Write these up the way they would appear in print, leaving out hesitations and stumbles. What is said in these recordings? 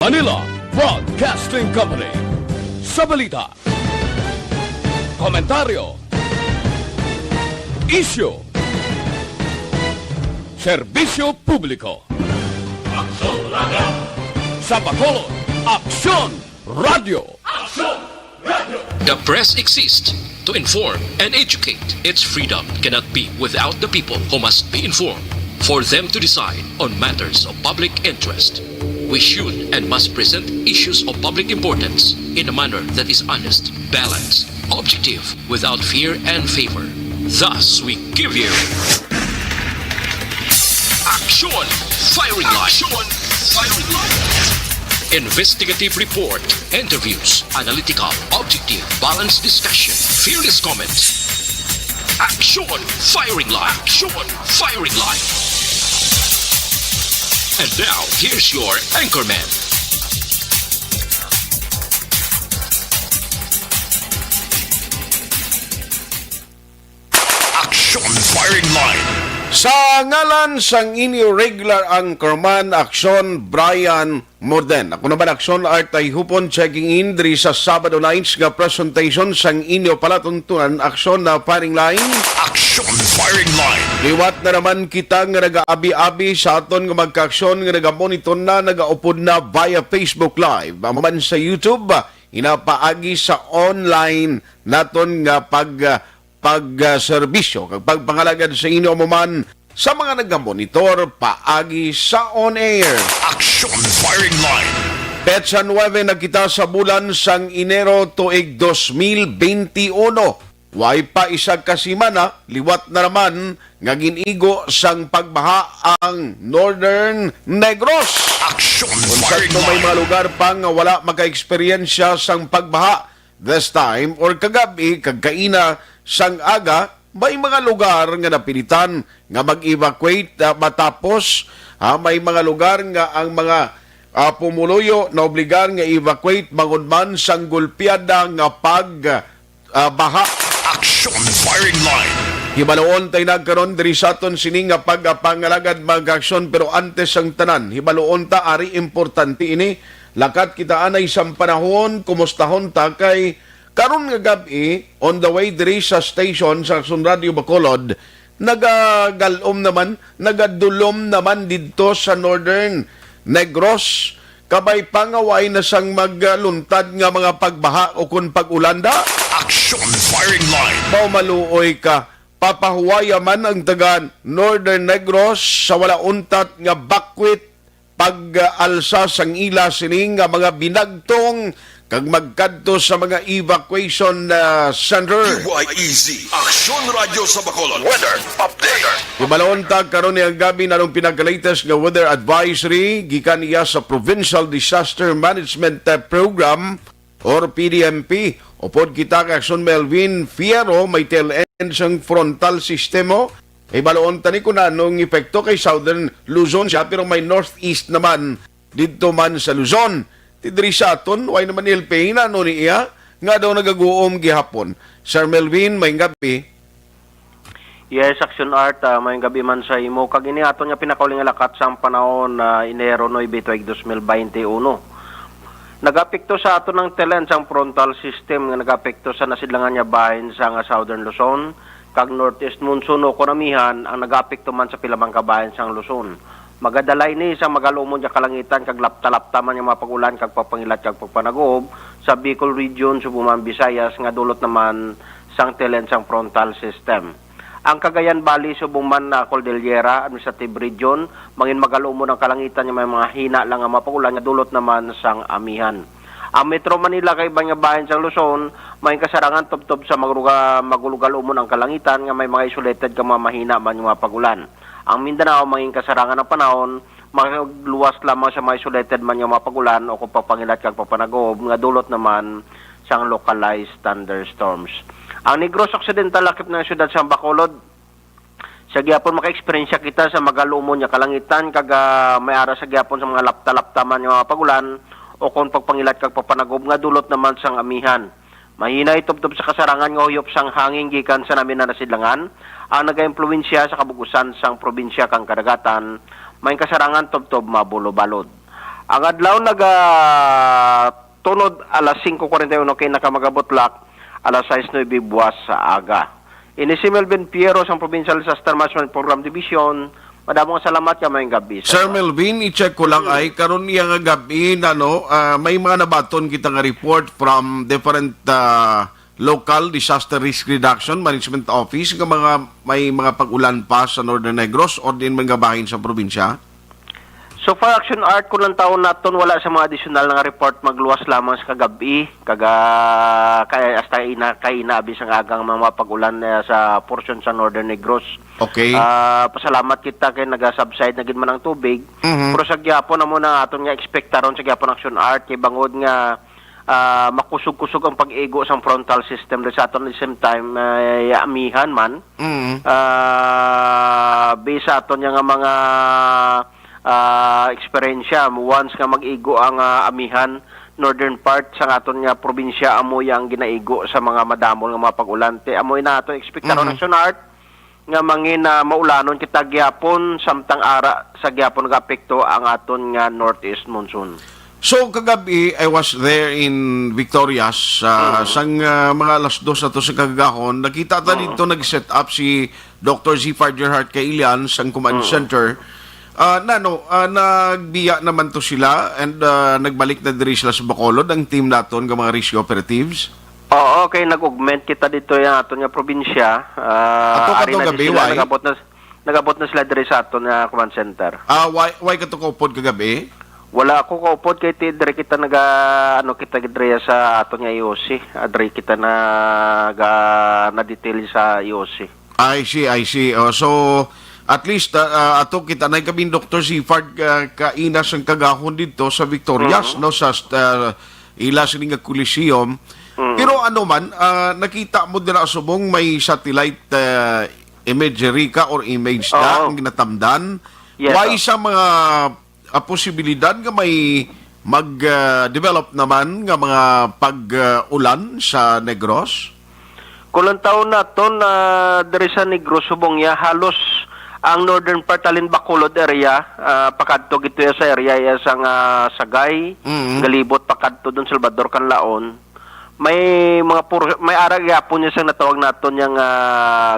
Manila Broadcasting Company. Sa balita, komentaryo, isyu, serbisyo publiko. Aksyon Radio! Sa Bacolod, Aksyon Radio! Aksyon Radio! The press exists to inform and educate. Its freedom cannot be without the people who must be informed for them to decide on matters of public interest. We should and must present issues of public importance in a manner that is honest, balanced, objective, without fear and favor. Thus, we give you Action Firing Line. Action Firing Line. Investigative report, interviews, analytical, objective, balanced discussion, fearless comments. Action Firing Line. Action Firing Line. And now, here's your anchorman. Action Firing Line. Sa ngalan sang inyo regular anchorman Aksyon Brian Morden. Ako naman Aksyon Art ay hupon checking in diri sa Sabado nights nga presentation sang inyo palatuntunan Aksyon na Firing Line. Action Firing Line. Liwat na naman kita nga nag-abi-abi sa aton nga magka-aksyon nga nag-monitor na, nag-upod na via Facebook Live. Maman sa YouTube, inapaagi sa online naton nga pag-serbisyo. Kapag pangalagad sa inyo man sa mga nag-monitor, paagi sa on-air. Action Firing Line. Petsa 9 na kita sa bulan sang Enero tuig 2021. Way pa isa kasimana, liwat na naman nga ginigo sang pagbaha ang Northern Negros. Action Kung Firing may Line. mga lugar pang wala maka-eksperyensya sang pagbaha this time or kagabi, kagkaina sang aga, may mga lugar nga napilitan nga mag-evacuate matapos may mga lugar nga ang mga pumuluyo na obligar nga evacuate bangon man sang gulpiada nga pagbaha. Action Firing Line. Hibaloon tayo nagkaroon diri sa aton sining nga pagpangalagad mag-aksyon pero antes ang tanan. Hibaloon ta ari importante ini. Lakat kita anay sang panahon, kumustahon ta kay karon nga gabi on the way diri sa station sa Aksyon Radio Bacolod, nagagalom naman, nagadulom naman didto sa Northern Negros. Kabay pangaway na sang magluntad nga mga pagbaha o kun pag-ulanda. Action Firing Line. Maluoy ka, papahuwaya man ang taga Northern Negros sa wala untat nga bakwit pag-alsa sang ila sining nga mga binagtong kag magkadto sa mga evacuation center. UYEZ. Action Radio sa Bacolod. Weather Update. Ibalaon ta karon niyang gabi na nung pinaka-latest nga weather advisory gikan iya sa Provincial Disaster Management Program or PDMP. Upod kita kay Aksyon Melvin Fierro may tail end sang frontal sistemo. Ibalaon tani ko na nung epekto kay Southern Luzon siya pero may northeast naman dito man sa Luzon. Tidri sa aton, way naman ilpay na no niya nga daw nagaguom gihapon. Sir Melvin, may gabi. Yes, Action Art, may gabi man sa imo. Kag ini aton nga pinakauling lakat sa panahon na Enero 9, 2021. Nagapekto sa aton ng telen sang frontal system nga nagapekto sa nasidlangan niya bahin sa nga Southern Luzon. Kag Northeast Monsoon o Konamihan ang nagapekto man sa pilamang kabahin sang Luzon. Magadalay ni sa magalumon niya kalangitan kag lapta-lapta man yung mga pagulan kag papangilat kag pagpanagob sa Bicol Region, Subuman, Visayas nga dulot naman sang telen sang frontal system. Ang Cagayan Valley, Subuman na Cordillera Administrative Region, mangin magalumon ang kalangitan niya may mga hina lang nga mapagulan nga dulot naman sang amihan. Ang Metro Manila kay ibang bahin sang Luzon, may kasarangan tubtob sa magulugalumon ang kalangitan nga may mga isolated nga mga mahina man yung mga pagulan. Ang Mindanao, maging kasarangan ng panahon, magluwas lamang sa mga isolated man yung mga pagulan o kung papangilat kag papanagob, nga dulot naman sang localized thunderstorms. Ang Negros Occidental, lakip ng siyudad sa Bacolod, sa gyapon maka-eksperyensya kita sa magalumon niya kalangitan, kag may ara sa gyapon sa mga lapta-lapta man yung mga pagulan o kung pagpangilat kag papanagob, nga dulot naman sang amihan. Mahina itubtob sa kasarangan nga huyop sang hangin gikan sa namin na nasidlangan. Ang nag-impluwensya sa kabugusan sang probinsya kang kadagatan, may kasarangan tubtob mabulo-balod. Ang adlaw tunod alas 5:41 kay nakamagabutlak alas 6:09 buwas sa aga. Ini si Melvin Piero sa Provincial Disaster Management Program Division. Madamong salamat ka mayong gabi. Sir Melvin, i-check ko lang ay karon niya nga gabi na may mga nabaton kita nga report from different local disaster risk reduction management office nga may mga pag-ulan pa sa Northern Negros o din mga bahin sa probinsya. So far, Action Art, kulang taon naton wala sa mga additional nga report magluwas lamang sa kagabi, kaya hasta kainaabi sa agang mga pag-ulan sa portion sa Northern Negros. Okay. Pasalamat kita kay naga-subside na gid man ang tubig. Pero sa gyapon na muna aton nga expectaron sa gyapon Action Art kay bangod nga makusog-kusog ang pag-igo sa frontal system sa aton at the same time amihan man. Bisa aton nga mga eksperyensya once nga mag-igo ang amihan northern part sa aton nga probinsya amoy ang ginaigo sa mga madamol nga mga pag-ulan te amoy na ato expectaron Action Art nga mangin maulanon kita gyapon samtang ara sa gyapon nga apekto ang aton nga northeast monsoon. So kagabi I was there in Victorias sang mga alas 2 na to sa kagahon nakita ta dito nag-set up si Dr. Zifar Gerhardt Kailian sang command center. Nagbiya naman to sila and nagbalik na diri sila sa Bacolod ang team naton nga mga rescue operatives. Oo, okay, nag-augment kita dito yung aton nga probinsya. Ato katong gabi, why? Nagabot na sila diri sa aton nga command center. Why ka to kaupod kagabi? Wala ako kaupod kay diri kita kita diri sa aton nga IOC. Diri kita na detail sa IOC. I see. So at least ato kita na kami Dr. Zifard kainas ang kagahon dito sa Victorias sa ila sining nga Coliseum. Pero ano man nakita mo dira subong may satellite imagery ka or image na ang ginatamdan. Yes, Why sa mga posibilidad nga may mag-develop naman nga mga pag-ulan sa Negros? Kulang taon naton diri sa Negros subong ya halos ang northern part alin Bacolod area pakadto gito sa area sa Sagay, Galibot pakadto don Salvador Canlaon. May may ara gyapon niya sang natawag naton yang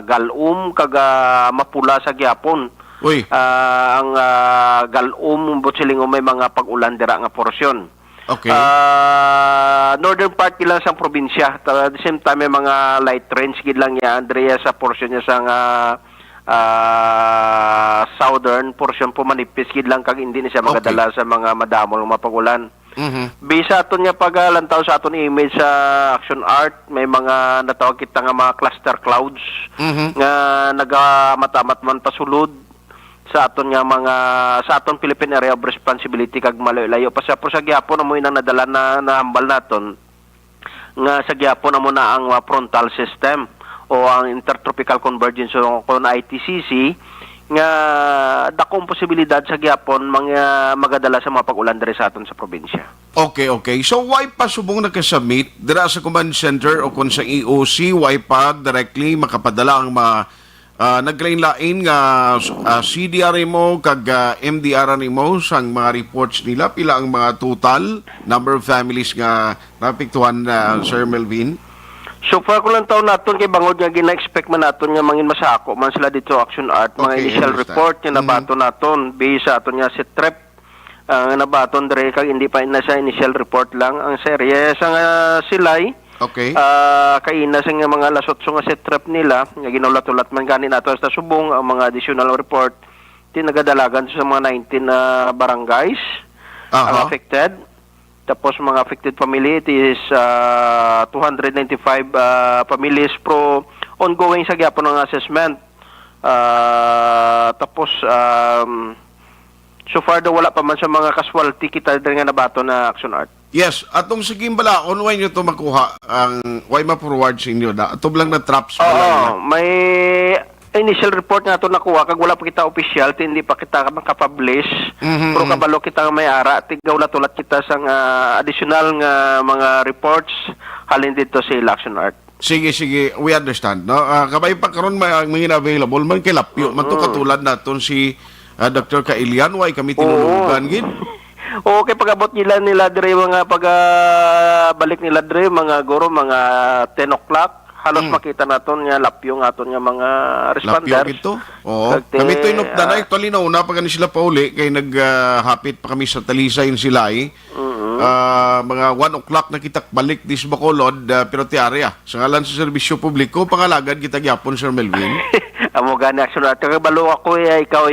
galum kaga mapula sa gyapon. Uy. Ang galum butsilingom may mga pag-ulan dira nga porsyon. Okay. Northern part lang sa probinsya. At the same time may mga light rains gid lang ya Andrea sa portion niya sa southern portion po manipis gid lang kag hindi ni siya magadala sa mga madamol nga pag-ulan. Bisa aton nga pagalantaw sa aton image sa Action Art may mga natawag kita nga mga cluster clouds nga nagamatamat man pasulod sa aton nga mga sa aton Philippine Area of Responsibility kag malayo pa sa gyapon amoy nang nadala na naambal naton nga sa gyapon amo na ang frontal system o ang Intertropical Convergence o ITCC nga dakong posibilidad sa gyapon magadala sa mga pag-ulan diri sa aton sa probinsya. Okay. So why pa subong nakasubmit dira sa command center o kung sa EOC why pa directly makapadala ang mga naglain-lain nga CDR mo kag MDR mo sang mga reports nila pila ang mga total number of families nga napiktuhan Sir Melvin? So far ko lang taon naton kay bangod nga gina-expect man naton nga mangin masako man sila dito Action Art mga initial report nga nabato naton based sa aton nga SITREP nabaton dire kag hindi pa na sa initial report lang ang serye sa silay. Okay. Kaina sa nga mga lasot nga SITREP nila nga ginulat-ulat man gani nato sa subong ang mga additional report tinagadalagan sa mga 19 barangays ang affected. Tapos mga affected family it is 295 families pro ongoing sa gyapon ng assessment. Tapos so far daw wala pa man sa mga casualty kita din nga nabato na Action Art. Yes, atong siging balaon why nyo to makuha ang why ma-forward sa inyo da ato lang na traps Oo, may initial report nga to nakuha kag wala pa kita official hindi pa kita makapublish pero kabalo kita nga may ara tigaw na tulat kita sang additional nga mga reports halin dito sa Action Art. Sige, we understand no. Kabay pa karon may available man kay lapyo man to katulad naton si Dr. Kailian why kami tinulugan gid. Okay, pag-abot nila dire mga balik nila dire mga guro mga 10 o'clock. Halos makita naton nga lapyo nga aton nga mga responders. Lapyo ito. Oo. Kagti, Kami ito inupdan. Actually, nauna pa gani sila pauli kay naghapit pa kami sa Talisay yung silay. Mga 1 o'clock na kita balik dis Bacolod, pero ti area. Sa ngalan sa serbisyo publiko, pangalagad kita gyapon, Sir Melvin. Amo gani action natin. Kabalo ako ikaw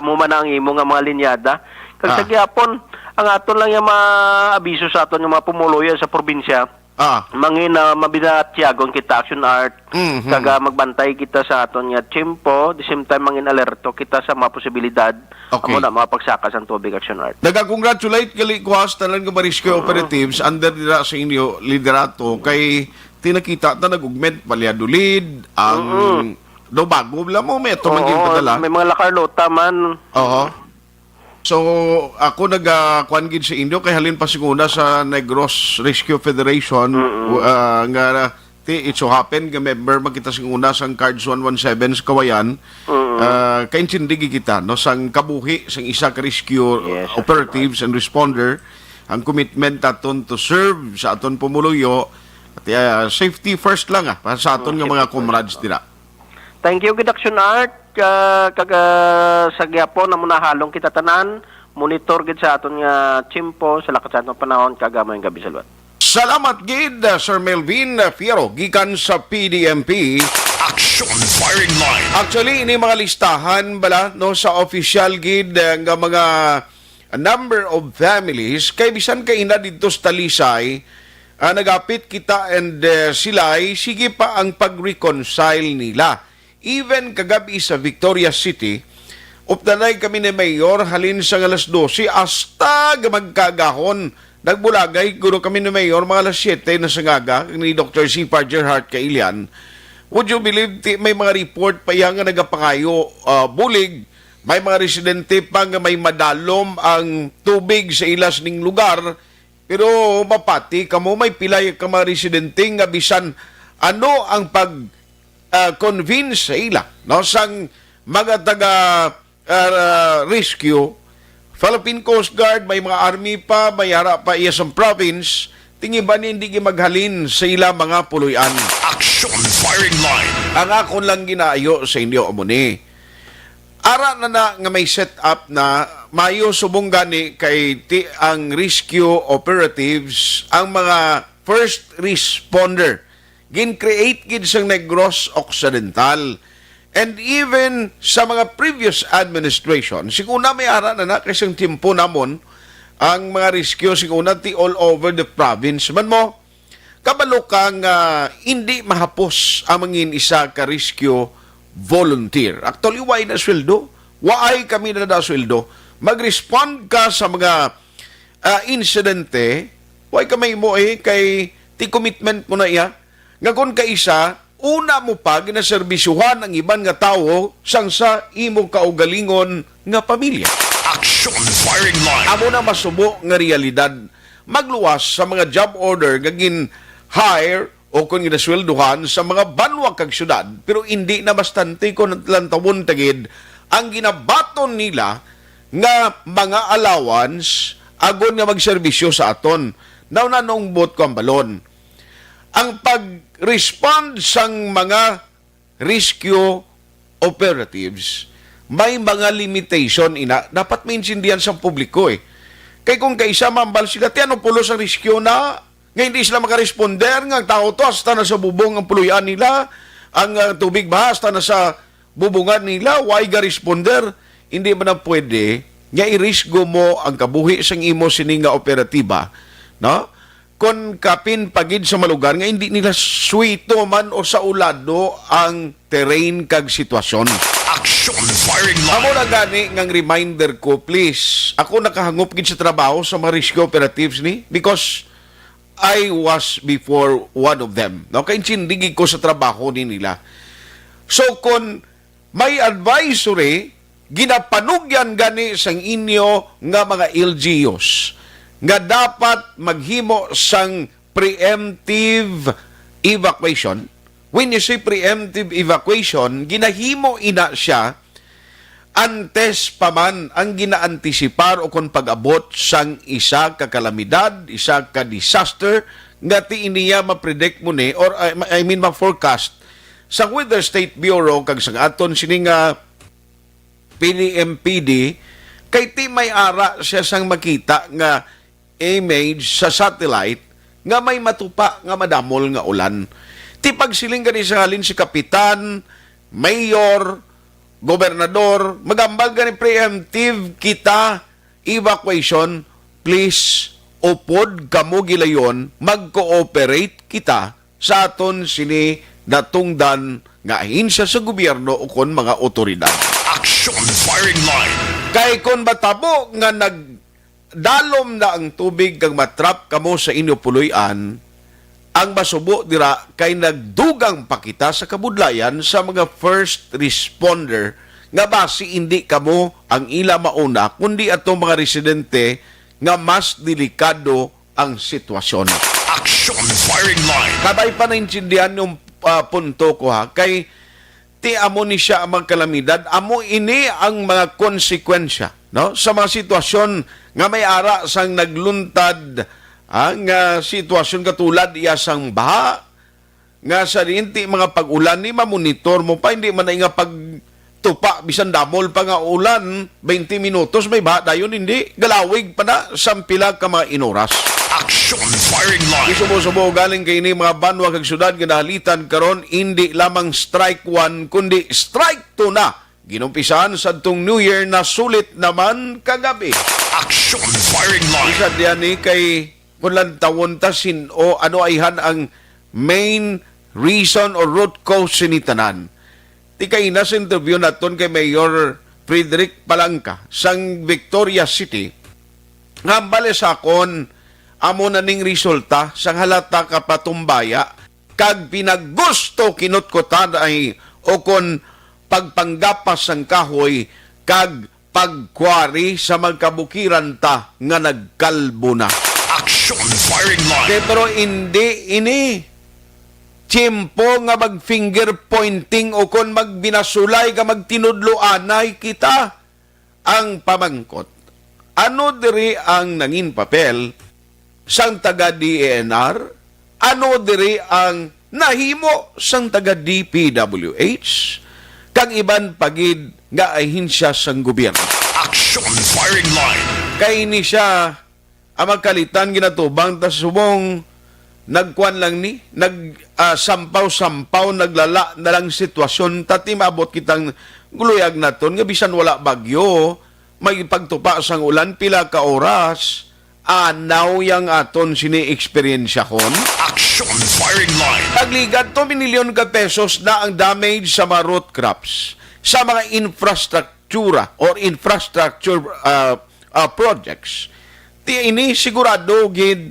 amo man ang imo nga mga linyada. Kag sa gyapon, ang aton lang yung maabiso sa aton yung mga pumuluyan sa probinsya. Mangin na mabinatyagon kita action art. Kaga magbantay kita sa aton nga tiyempo. The same time mangin alerto kita sa mga posibilidad. Okay. Amo na mapagsakas ang tubig action art. Nagka-congratulate gali kuwas tanan nga rescue operatives under dira sa inyo liderato kay tinakita ta nag-augment Valladolid ang do bago bla mo may ito mangin padala. May mga lakarlota man. Oo. So, ako nag-kuan gid sa inyo kay halin pa siguna sa Negros Rescue Federation nga it so happen nga member magkita siguna sang Cards 117 sa Kawayan. Kaintindi kita no sang kabuhi sang isa ka rescue operatives and responder ang commitment aton to serve sa aton pumuluyo at safety first lang para sa aton nga mga comrades dira. Thank you, Good Action Art. Sa gyapon na muna halong kita tanan, monitor gid sa aton nga tiyempo sa lakat sa atong panahon kagamay gabi salwat. Salamat gid Sir Melvin Fierro gikan sa PDMP. Action Firing Line. Actually ini mga listahan bala no sa official gid nga mga number of families kay bisan kay ina didto sa Talisay nagapit kita and sila'y sige pa ang pag-reconcile nila. Even kagabi sa Victoria City, updanay kami ni Mayor halin sa alas 12 hasta magkagahon. Nagbulagay, guro kami ni Mayor mga alas 7 na sangaga ni Dr. C. Gerhart Kailian. Would you believe may mga report pa yan nga nagapangayo bulig, may mga residente pa nga may madalom ang tubig sa ilas ning lugar, pero mapati kamo may pilay ka mga residente nga bisan ano ang convince sa ila no sang mga taga rescue Philippine Coast Guard may mga army pa may ara pa iya sa province tingi ba ni hindi maghalin sa ila mga puluyan. Action Firing Line. Ang akon lang ginaayo sa inyo amo ni ara na nga may set up na mayo subong gani kay ang rescue operatives ang mga first responder gin-create gid sa Negros Occidental. And even sa mga previous administration, siguna may ara na kasing timpo namon ang mga rescue siguna ti all over the province. Man mo, kabalo kang hindi mahapos ang mangin isa ka rescue volunteer. Actually, why na sweldo? Why kami na sweldo? Mag-respond ka sa mga insidente, why kamay mo kay ti commitment mo na iya, nga kung kaisa, una mo pa ginaserbisyuhan ang iban nga tao sang sa imo kaugalingon nga pamilya. Action Firing Line. Amo na masubo nga realidad. Magluwas sa mga job order nga gin-hire o kung ginaswelduhan sa mga banwag kag syudad, pero hindi na bastante kung lantawon tagid ang ginabaton nila nga mga allowance agon nga magserbisyo sa aton. Now na nung bot ko ang balon. Ang pag-respond sang mga rescue operatives, may mga limitation ina. Dapat maintindihan sa publiko Kaya kung kaisa mambal sila, ano pulos ang rescue na, nga hindi sila makaresponder, nga ang tao to, hasta na sa bubong ang puluyan nila, ang tubig ba, hasta na sa bubungan nila, why ga responder? Hindi ba na pwede, nga irisgo mo ang kabuhi sang imo sininga operatiba, no? Kung kapin pagid sa malugar nga hindi nila suito man o sa ulado ang terrain kag sitwasyon. Action Firing Line. Amo na gani ngang reminder ko, please. Ako nakahangop gid sa trabaho sa mga rescue operatives ni because I was before one of them. No, kay ko sa trabaho ni nila. So kung may advisory ginapanugyan gani sang inyo nga mga LGUs nga dapat maghimo sang preemptive evacuation. When you say preemptive evacuation, ginahimo ina siya antes pa man ang ginaantisipar o kung pag-abot sang isa ka kalamidad, isa ka disaster, nga ti iniya ma-predict mo ni, or ma-forecast sa Weather State Bureau, kag sang aton sini nga PDMPD, kay ti may ara siya sang makita nga image sa satellite nga may matupa nga madamol nga ulan. Ti pagsiling gani sa halin si kapitan, mayor, gobernador, magambal gani preemptive kita evacuation, please upod kamo gilayon, mag-cooperate kita sa aton sini natungdan nga ahinsya sa gobyerno o kon mga otoridad. Action firing line. Kay kon batabo nga nagdalom na ang tubig kag matrap kamo sa inyo puluyan, ang masubo dira kay nagdugang pa kita sa kabudlayan sa mga first responder nga basi hindi kamo ang ila mauna kundi atong mga residente nga mas delikado ang sitwasyon. Action firing line. Kabay pa naintindihan yung punto ko ha, kay ti amo ni siya ang mga kalamidad, amo ini ang mga konsekwensya, no? Sa mga sitwasyon nga may ara sang nagluntad ang sitwasyon katulad iya sang baha, nga sa rinti mga pag-ulan ni mamonitor mo pa, hindi man na nga pagtupa, bisan damol pa nga ulan, 20 minutos may baha, dayon hindi, galawig pa na, sampila ka mga inoras. Action firing line. Isubo-subo galing kay ni mga banwa kag syudad nga nahalitan karon hindi lamang strike 1 kundi strike 2 na. Ginumpisahan sa tong New Year na sulit naman kagabi. Action firing line. Isa diyan ni kay kunlan tawon ta sin o ano ayhan ang main reason or root cause sinitanan. Ti kay nas interview naton kay Mayor Frederick Palangka sang Victoria City. Ngambale sa kon amo na ning resulta sang halata kapatumbaya kag pinaggusto kinutkutan ay o kon pagpanggapas sang kahoy kag pagkwari sa magkabukiran ta nga nagkalbo na. Action firing line. Pero hindi ini tiyempo nga mag-finger pointing o kon magbinasulay ka magtinudloanay kita ang pamangkot. Ano diri ang nangin papel sang taga DENR? Ano diri ang nahimo sang taga DPWH? Kang iban pagid nga ahinsya sang gobyerno. Action firing line. Kay ni siya ang magkalitan ginatubang ta subong nagkuan lang ni sampaw-sampaw naglala na lang sitwasyon tati maabot kitang guluyag naton nga bisan wala bagyo may pagtupa sang ulan pila ka oras anaw yang aton sini-experience kon. Action firing line. Nagligad 2 milyon ka pesos na ang damage sa mga root crops, sa mga infrastruktura or infrastructure projects. Ti ini sigurado gid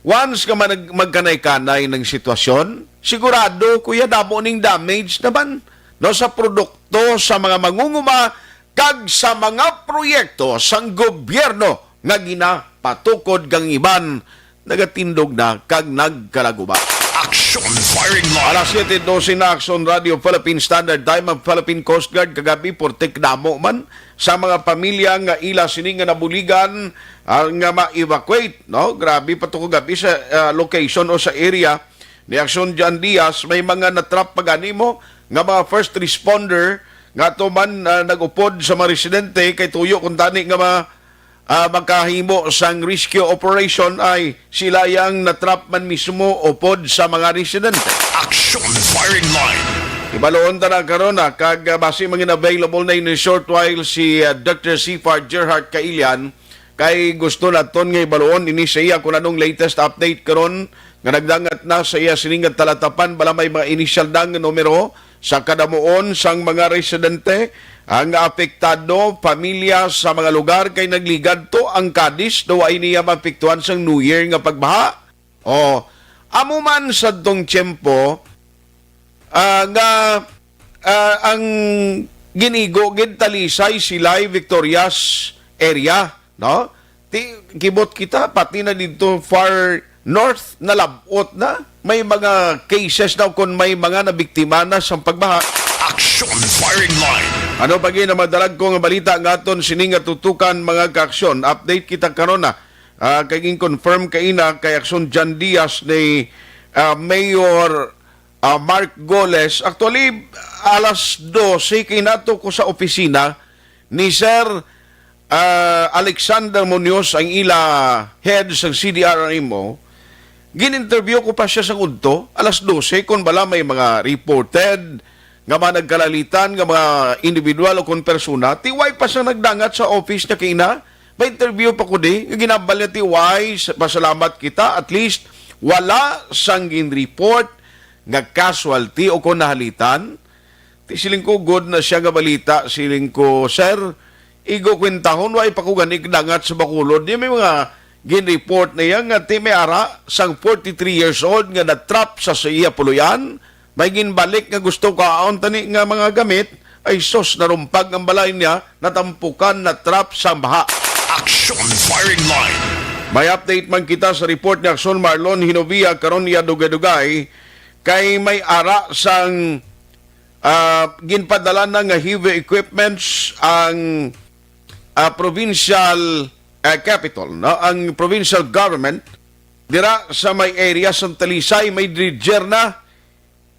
once ka magkanay-kanay ng sitwasyon, sigurado kuya damo ning damage naman no sa produkto sa mga mangunguma kag sa mga proyekto sang gobyerno nga ginapatukod kang iban nagatindog na kag nagkalaguba. Action firing line. Alas 7:12 na Action Radio Philippine Standard Time ang Philippine Coast Guard kagabi portek damo man sa mga pamilya nga ila sini nga nabuligan nga ma-evacuate, no? Grabe pa to kagabi sa location o sa area ni Action John Diaz, may mga natrap pagani mo nga mga first responder nga to man nagupod sa mga residente kay tuyo kung tani nga magkahimo sang rescue operation ay sila yang natrap man mismo upod sa mga residente. Action firing line. Ibaloon ta na karon kag base mga available na in a short while si Dr. Sifar Gerhard Kailian kay gusto naton nga ibaloon ini siya kung anong latest update karon nga nagdangat na sa iya siningat talatapan bala may mga initial dang numero sa kadamuon sang mga residente ang apektado pamilya sa mga lugar kay nagligad to ang Cadiz do ay niya mapektuhan sang New Year nga pagbaha. O amo man sa tong tiyempo ang ginigo gid talisay silay Victorias area, no? Kibot kita pati na dito far north na labot na may mga cases daw kung may mga nabiktima na sa pagbaha. Action firing line. Ano pagi na madalag ko nga balita nga aton sining nga tutukan mga kaaksyon. Update kita karon na. Kaging confirm kaina kay Aksyon Jan Diaz ni Mayor Mark Goles. Actually, alas 12 kay nato ko sa opisina ni Sir Alexander Munoz ang ila head sa CDRRMO. Gin-interview ko pa siya sa udto alas 12 kung bala may mga reported nga mga nagkalalitan nga mga individual o kung persona. Tiway pa siya nagdangat sa office niya kina. May interview pa ko di. Ginabal niya tiway. Pasalamat kita. At least wala sang gin-report nga casualty o kung nahalitan. Siling ko good na siya nga balita. Siling ko, sir, igo kwentahon, way pa ko ganig dangat sa Bacolod. Di may mga gin-report na yan nga ti may ara sang 43 years old nga na-trap sa iya puluyan. May ginbalik nga gusto kaon tani nga mga gamit ay sos narumpag ang balay niya natampukan na trap sa baha. Action firing line. May update man kita sa report ni Aksyon Marlon Hinovia karon niya dugay-dugay kay may ara sang ginpadala na nga heavy equipments ang provincial capital, no? Ang provincial government dira sa may area sa Talisay may dredger na.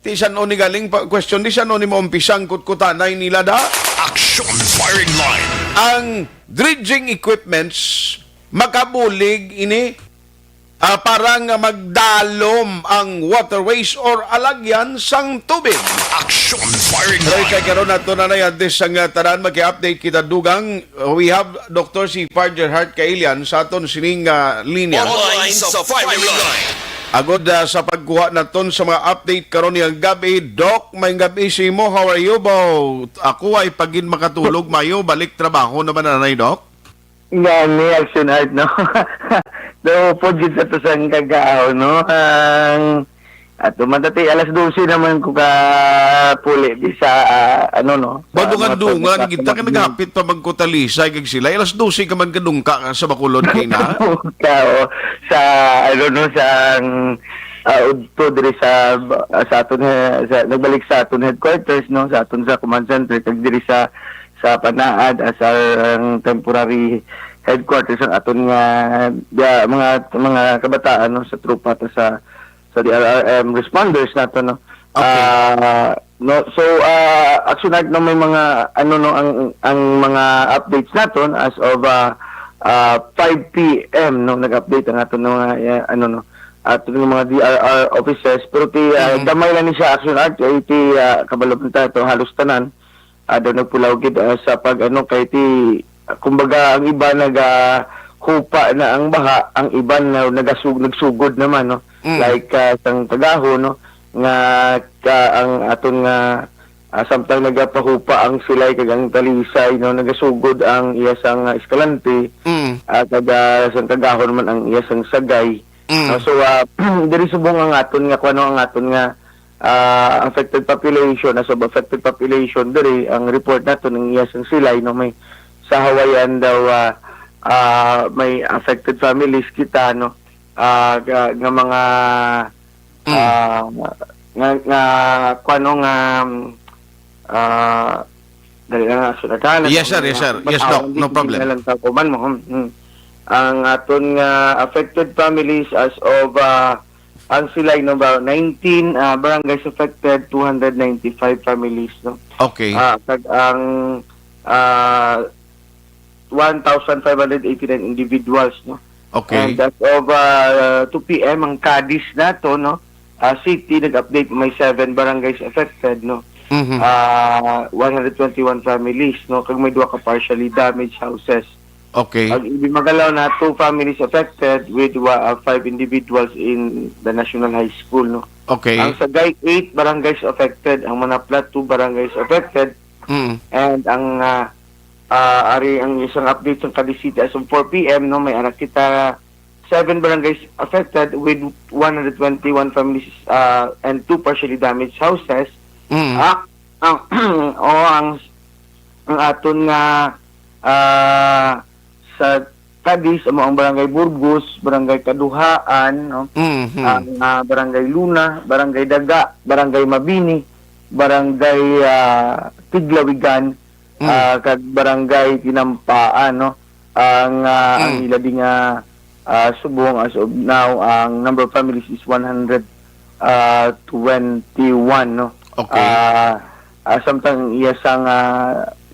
Di siya ni galing question, di siya ni mo umpisang kutkutanay nila da. Action firing line. Ang dredging equipments makabulig ini parang magdalom ang waterways or alagyan sang tubig. Action firing Pero line. kay karon nato na nayandes sang tanan maki-update kita dugang. We have Dr. si Farger Hart Kailian sa aton sining linya. Online sa firing line. Agod sa pagkuha naton sa mga update karon niyang gabi. Doc, may gabi si mo. How are you, bo? Ako ay pagin makatulog mayo. Balik trabaho naman na Doc. Yan, may action art, no? So, po dito sa to sa kagaaw, no? At tumatati, alas 12 naman ko ka puli di sa, ano, no? Badungan-dungan, kita ka naghapit pa magkutalisay kag sila. Alas 12 ka man kadungka sa Bacolod kay na. Sa, ano, no, sa, udto diri sa aton, nagbalik sa aton headquarters, no? Sa aton sa command center, kag diri sa Panaad as our temporary headquarters ang aton nga mga kabataan, no, sa trupa to sa DRRM responders nato, no. Okay. No, so action art, no, may mga ano, no, ang mga updates naton as of 5 PM, no, nag-update ang aton mga ano, no, aton mga DRR officers, pero damay lang ni siya action art kay kabalo ta to halos tanan. Daw nagpulaw gid sa pag ano kay kumbaga ang iba hupa na ang baha, ang iba na nagsugod naman, no. Like sang Tagaho, no, nga ang aton nga samtang nagapahupa ang Silay kag ang Talisay, no, nagasugod ang iya sang Escalante, at sang Tagaho naman ang iya sang Sagay. So diri subong ang aton nga kuno ang aton nga affected population, as of affected population diri ang report nato ng iya sang Silay, no, may sa Hawaiian daw may affected families kita, no, nga mga nga kuno nga dali nga sunatan. Yes sir, yes sir. Yes doc, no problem. Ang aton nga affected families as of ang Silay, no, ba 19 barangays affected, 295 families, no. Okay. Kag ang 1,589 individuals, no. Okay. And as of 2 PM ang Cadiz nato, no, city nag-update may 7 barangays affected, no. 121 families, no, kag may 2 ka partially damaged houses. Okay. Ang Magalaw na 2 families affected with 5 individuals in the National High School, no. Okay. Ang Sagay 8 barangays affected, ang Manaplat 2 barangays affected. And ang ari ang isang update sa Cadiz City as of 4 PM, no, may anak kita 7 barangays affected with 121 families and 2 partially damaged houses. Ang aton nga sa Cadiz ang barangay Burgos, barangay Kaduhaan, no, ang barangay Luna, barangay Daga, barangay Mabini, barangay Tiglawigan, kag barangay Tinampaan, no? Ang ila di nga subong as of now, ang number of families is 121, no? Okay. Samtang iya sang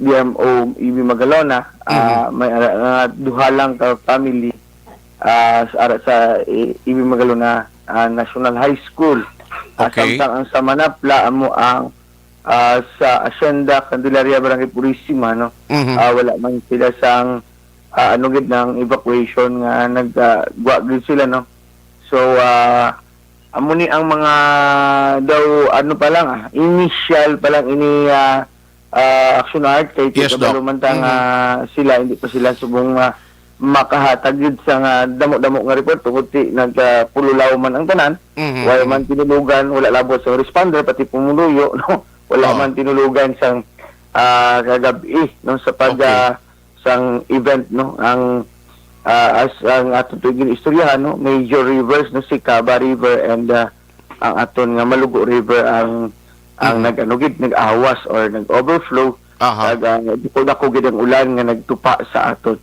DMO EB Magalona, may duha lang ka family sa EB Magalona National High School. Okay. Samtang ang sa Manapla amo ang sa Hacienda Candelaria Barangay Purisima, no? Wala man sila sang gid ng evacuation nga nagwa sila, no? So amo ni ang mga daw pa lang initial pa lang ini action art kay Yes, Doc. mantang sila hindi pa sila subong makahatag gid sa damo-damo nga report tungod ti nagpululaw man ang tanan. Wala man tinulugan, wala labot sa responder pati pumuluyo, no? Wala man tinulugan sang kagabi, no, sa pag sang event, no, ang as ang aton tugin istoryahan, no, major rivers, no, si Caba River and ang aton nga Malugo River ang nag-awas or nag-overflow. Dito na ko gid ang ulan nga nagtupa sa aton.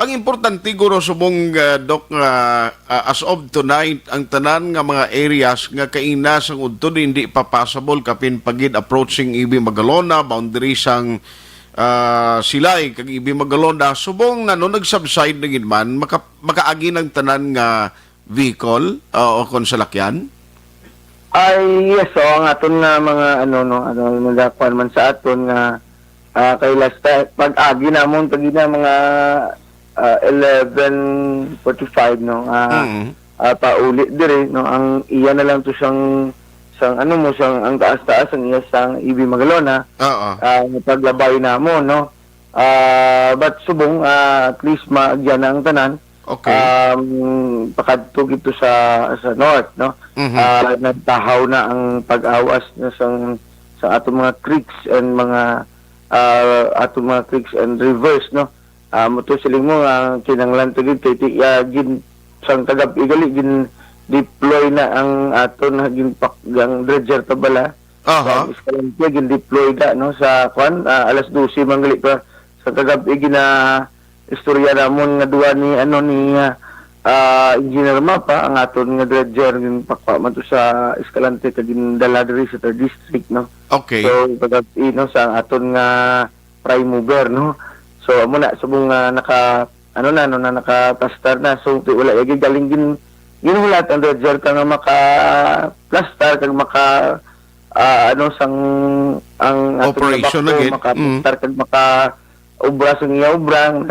Ang importante guro subong Doc, as of tonight ang tanan nga mga areas nga kaina sang udtod hindi pa passable kapin pagid approaching EB Magalona boundary sang silay kag EB Magalona subong nagsubside na gid man makaagi ng tanan nga vehicle o konsalakyan. Ay yes, so ang aton nga mga nagakuan man sa aton nga kay last pag-agi namon pag na mga 11:45, no, pauli dire, no, ang iya na lang to siyang ang taas-taas ang iya sang EB Magalona. Paglabay namo, no, but subong at least maagyan na ang tanan. Okay. Pakadto gito sa north, no. Nagtahaw na ang pag-awas na sa atong mga creeks and mga creeks and rivers, no. Muto siling mo kinanglan to gid kay gin sang tagap igali gin deploy na ang aton gin pakgang dredger tabala. Iskalante gin deploy da, no, sa alas 12 manggali pa sa tagap gina istorya namon nga duwa ni Engineer Mapa ang aton nga dredger gin pakpa man to sa Escalante kag gin dala diri sa 3rd district, no. Okay. So tagap sa aton nga prime mover, no. So amo na subong naka-plaster na, so wala gyud galing ginulat ang dredger ka nga maka-plaster kag maka ang operation na gid maka-plaster kag maka-obra sa iya obrang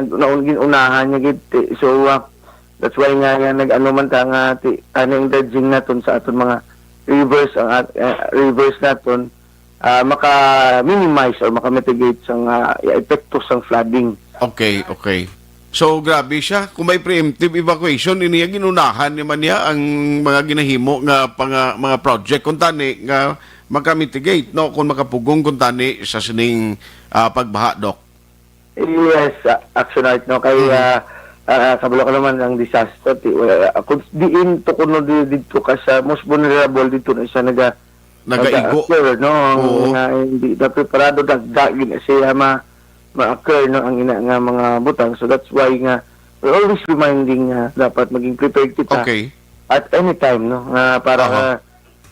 unahan niya gid. So that's why nga man ta nga yung dredging naton sa aton mga rivers rivers naton maka-minimize or maka-mitigate sang epekto sang flooding. Okay. So grabe siya, kung may preemptive evacuation iniya ginunahan naman niya ang mga ginahimo nga mga project kung tani nga maka-mitigate, no, kung makapugong kung tani sa sining pagbaha, Doc. Yes, action art, no, kay kabalo ko naman ang disaster kung diin to kuno dito ka sa most vulnerable dito na siya nagaigo, no, hindi na preparado dagdag siya ma-occur, no, ang ina nga mga butang. So that's why nga we're always reminding dapat maging prepared kita at any time, no, para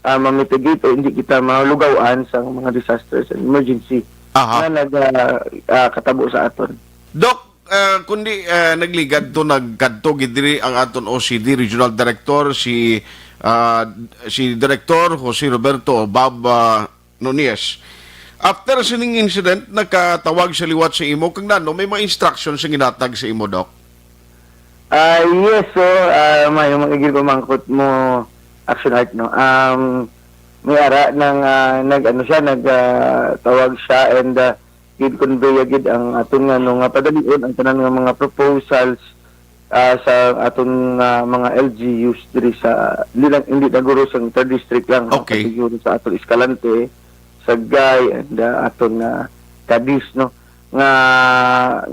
ma-mitigate o hindi kita malugawan sa mga disasters and emergency na nagkatabo sa aton. Doc, kundi nagligad to nagkadto gidiri ang aton OCD Regional Director si Director Jose Roberto Bob Nunez. After sining incident, nakatawag sa liwat sa imo kung may mga instructions sa ginatag sa imo, Doc? Yes, so may magigil pamangkot mo action art, no. May ara nang nagtawag siya and gid-convey agad ang aton nga padalion ang tanan nga mga proposals sa aton mga LGUs diri sa hindi naguro sa 3rd district lang, siguro sa aton Escalante, Sagay and aton Cadiz, no, nga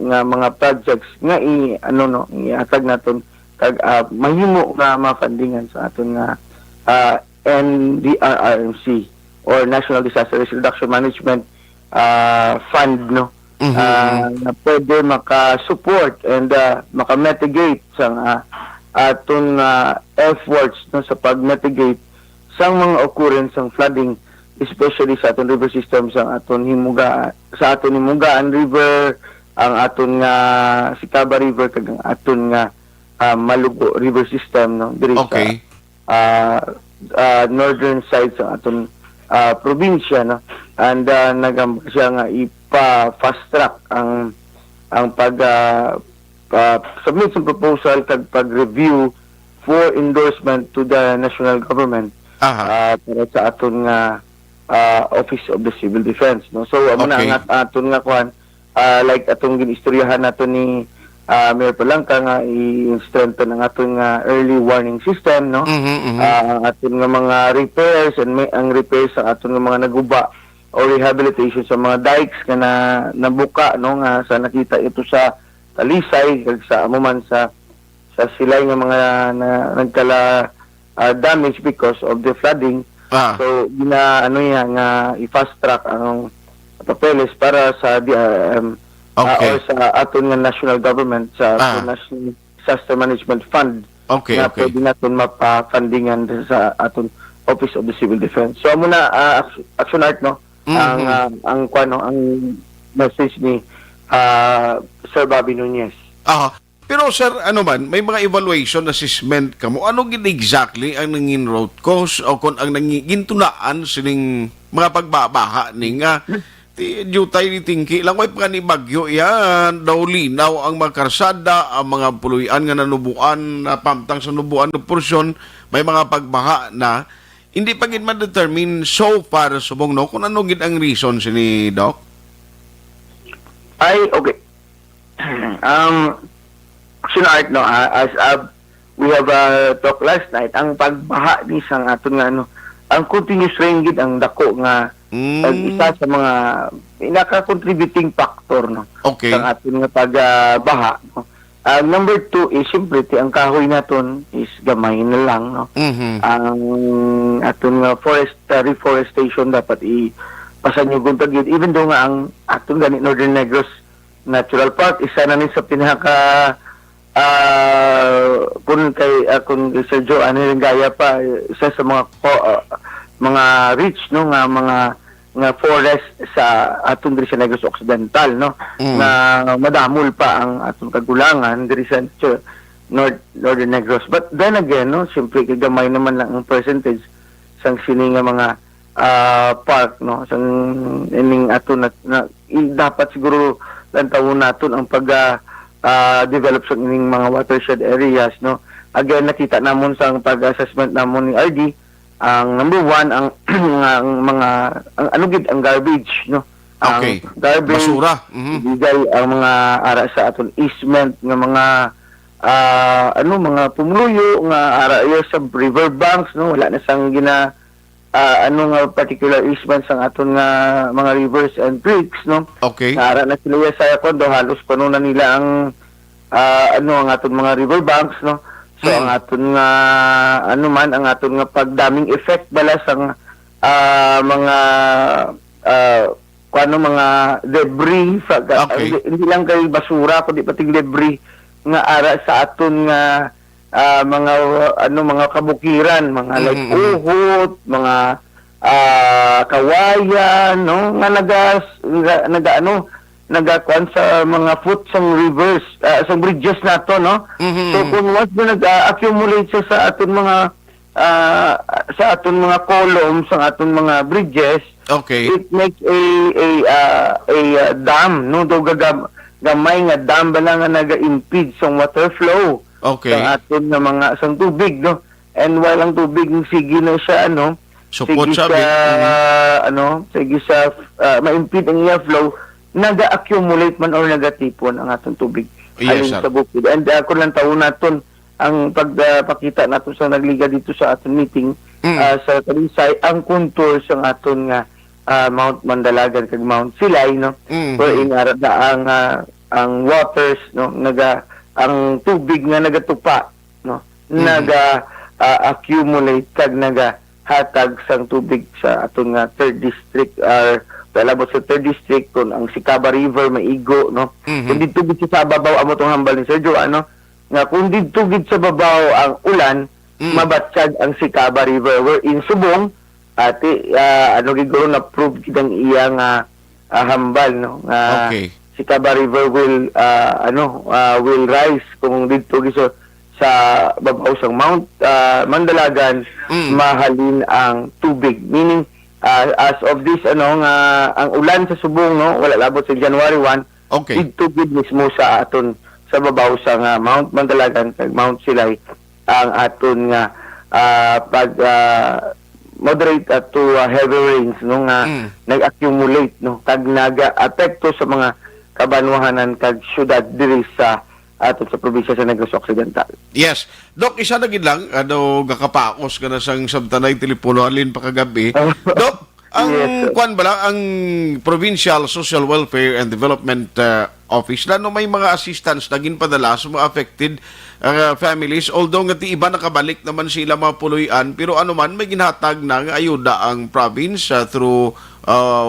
mga projects nga iatag naton kag mahimo nga mafundingan sa aton nga NDRRMC or National Disaster Risk Reduction Management Fund, no, na pwede maka-support and maka-mitigate sa aton efforts, no, sa pag-mitigate sa mga occurrence ng flooding, especially sa aton river system, sa aton Himugaan River, ang aton nga Sicaba River, kag ang aton nga Malugo River system, no, diri Okay. sa northern side sa aton probinsya, no, and nagamba siya nga ipa-fast track ang pag submit sa proposal kag pag-review for endorsement to the national government Aha. para sa aton nga Office of the Civil Defense, no. So amo na Okay. ang aton nga kuan, like atong ginistoryahan nato ni Mayor Palangka nga i-strengthen ang aton nga early warning system, no. Ang aton nga mga repairs and ang repairs sa aton nga mga naguba o rehabilitation sa mga dikes nga nabuka, no, nga sa nakita ito sa Talisay kag sa amuman sa silay nga mga nagkala damage because of the flooding. So ano nga i-fast track ang papeles para sa DRM Okay. or sa aton nga national government sa National Disaster Management Fund. Okay, na okay. pwede natin mapa-fundingan sa aton Office of the Civil Defense. So muna Action Art, no, ang message ni Sir Bobby Nunez. Pero sir, ano man, may mga evaluation assessment kamo. Ano gid exactly ang nangin road cause o kung ang gintunaan sining mga pagbabaha ni nga due tayo ni tingki lang way pa ni bagyo yan daw linaw ang mga karsada, ang mga puluyan nga nanubuan na pamtang sa nubuan na porsyon, may mga pagbaha na hindi pa gid ma-determine so far subong, no, kung ano gid ang reason sini Doc. Ay, okay. Action Art, no, as we have talked last night, ang pagbaha ni sang aton nga ang continuous rain gid ang dako nga isa sa mga pinaka-contributing factor, no, Okay. sa aton nga pagbaha, no. Number 2 is siyempre ang kahoy naton is gamay na lang, no. Ang aton nga reforestation dapat pasanyugon ta gyud, even though nga ang aton gani Northern Negros Natural Park isa na ni sa pinaka kung kay Sir Joe Gaya pa, isa sa mga rich, no, nga forest sa aton diri sa Negros Occidental, no, na madamol pa ang aton kagulangan diri sa Northern Negros. But then again, no, siyempre gamay naman lang ang percentage sang sini nga mga park, no, sang ining aton na dapat siguro lantaw naton ang pag develop sa ining mga watershed areas, no. Again, nakita namon sa pag-assessment namon ni RD, ang number 1 ang ang garbage, no. Okay. Ang garbage, Basura. bigay ang mga ara sa aton easement nga mga mga pumuluyo nga ara sa river banks, no, wala na sang nga particular easement sang aton nga mga rivers and creeks, no. Okay. Nara na sila sa kondo, halos puno na nila ang ang aton mga river banks, no. So ang aton nga ang aton nga pagdaming effect bala sang mga mga debris, Okay. hindi lang kay basura kundi pati debris nga ara sa aton nga mga kabukiran, mga like uhot, mga kawayan, no, nga nagakuan sa mga foot sang rivers, sa bridges nato, no. So kung once na nag-accumulate siya sa aton mga columns, sa aton mga bridges, Okay. it makes a dam, no, do gamay nga dam bala nga naga-impede sa water flow. Okay. Sa aton nga mga sang tubig, no. And while ang tubig sige na siya Support sige siya, sige sa ma-impede ang iya flow, naga-accumulate man or nagatipon ang atong tubig Yes, alin sir. sa bukid. And kung lang taon naton ang pagpakita nato sa nagliga dito sa aton meeting sa Talisay, ang contour sa aton nga Mount Mandalagan kag Mount Silay, no. Wherein ang waters, no, ang tubig nga nagatupa, no, accumulate kag hatag sang tubig sa aton nga third district or palabot sa third district kung ang Sikaba River maigo no. Kung dito gid sa babaw amo tong hambal ni Sergio ano nga kung dito gid sa babaw ang ulan mabatsyag ang Sikaba River where in Subong ati ano gid guro na prove gid ang iyang hambal no. Okay. Sikaba River will will rise kung dito giso sa babaw sang Mount Mandalagan mahalin ang tubig, meaning as of this ang ulan sa Subong no wala labot sa January 1 Okay. dito gid mismo sa aton sa babaw sang Mount Mandalagan kag Mount Silay ang aton nga pag moderate to heavy rains no nga nag-accumulate no kag naga-apekto sa mga kabanwahanan kag syudad diri sa aton sa probinsya sa Negros Occidental. Yes. Dok, isa na gid lang, gakapakos ka na sang sabtanay telepono alin pa kagabi. Dok, ang Yes, kwan bala ang Provincial Social Welfare and Development Office na may mga assistance na ginpadala sa mga affected families, although nga ti iba nakabalik naman sila mga puluyan, pero ano man may ginhatag na nga ayuda ang province through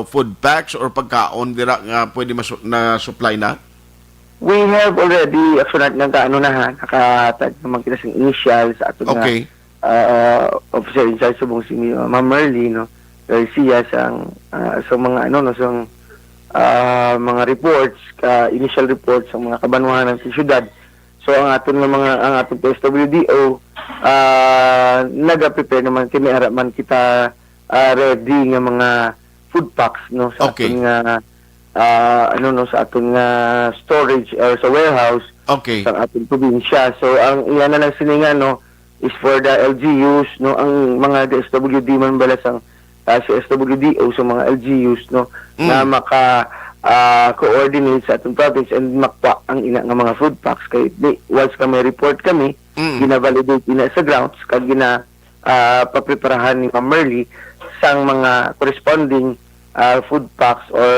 food packs or pagkaon dira nga pwede na supply na. We have already actually nakahatag naman kita sa initial sa aton Okay. officer in charge subong si Ma'am Merly no Garcia sang sa mga sang mga reports initial reports sa mga kabanwahanan sa syudad. So ang atong SWDO naga-prepare naman kami ara man kita ready nga mga food packs no sa Okay. aton sa aton storage or sa warehouse Okay. sa ating probinsya. So ang iyan na lang siningan no is for the LGUs no ang mga DSWD man bala sang sa SWDO sa mga LGUs no na maka coordinate sa atong province and makwa ang ina nga mga food packs kay once kami report kami gina-validate ina sa grounds kag papreparahan ni Ma'am Merly sang mga corresponding food packs or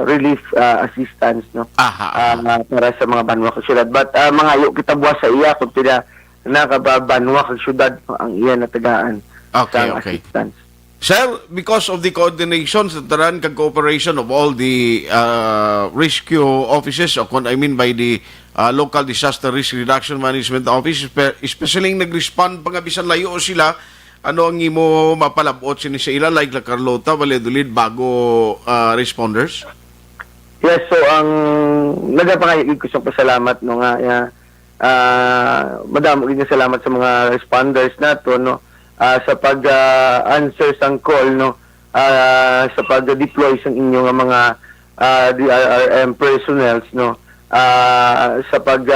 relief assistance no para sa mga banwa kag syudad but mangayo kita buwas sa iya kung pila nakabanwa kag syudad no, ang iya natagaan Okay, sang okay. assistance. Sir, because of the coordination sa taran kag cooperation of all the rescue offices, o I mean by the local disaster risk reduction management office, especially nag-respond pang bisan layo sila, ano ang imo mapalabot sini sa ila like la Carlota, Valladolid bago responders? Yes, so ang nagapangayig ko sa pasalamat no nga madamo gid nga salamat sa mga responders nato no sa pag-answer sang call no sa pag-deploy sang inyo nga mga DRRM personnels no sa pag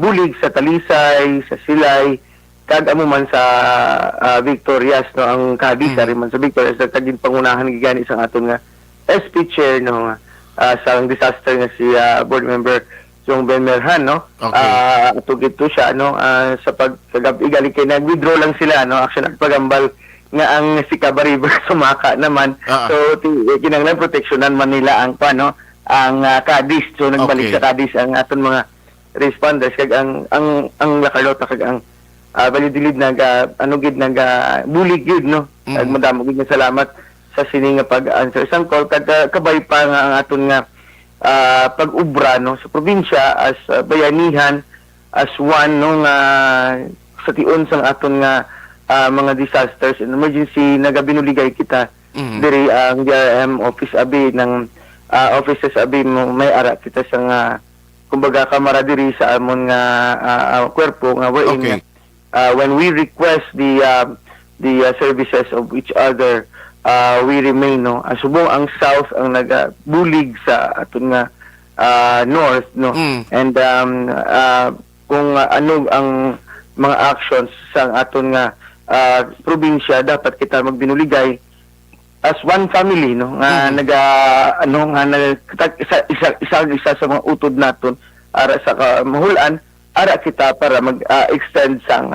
bulig sa Talisay, sa Silay kag amo man sa Victorias no ang kabisa rin man sa Victorias kag pangunahan gigani sang aton nga SP chair no sa disaster nga si board member yung Ben Merhan no tugito siya no sa pagkagabi gali kay nag-withdraw lang sila no actually nagpagambal nga ang Sikaba River sumaka naman so kinahanglan proteksyonan man nila ang ang Cadiz so nagbalik sa Cadiz ang aton mga responders kag ang La Carlota kag ang Valladolid bulig gid no kag madamo gid nga salamat sa sini nga pag-answer sang call kag kabay pa nga ang aton nga pag-ubra no sa probinsya as bayanihan as one no nga sa tiun sang aton nga mga disasters and emergency nagabinuligay kita diri ang DRM office abi ng offices abi may ara kita sang kumbaga kamara diri sa amon nga kwerpo nga wherein when we request the services of each other we remain no subong ang south ang nagabulig sa aton nga north no and kung ano ang mga actions sa aton nga probinsya dapat kita magbinuligay as one family no nga isa sa mga utod naton ara sa mahulan ara kita para mag-extend sang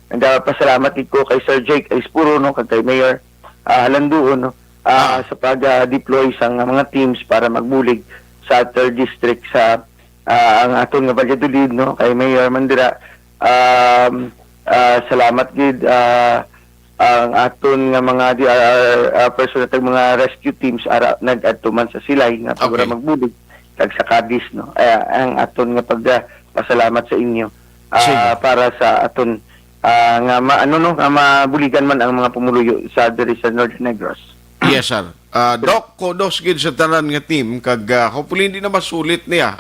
nagapasalamat ko kay Sir Jake Ispuro no kay Mayor Landuon no sa pag-deploy sang mga teams para magbulig sa 3rd district sa ang aton nga Valladolid no kay Mayor Mandira salamat gid ang aton nga mga DRR personnel tag mga rescue teams ara nag-adtuman sa silay nga para Okay. magbulig kag sa Cadiz, no. Ang aton nga pasalamat sa inyo Sige. para sa aton nga nga mabuligan man ang mga pumuluyo sa diri sa Northern Negros. Yes, sir. Doc, kudos gid sa tanan nga team kag hopefully hindi na masulit niya.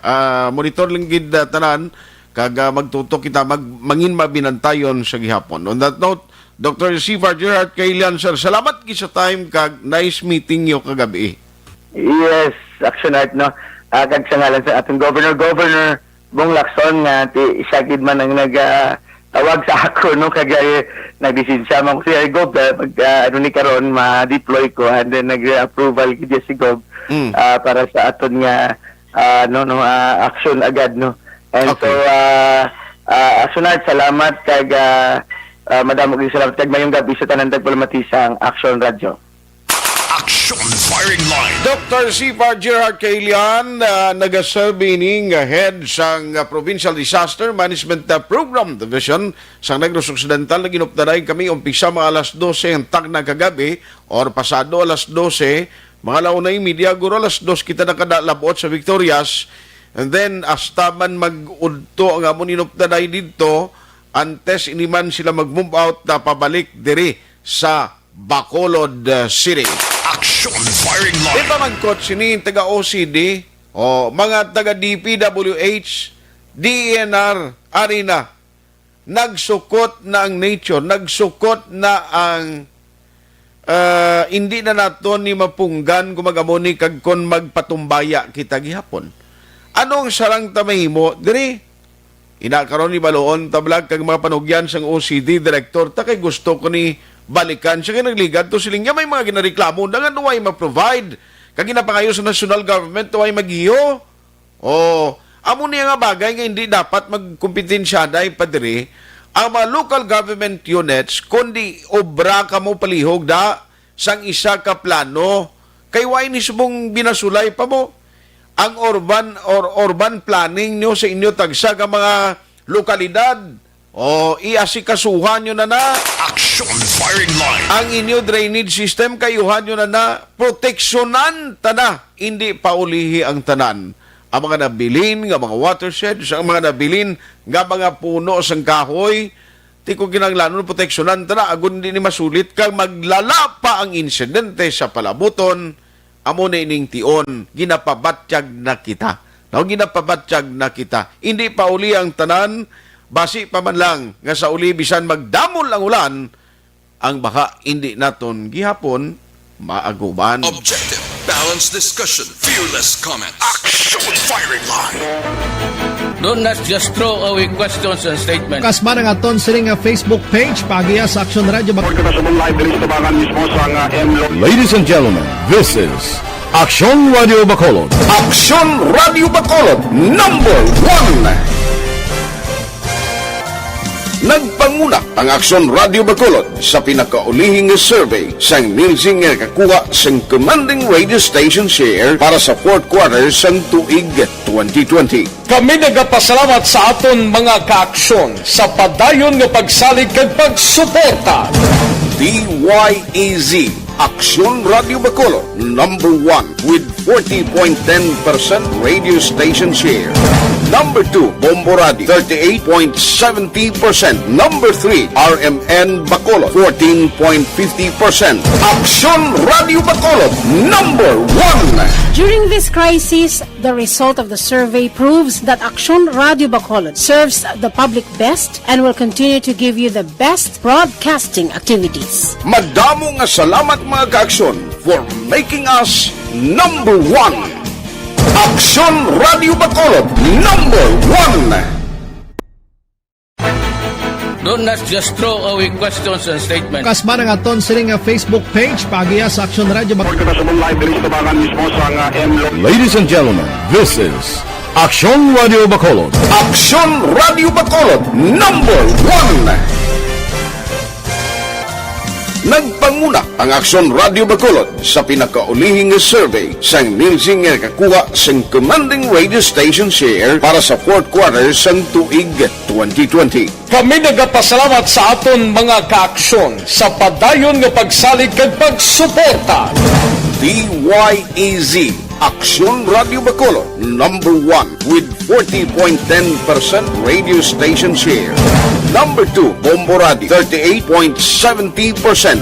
Monitor lang gid tanan kag magtutok kita mangin mabinantayon sa gihapon. On that note, Dr. Sifar Gerard Kailian, sir, salamat gid sa time kag nice meeting yo kagabi. Yes, Action Art, no. Kag sa ngalan sa atong Governor Bong Lacson nga siya gid man ang tawag sa ako, no, kag nagdesisyon man ko si Gob pag ni karon ma-deploy ko and then nag-approval gid si Gob para sa aton nga action agad, no. And Okay. so Action Art, salamat kag madamo gyud salamat kag mayong gabi sa tanan tagpalmatisang Action Radio. Action Firing Line. Dr. Sifar Gerard Kailian, nagaserve ning head sang Provincial Disaster Management Program Division sang Negros Occidental na ginuptaray kami umpisa mga alas 12 ang tagna kagabi or pasado alas 12 mga launay media guro alas 2 kita nakadalabot sa Victorias and then hasta man mag-udto ang amon inuptaray dito antes iniman sila mag-move out na pabalik diri sa Bacolod City. Action Firing Di Line. ba magkot sini taga OCD o mga taga DPWH, DENR, arena, nagsukot na ang nature, nagsukot na ang hindi na nato ni mapunggan kumagamoni kag kon magpatumbaya kita gihapon. Anong sarang tamahimo diri? Inakaron ni Baloon tablag kag mga panugyan sang OCD director ta kay gusto ko ni balikan siya nagligad to siling may mga ginareklamo na nga nuway ma-provide kag ginapangayo sa national government nuway magiyo amo niya nga bagay nga hindi dapat magkompetensya dai padiri ang mga local government units kundi obra kamo palihog da sang isa ka plano kay way ni subong binasulay pa mo ang urban planning nyo sa inyo tagsa ka mga lokalidad iasikasuhan nyo na Action Firing Line. ang inyo drainage system kayuhan nyo na proteksyonan tana hindi paulihi ang tanan ang mga nabilin nga mga watersheds ang mga nabilin nga mga puno sang kahoy ti ko kinanglanon proteksyonan tana agon di ni masulit kang maglala pa ang insidente sa palabuton amo na ining tion ginapabatsyag na kita ginapabatsyag na kita hindi pauli ang tanan basi pa man lang nga sa uli bisan magdamol ang ulan ang baka hindi naton gihapon maaguban. Objective, balanced discussion, fearless comment. Action Firing Line. Do not just throw away questions and statements. Kasma ng aton siring nga Facebook page pagiya sa Action Radio. Ladies and gentlemen, this is Action Radio Bacolod. Action Radio Bacolod number 1. Nagpanguna ang Action Radio Bacolod sa pinakaulihing survey sang Nielsen nga kakuha sang commanding radio station share para sa fourth quarter sang tuig 2020. Kami nagapasalamat sa aton mga kaaksyon sa padayon nga pagsalig kag pagsuporta. DYEZ Action Radio Bacolod number 1 with 40.10% radio station share. Number 2, Bombo Radio, 38.70%. Number 3, RMN Bacolod, 14.50%. Action Radio Bacolod, number 1. During this crisis, the result of the survey proves that Action Radio Bacolod serves the public best and will continue to give you the best broadcasting activities. Madamo nga salamat mga kaaksyon for making us number 1. Action Radio Bacolod, number 1. Do not just throw away questions and statements. Kasma ng aton siring nga Facebook page pagiya sa Action Radio. Ladies and gentlemen, this is Action Radio Bacolod. Action Radio Bacolod, number 1. Nagpanguna ang Aksyon Radio Bacolod sa pinakaulihing survey sang Nielsen nga kakuha sang commanding radio station share para sa fourth quarter sang tuig 2020. Kami nagapasalamat sa aton mga kaaksyon sa padayon nga pagsalig kag pagsuporta. DYEZ Aksyon Radio Bacolod, number 1 with 40.10% radio station share. Number 2, Bombo Radio, 38.70%.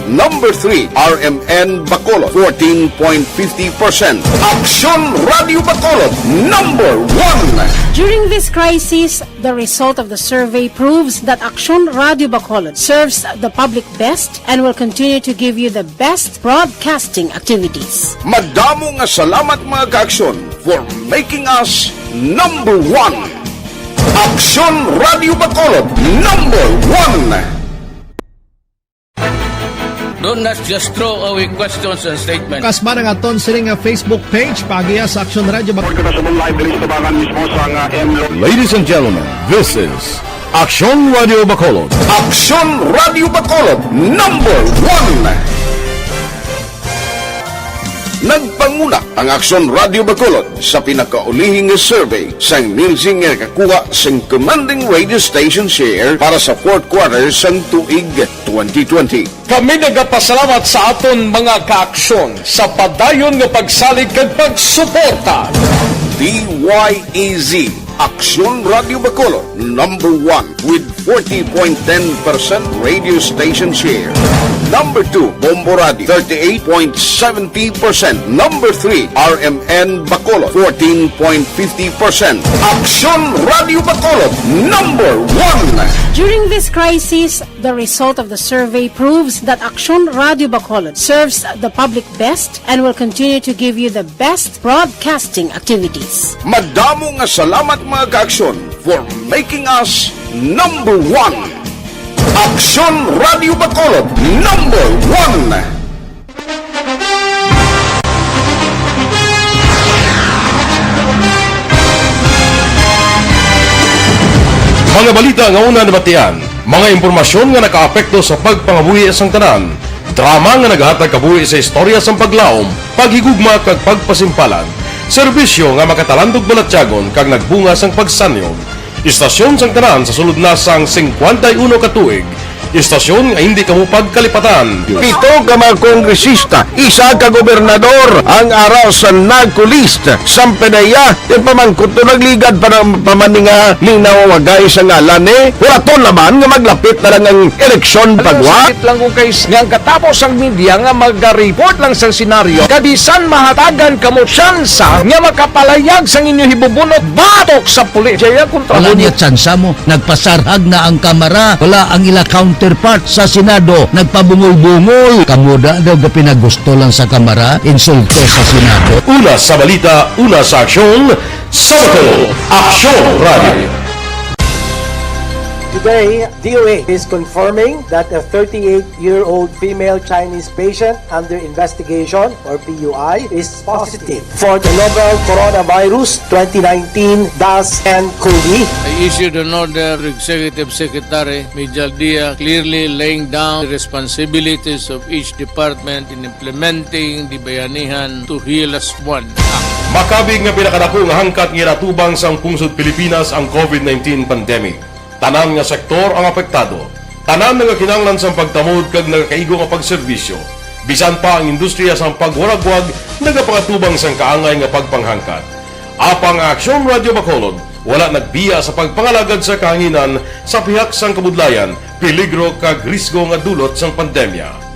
Number 3, RMN Bacolod, 14.50%. Aksyon Radio Bacolod, number 1. During this crisis, the result of the survey proves that Aksyon Radio Bacolod serves the public best and will continue to give you the best broadcasting activities. Madamo nga salamat mga kaaksyon for making us number 1. Aksyon Radio Bacolod, number 1. Don't just throw away questions and statements. Kasbarang aton sining nga Facebook page pagiya sa Aksyon Radio Bacolod. Ladies and gentlemen, this is Aksyon Radio Bacolod. Aksyon Radio Bacolod, number 1. Nagpanguna ang Aksyon Radio Bacolod sa pinakaulihing survey sang Nielsen nga kakuha sang commanding radio station share para sa fourth quarter sang tuig 2020. Kami nagapasalamat sa aton mga kaaksyon sa padayon nga pagsalig kag pagsuporta. DYEZ Aksyon Radio Bacolod, number 1 with 40.10% radio station share. Number 2, Bombo Radio, 38.70%. Number 3, RMN Bacolod, 14.50%. Aksyon Radio Bacolod, number 1. During this crisis, the result of the survey proves that Aksyon Radio Bacolod serves the public best and will continue to give you the best broadcasting activities. Madamo nga salamat mga kaaksyon for making us number 1. Aksyon Radio Bacolod, number 1. Mga balita nga una nabatian, mga impormasyon nga nakaapekto sa pagpangabuhi sang tanan, drama nga naghatag kabuhi sa istorya sang paglaom, paghigugma kag pagpasimpalan, serbisyo nga makatalandog balatyagon kag nagbunga sang pagsanyog, istasyon sang tanan sa sulod na sang 51 ka tuig, istasyon nga hindi kamupag kalipatan. 7 ka mga kongresista, 1 ka gobernador ang araw sa nagkulist sang pedaya yung pamangkot to nagligad para pamaninga linaw wagay sa ngalan wala naman nga maglapit na lang ang eleksyon pagwa Sakit lang kung kays nga katapos ang media nga mag-report lang sa senaryo kabisan mahatagan kamo tsansa nga makapalayag sang inyo hibubunot batok sa pulis. Jaya kontra Wala niya tsansa mo, nagpasarhag na ang kamera, wala ang ila counterpart sa Senado, nagpabungol-bungol. Kamuda daw ga pinagusto lang sa kamera, insulto sa Senado. Una sa balita, una sa aksyon, sa Bacolod, Aksyon Radio. Today, DOA is confirming that a 38-year-old female Chinese patient under investigation, or PUI, is positive for the novel coronavirus 2019-10-CoV. I issued an order to Executive Secretary Mijal Dia clearly laying down the responsibilities of each department in implementing the Bayanihan to Heal as One Act. Makabig nga pinakadako nga hangkat nga natubang sang pungsod Pilipinas ang COVID-19 pandemic. Tanan nga sektor ang apektado. Tanan nga kinahanglan sang pagtamod kag nagakaigo nga pagserbisyo. Bisan pa ang industriya sang pagwaragwag nagapangatubang sang kaangay nga pagpanghangkat. Apang Aksyon Radio Bacolod wala nagbiya sa pagpangalagad sa kahanginan sa pihak sang kabudlayan, peligro kag risgo nga dulot sang pandemya.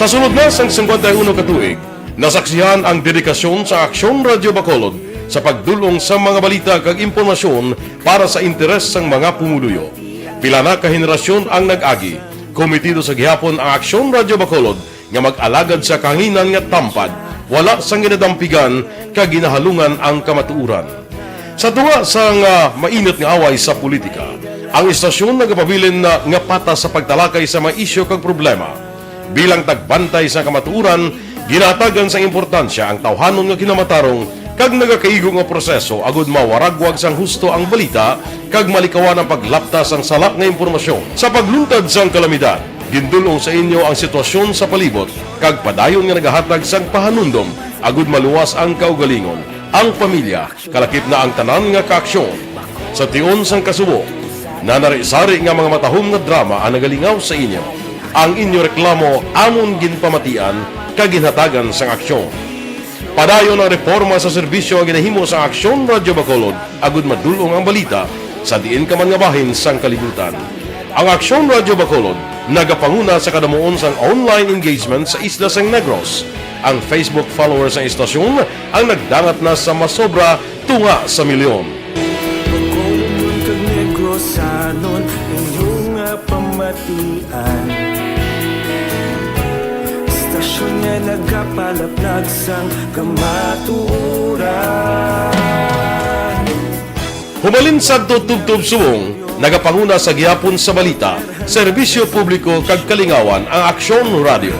Sa sunod na sang 51 ka tuig, nasaksihan ang dedikasyon sa Aksyon Radio Bacolod sa pagdulong sa mga balita kag impormasyon para sa interes sang mga pumuluyo. Pila na ka henerasyon ang nag-agi, komitido sa gihapon ang Aksyon Radio Bacolod nga mag-alagad sa kahanginan nga tampad, wala sang ginadampigan kag ginahalungan ang kamatuuran. Sa tunga sang mainit nga away sa politika, ang istasyon nagapabilin na nga patas sa pagtalakay sa mga isyu kag problema. Bilang tagbantay sa kamatuuran, ginatagan sa importansya ang tawhanon nga kinamatarong kag nagakaigo nga proseso agud mawaragwag sang husto ang balita kag malikawan ang paglaptas ang salak nga impormasyon. Sa pagluntad sang kalamidad, gindulong sa inyo ang sitwasyon sa palibot kag padayon nga nagahatag sang pahanundom agud maluwas ang kaugalingon, ang pamilya, kalakip na ang tanan nga kaaksyon. Sa tion sang kasubo, nanari-sari nga mga matahom nga drama ang nagalingaw sa inyo. Ang inyo reklamo amon ginpamatian kag ginhatagan sang aksyon. Padayon ang reforma sa serbisyo ang ginahimo sa Aksyon Radyo Bacolod agud madulong ang balita sa diin ka man nga bahin sang kalibutan. Ang Aksyon Radyo Bacolod nagapanguna sa kadamuon sang online engagement sa Isla San Negros. Ang Facebook followers sa istasyon ang nagdangat na sa masobra tunga sa milyon. Bacolod kag Negros sanon inyong pamatian. Istasyon nga nagapalaplag sang kamatuuran. Humalin sa tutubtub subong, nagapanguna sa gihapon sa balita, serbisyo publiko kag kalingawan ang Aksyon Radio.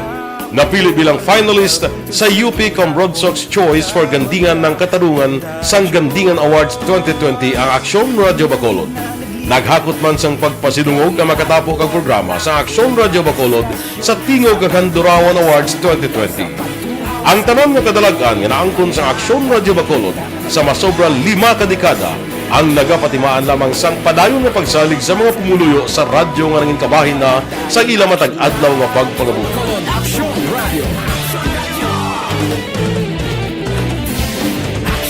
Napili bilang finalist sa UP Combrodsok's Choice for Gandingan ng Katarungan sang Gandingan Awards 2020 ang Aksyon Radio Bacolod. Naghakot man sang pagpasidungog nga makatapo kang programa sa Aksyon Radio Bacolod sa Tingog kag Handurawan Awards 2020. Ang tanan nga kadalagan nga naangkon sa Aksyon Radio Bacolod sa masobra 5 ka dekada ang nagapatimaan lamang sang padayon nga pagsalig sa mga pumuluyo sa radyo nga nangin kabahin na sa ila matag adlaw nga pagpangabuhi.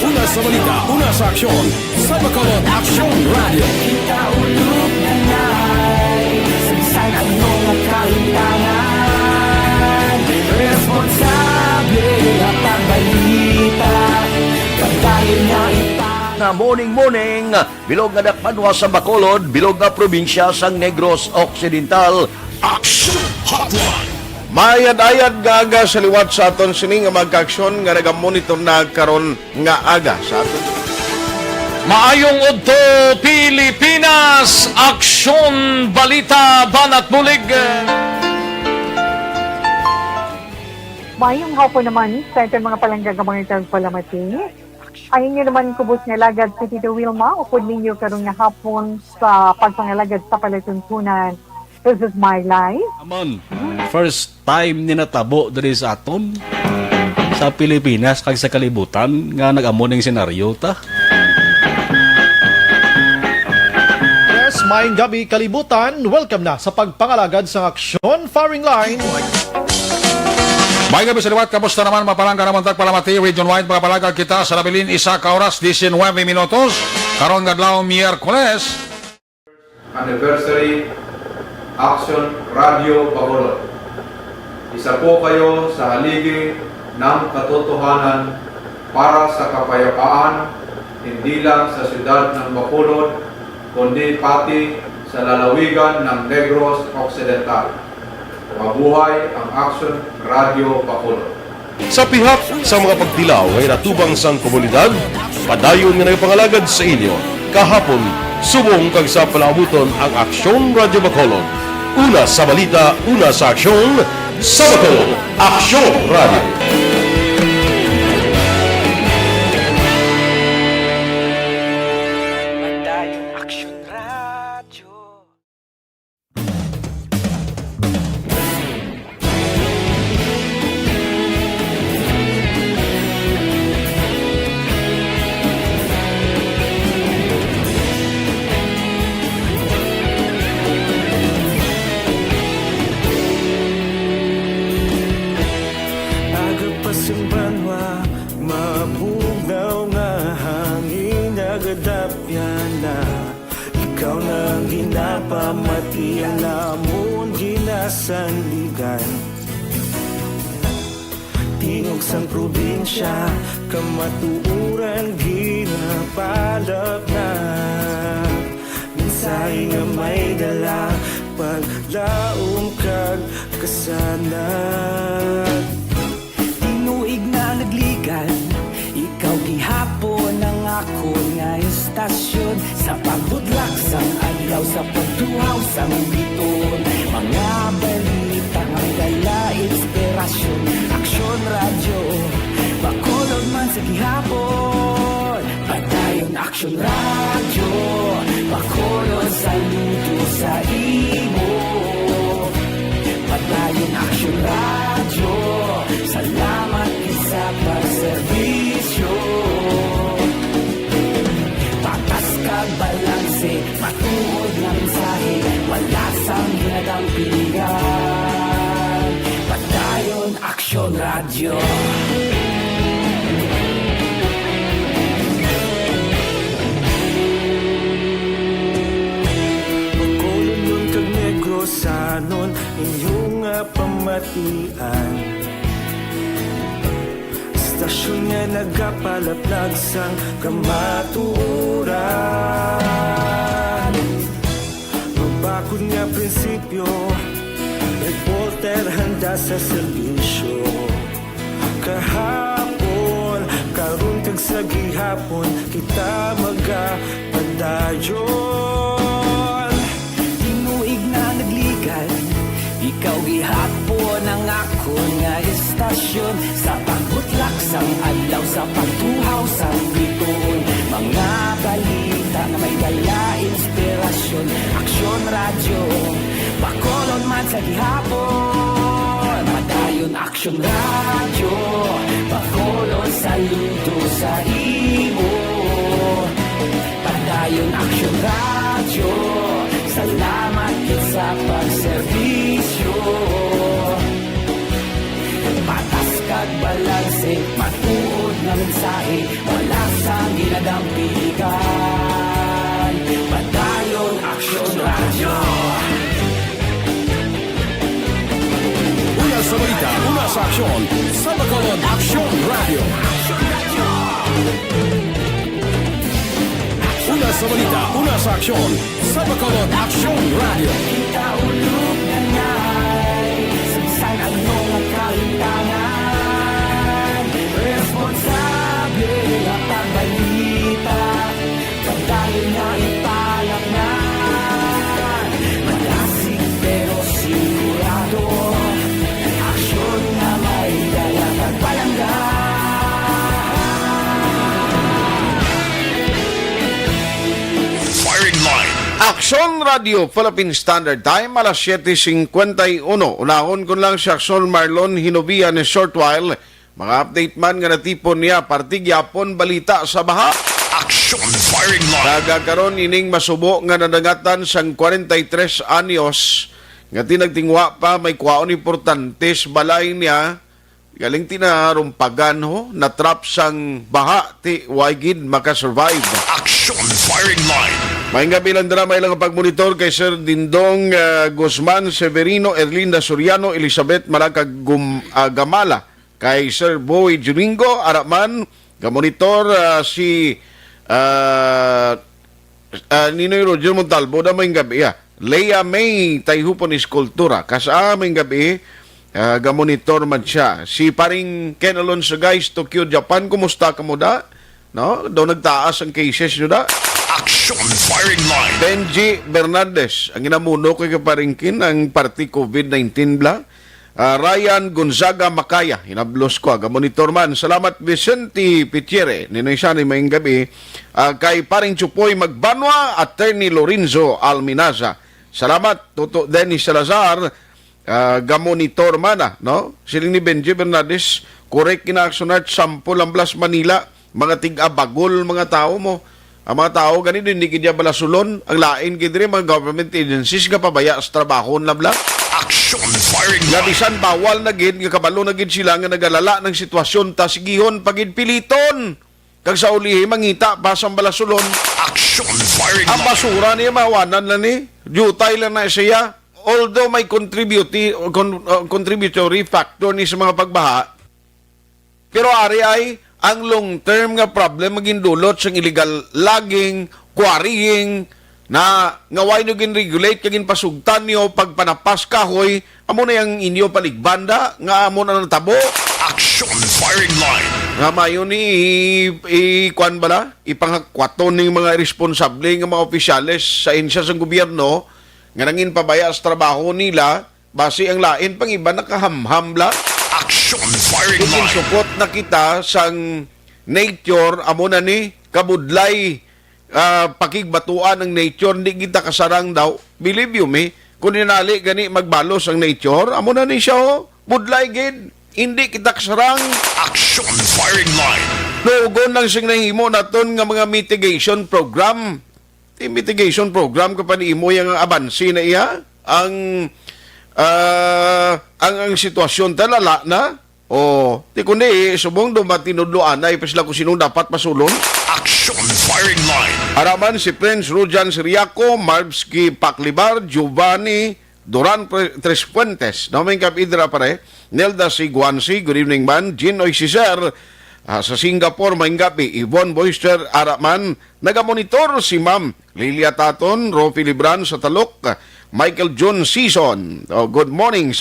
Una sa balita, una sa aksyon, sa Bacolod Aksyon Radio. Kaulog na na'y Sabisan ang mga kailangan. Responsable at pagbalita Kagaya niya Na morning, bilog nga dakpanwa sa Bacolod, bilog nga probinsya sang Negros Occidental. Action Hotline. Mayad-ayad nga aga sa liwat sa aton sini nga magkaaksyon nga nagamonitor na karon nga aga sa aton. Maayong udto Pilipinas, Aksyon Balita Banat Bulig. Mayong hapon naman sa itong mga palanggagamang palamati. Ay inyo naman kubos nga lagad sa Tito Wilma, upod ninyo karong nga hapon sa pagpangalagad sa palatuntunan. This is my life. Amon, first time ni natabo diri sa aton sa Pilipinas kag sa kalibutan nga nag-amon ning senaryo ta. Yes, maayong gabi kalibutan. Welcome na sa pagpangalagad sa Aksyon Firing Line. May gabi sa liwat, kamusta naman mapalangga naman tagpalamati, region-wide mga palagag kita sa labilin isa ka oras, 19 minutos, karon gadlaw Miyerkules. Anniversary Aksyon Radio Bacolod. Isa po kayo sa haligi ng katotohanan para sa kapayapaan, hindi lang sa siyudad ng Bacolod, kundi pati sa lalawigan ng Negros Occidental. Mabuhay ang Aksyon Radio Bacolod. Sa pihak sa mga pagtilaw ngay natubang sang komunidad, padayon nga nagpangalagad sa inyo. Kahapon, subong kag sa palaabuton ang Aksyon Radio Bacolod. Una sa balita, una sa aksyon, sa Bacolod, Aksyon Radio. Sanligan Tingog sang probinsya Kamatuuran ginapalap na Minsay nga may dala Paglaom kag kasanat Tinuig na nagligan Ikaw gihapon ang ako nga istasyon Sa pagbudlak sang adlaw Sa pagtuhaw sang biton Mga balita ang dala inspirasyon Aksyon Radio Bacolod man sa gihapon Action Radio Bacolod saludo sa imo Padayon Action Radio Salamat isa pagserbisyo Patas kag balanse Matuod na mensahe Wala sang ginadang pilihan Padayon Action Radio Sanon inyong pamatian Stasyon nga nagapalaplag sang kamaturan Mabakod nga prinsipyo Reporter handa sa serbisyo Kahapon, karun kag sa gihapon Kita magapadayon Ikaw gihapon ang ako nga istasyon Sa pagbutlak sang adlaw Sa pagtuhaw sang biton Mga balita na may dala inspirasyon Aksyon Radio Bacolod man sa gihapon Madayon Aksyon Radio Bacolod saludo sa imo Padayon Aksyon Radio Salamat sa pagserbisyo Patas kag balanse Matuod na mensahe Wala sang ginadang pilihan Padayon Action Radio Una sa balita, una sa aksyon Sa Bacolod Action Radio Una sa balita, una sa aksyon Sa Bacolod Action Radio Kita ulog na ngay Sagsay ang mga kalintangan Responsable at ang balita Pagdayo na ipalaknan Malasig pero sigurado Aksyon na may dala pagpalanggan Aksyon Radio Philippine Standard Time alas 7:51. Unahon ko lang si Aksyon Marlon Hinovia ni short while. Mga update man nga natipon niya partigyapon balita sa baha. Aksyon Firing Line. Nagakaroon ining masubo nga nadangatan sang 43 anyos nga tinagtingwa pa may kwaon importante sa balay niya. Galing tinarumpagan ho, natrap sang baha ti waigid makasurvive. Aksyon Firing Line. May gabi lang drama ilang pagmonitor kay Sir Dindong Guzman, Severino, Erlinda Soriano, Elizabeth Malacag Gamala, kay Sir Boy Juningo, Araman, gamonitor si Ninoy Roger Montalbo na may gabi. Leia May, Tayhupon Eskultura, kasa may gabi, gamonitor man siya. Si paring Ken Alonso guys, Tokyo, Japan, kumusta ka mo da? No? Daw nagtaas ang cases nyo da? Action Firing Line. Benji Bernaldez, ang inamuno kay kaparingkin ang party COVID-19 bla. Ryan Gonzaga Macaya, hinablos ko, monitor man. Salamat Vicente Pichiere, ninoy siya ni maying gabi. Kay paring Chupoy Magbanwa, Attorney Lorenzo Alminaza. Salamat, Toto Dennis Salazar, gamonitor man, no? Siling ni Benji Bernaldez, correct kinaksunat, sample ang Blas Manila, mga tig-abagol mga tao mo. Ang mga tao, ganito, hindi kanya balasulon. Ang lain, kaya mga government agencies nga pabaya sa trabaho na bla. Action Firing Line. Gabisan, bawal na gid, nga kabalo na gid sila nga nagalala ng sitwasyon, tas gihon, pagid piliton. Kag sa ulihi, mangita, pasang balasulon. Action Firing Line. Ang basura niya, mawanan na ni. Jutay lang na siya. Although may contributory factor ni sa mga pagbaha, pero ari ay, ang long-term nga problem maging dulot sa illegal logging, quarrying, na ngaway nyo gin-regulate, kagin pasugtan nyo, pagpanapas kahoy, amo na yung inyo paligbanda, nga amo na natabo. Action Firing Line. Nga mayon ni, ikuan bala, ipangakwaton ng mga responsable ng mga opisyales sa insya sa gobyerno, nga nangin pabaya sa trabaho nila, base ang lain pang iba nakahamham la. Action Firing Line. Support na kita sang nature amo na ni kabudlay pakigbatuan ng nature, hindi kita kasarang daw. Believe you me, kung ninali gani magbalos ang nature, amo na ni siya, budlay gid. Hindi kita kasarang. Action firing line. Lugon lang siyang nahimo naton nga mga mitigation program. Mitigation program ka pa ni imo yung abansi na iya. Ang sitwasyon talala na. O, di kundi, subong dumatinudloan ay pasla kung sinong dapat masulon. Action firing line. Araman si Prince Rujan Siriaco, Marbski Paclibar, Giovanni Duran Tres Fuentes. Namin kapidra pare. Nelda Siguansi, good evening man. Ginoy Cicer, sa Singapore, Mainggapi, Yvonne Boyster, Araman, nagamonitor si Ma'am Lilia Taton, Rofi Libran sa Talok, Michael John Season. Good morning,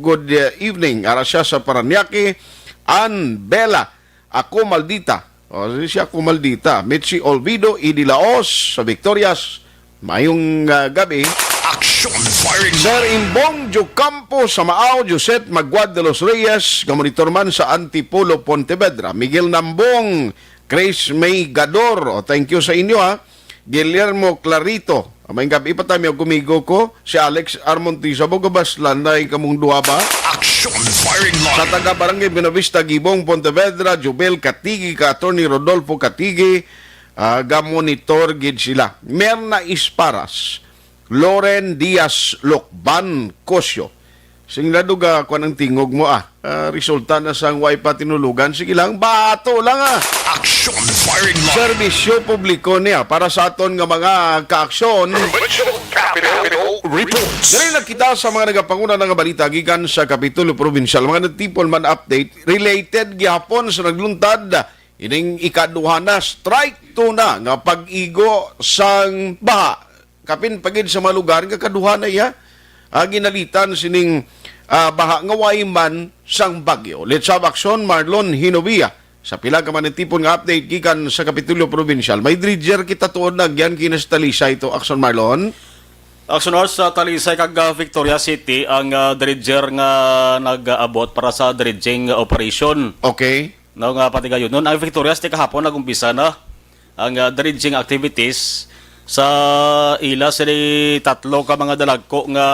good evening, ara siya sa Paranaque, Ann Bella, ako Maldita, siya ako Maldita, Mitzi Olvido, Idi Laos, sa Victorias, mayong gabi. Action firing line. Sir Imbong Jocampo sa Maao, Josette Magwad de los Reyes, gamonitor man sa Antipolo, Pontevedra, Miguel Nambong, Grace May Gador, thank you sa inyo ha, Guillermo Clarito, may gabi pa tayo gumigo ko, si Alex Armontiza, Bogabaslan na kamong duha ba? Action firing line. Sa taga Barangay Binavista, Gibong, Pontevedra, Jubel Katigi, ka Attorney Rodolfo Katigi, gamonitor gid sila. Merna Isparas, Loren Diaz Lokban Kosyo. Singlado ga ko ng tingog mo resulta na sang way pa tinulugan. Sige lang, bato lang Action firing line. Serbisyo publiko niya para sa aton nga mga kaaksyon. Reports. Dali na kita sa mga nagapanguna ng balita gikan sa Kapitulo Provincial. Mga nagtipon man update related gihapon sa nagluntad ining ikaduha na strike 2 na nga pag-igo sang baha. Kapin pagid sa mga lugar nga kaduha na iya ginalitan sining baha nga way man sang bagyo. Let's have action, Marlon Hinovia. Sa pila ka man tipon nga update gikan sa Kapitulo Provincial. May dridger kita tuod na gyan kinastalisay ito. Action, Marlon. Action Horse sa Talisay kag Victoria City ang dredger nga nag-abot para sa dredging operation. Okay. No nga pati gayon. Noon ang Victoria City kahapon nagumpisa na ang dredging activities sa ila sila tatlo ka mga dalagko nga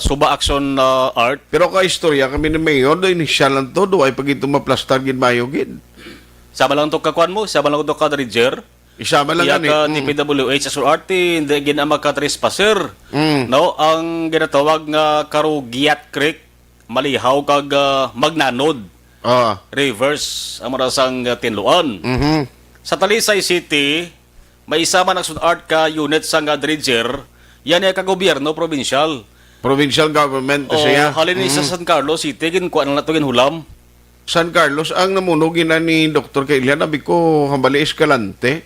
suba action art. Pero ka istorya kami ni Mayor do inisyal lang to do ay pag ito maplastar gid mayo gid. Sama lang to kakuan mo, sama lang to ka dredger. Isama lang gani. Iya ka DPWH as art hindi gid ang magka-trespasser. No, ang ginatawag nga Karugiat Creek malihaw kag magnanod. Reverse ang marasang tinluan. Sa Talisay City may isa man ang art ka unit sa nga dredger, yan ay kagobyerno, provincial. Provincial government siya. Halin sa San Carlos City, ginkuha na nato ginhulam. San Carlos, ang namunugin na ni Dr. Kailian, nabi ko, Hambali Escalante.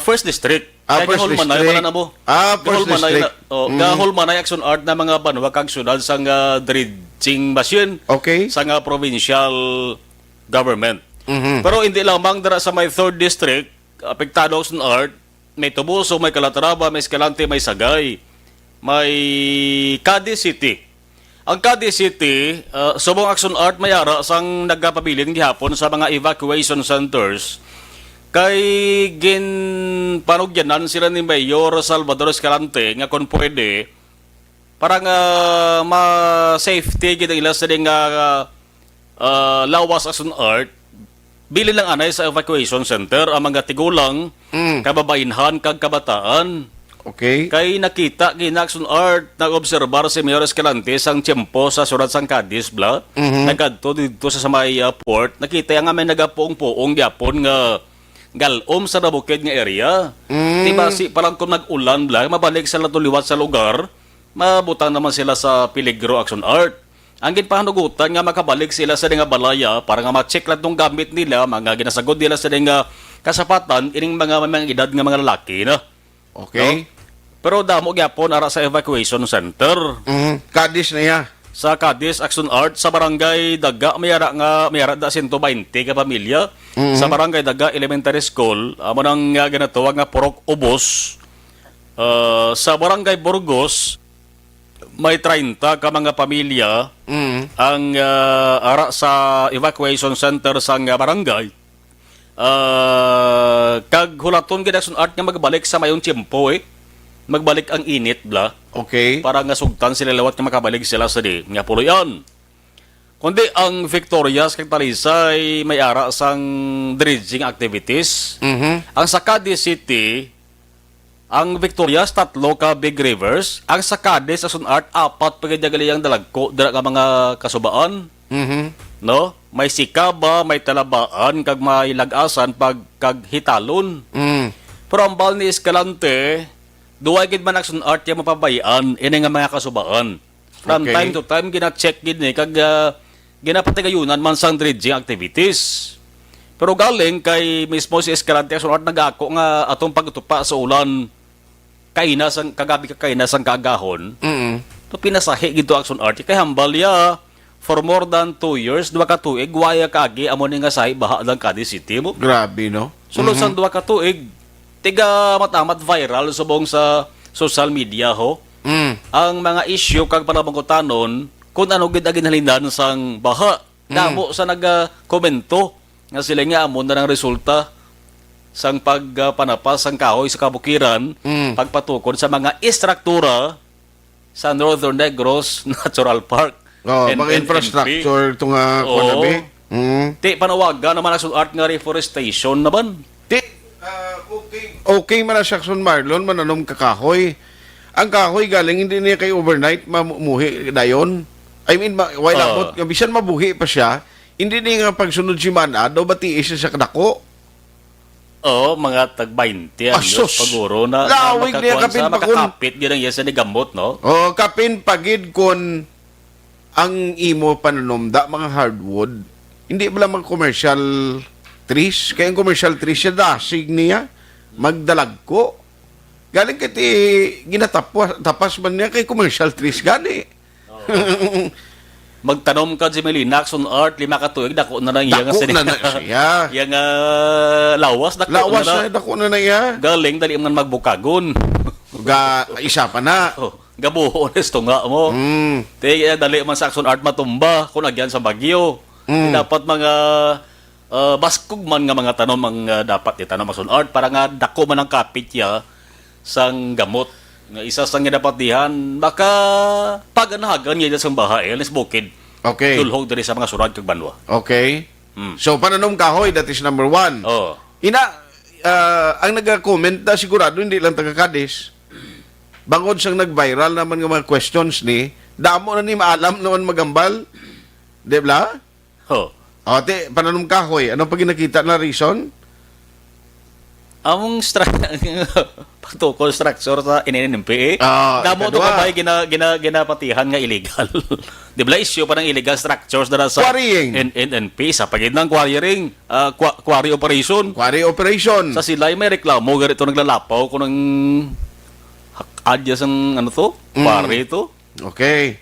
First District. First District. Wala na mo. First District. Gahulmanay action art na mga banwa kag syudad sa nga dredging machine. Okay. Sa nga provincial government. Pero hindi lamang dara sa may 3rd District, apektado action art, may Tubuso, may Calatrava, may Escalante, may Sagay, may Cadiz City. Ang Cadiz City, subong action art may ara sang nagpabilin gihapon sa mga evacuation centers kay panugyanan sila ni Mayor Salvador Escalante nga kung pwede parang ma-safety gid ila sa nga lawas action art. Bili lang anay sa evacuation center ang mga tigulang, kababainhan kag kabataan. Okay. Kay nakita ginaction art nag-obserbar si Mayor Escalante sang tiyempo sa surat sang Cadiz bla. Nagkadto dito sa may port, nakita nga may nagapuong-puong gyapon nga galom sa nabukid nga area. Diba parang kung nag-ulan bla, mabalik sila tuliwat sa lugar, mabutang naman sila sa peligro action art. Ang ginpahanugutan nga makabalik sila sa nga balaya para nga ma-check lang tong gamit nila, mga ginasagod nila sa nga kasapatan ining mga edad nga mga lalaki na. Okay. No? Pero damo gyapon ara sa evacuation center. Cadiz na ya. Sa Cadiz Action Art sa Barangay Daga may ara da 120 ka pamilya. Sa Barangay Daga Elementary School amo nang ginatawag nga Purok Ubos. Sa Barangay Burgos may 30 ka mga pamilya ang ara sa evacuation center sa barangay. Kag hulaton gid Action Art nga magbalik sa mayong tiyempo magbalik ang init bla. Okay. Para nga sugtan sila lawat nga makabalik sila sa di nga puloyan. Kundi ang Victorias kag Talisay may ara sang dredging activities. Ang sa Cadiz City, ang Victorias 3 ka big rivers, ang sa Cadiz Action Art 4 pagyagali ang dalagko dira ka mga kasubaan. No? May Sikaba, may Talabaan kag may Lagasan kag Hitalon. Pero ang bal ni Escalante, duwa gid man Action Art yang mapabayaan ini nga mga kasubaan. From time to time gina-check gid ni kag ginapatigayunan man sang dredging activities. Pero galing kay mismo si Escalante Action Art nagako nga atong pagtupa sa ulan kainasang kagabi kainasang kaagahon. To pinasahi gid to Action Art kay hambal ya for more than 2 years, 2 ka tuig waya kagi amo ni nga sahi baha lang Cadiz City mo. Grabe no. Sulod sang 2 ka tuig tiga matamat viral subong sa social media ho. Ang mga issue kag panabangkotanon kung ano gid ang ginhalinan sang baha. Damo sa nag-komento nga sila nga amo na ng resulta sang pagpanapas sang kahoy sa kabukiran pagpatukod sa mga istruktura sa Northern Negros Natural Park. Mga infrastructure ito nga kunabi. Ti panawagan naman Action Art nga reforestation naman. Okay man na Action Marlon, mananom kakahoy. Ang kahoy galing hindi niya kay overnight mamuhi dayon. I mean, why not? Bisan mabuhi pa siya, hindi niya nga pagsunod si Manado, bati isa sa kadako. Mga tag-20 Asos! paguro na Lawig niya kapin pa kun. Makakapit yun ang yasa ni gamot, no? Kapin pagid kun ang imo panunumda, mga hardwood, hindi ba lang mga commercial trees? Kaya ang commercial trees siya dasig niya, magdalag ko. Galing kiti ginatapas man niya kay commercial trees gani. Magtanom ka si Melina Action Art 5 ka tuig dako na lang iya nga siya. Iya nga lawas na dako na iya. Galing dali man magbukagon. Isa pa na. Gabuho honesto nga mo. Dali man sa Action Art matumba kung agyan sa bagyo. Dapat mga baskog man nga mga tanom ang dapat itanom Action Art para nga dako man ang kapit ya sang gamot. Nga isa sang ginapatihan, baka paganahagan niya sa bahay, alis bukid. Okay. Dulhog diri sa mga surad kag banwa. Okay. So, pananom kahoy, that is number 1. Ang nag-comment na sigurado, hindi lang taga-Cadiz. Bangod siyang nag-viral naman ng mga questions ni, damo na ni maalam naman magambal. Di ba? Pananom kahoy, anong pag nakita na reason? Among pagtukol structure sa NNMP damo to pa ginapatihan nga illegal. Di ba issue pa ng illegal structures na sa NNP sa pagid ng quarrying, quarry operation. Sa sila may reklamo ganito naglalapaw kung ng adya sang quarry to. Okay.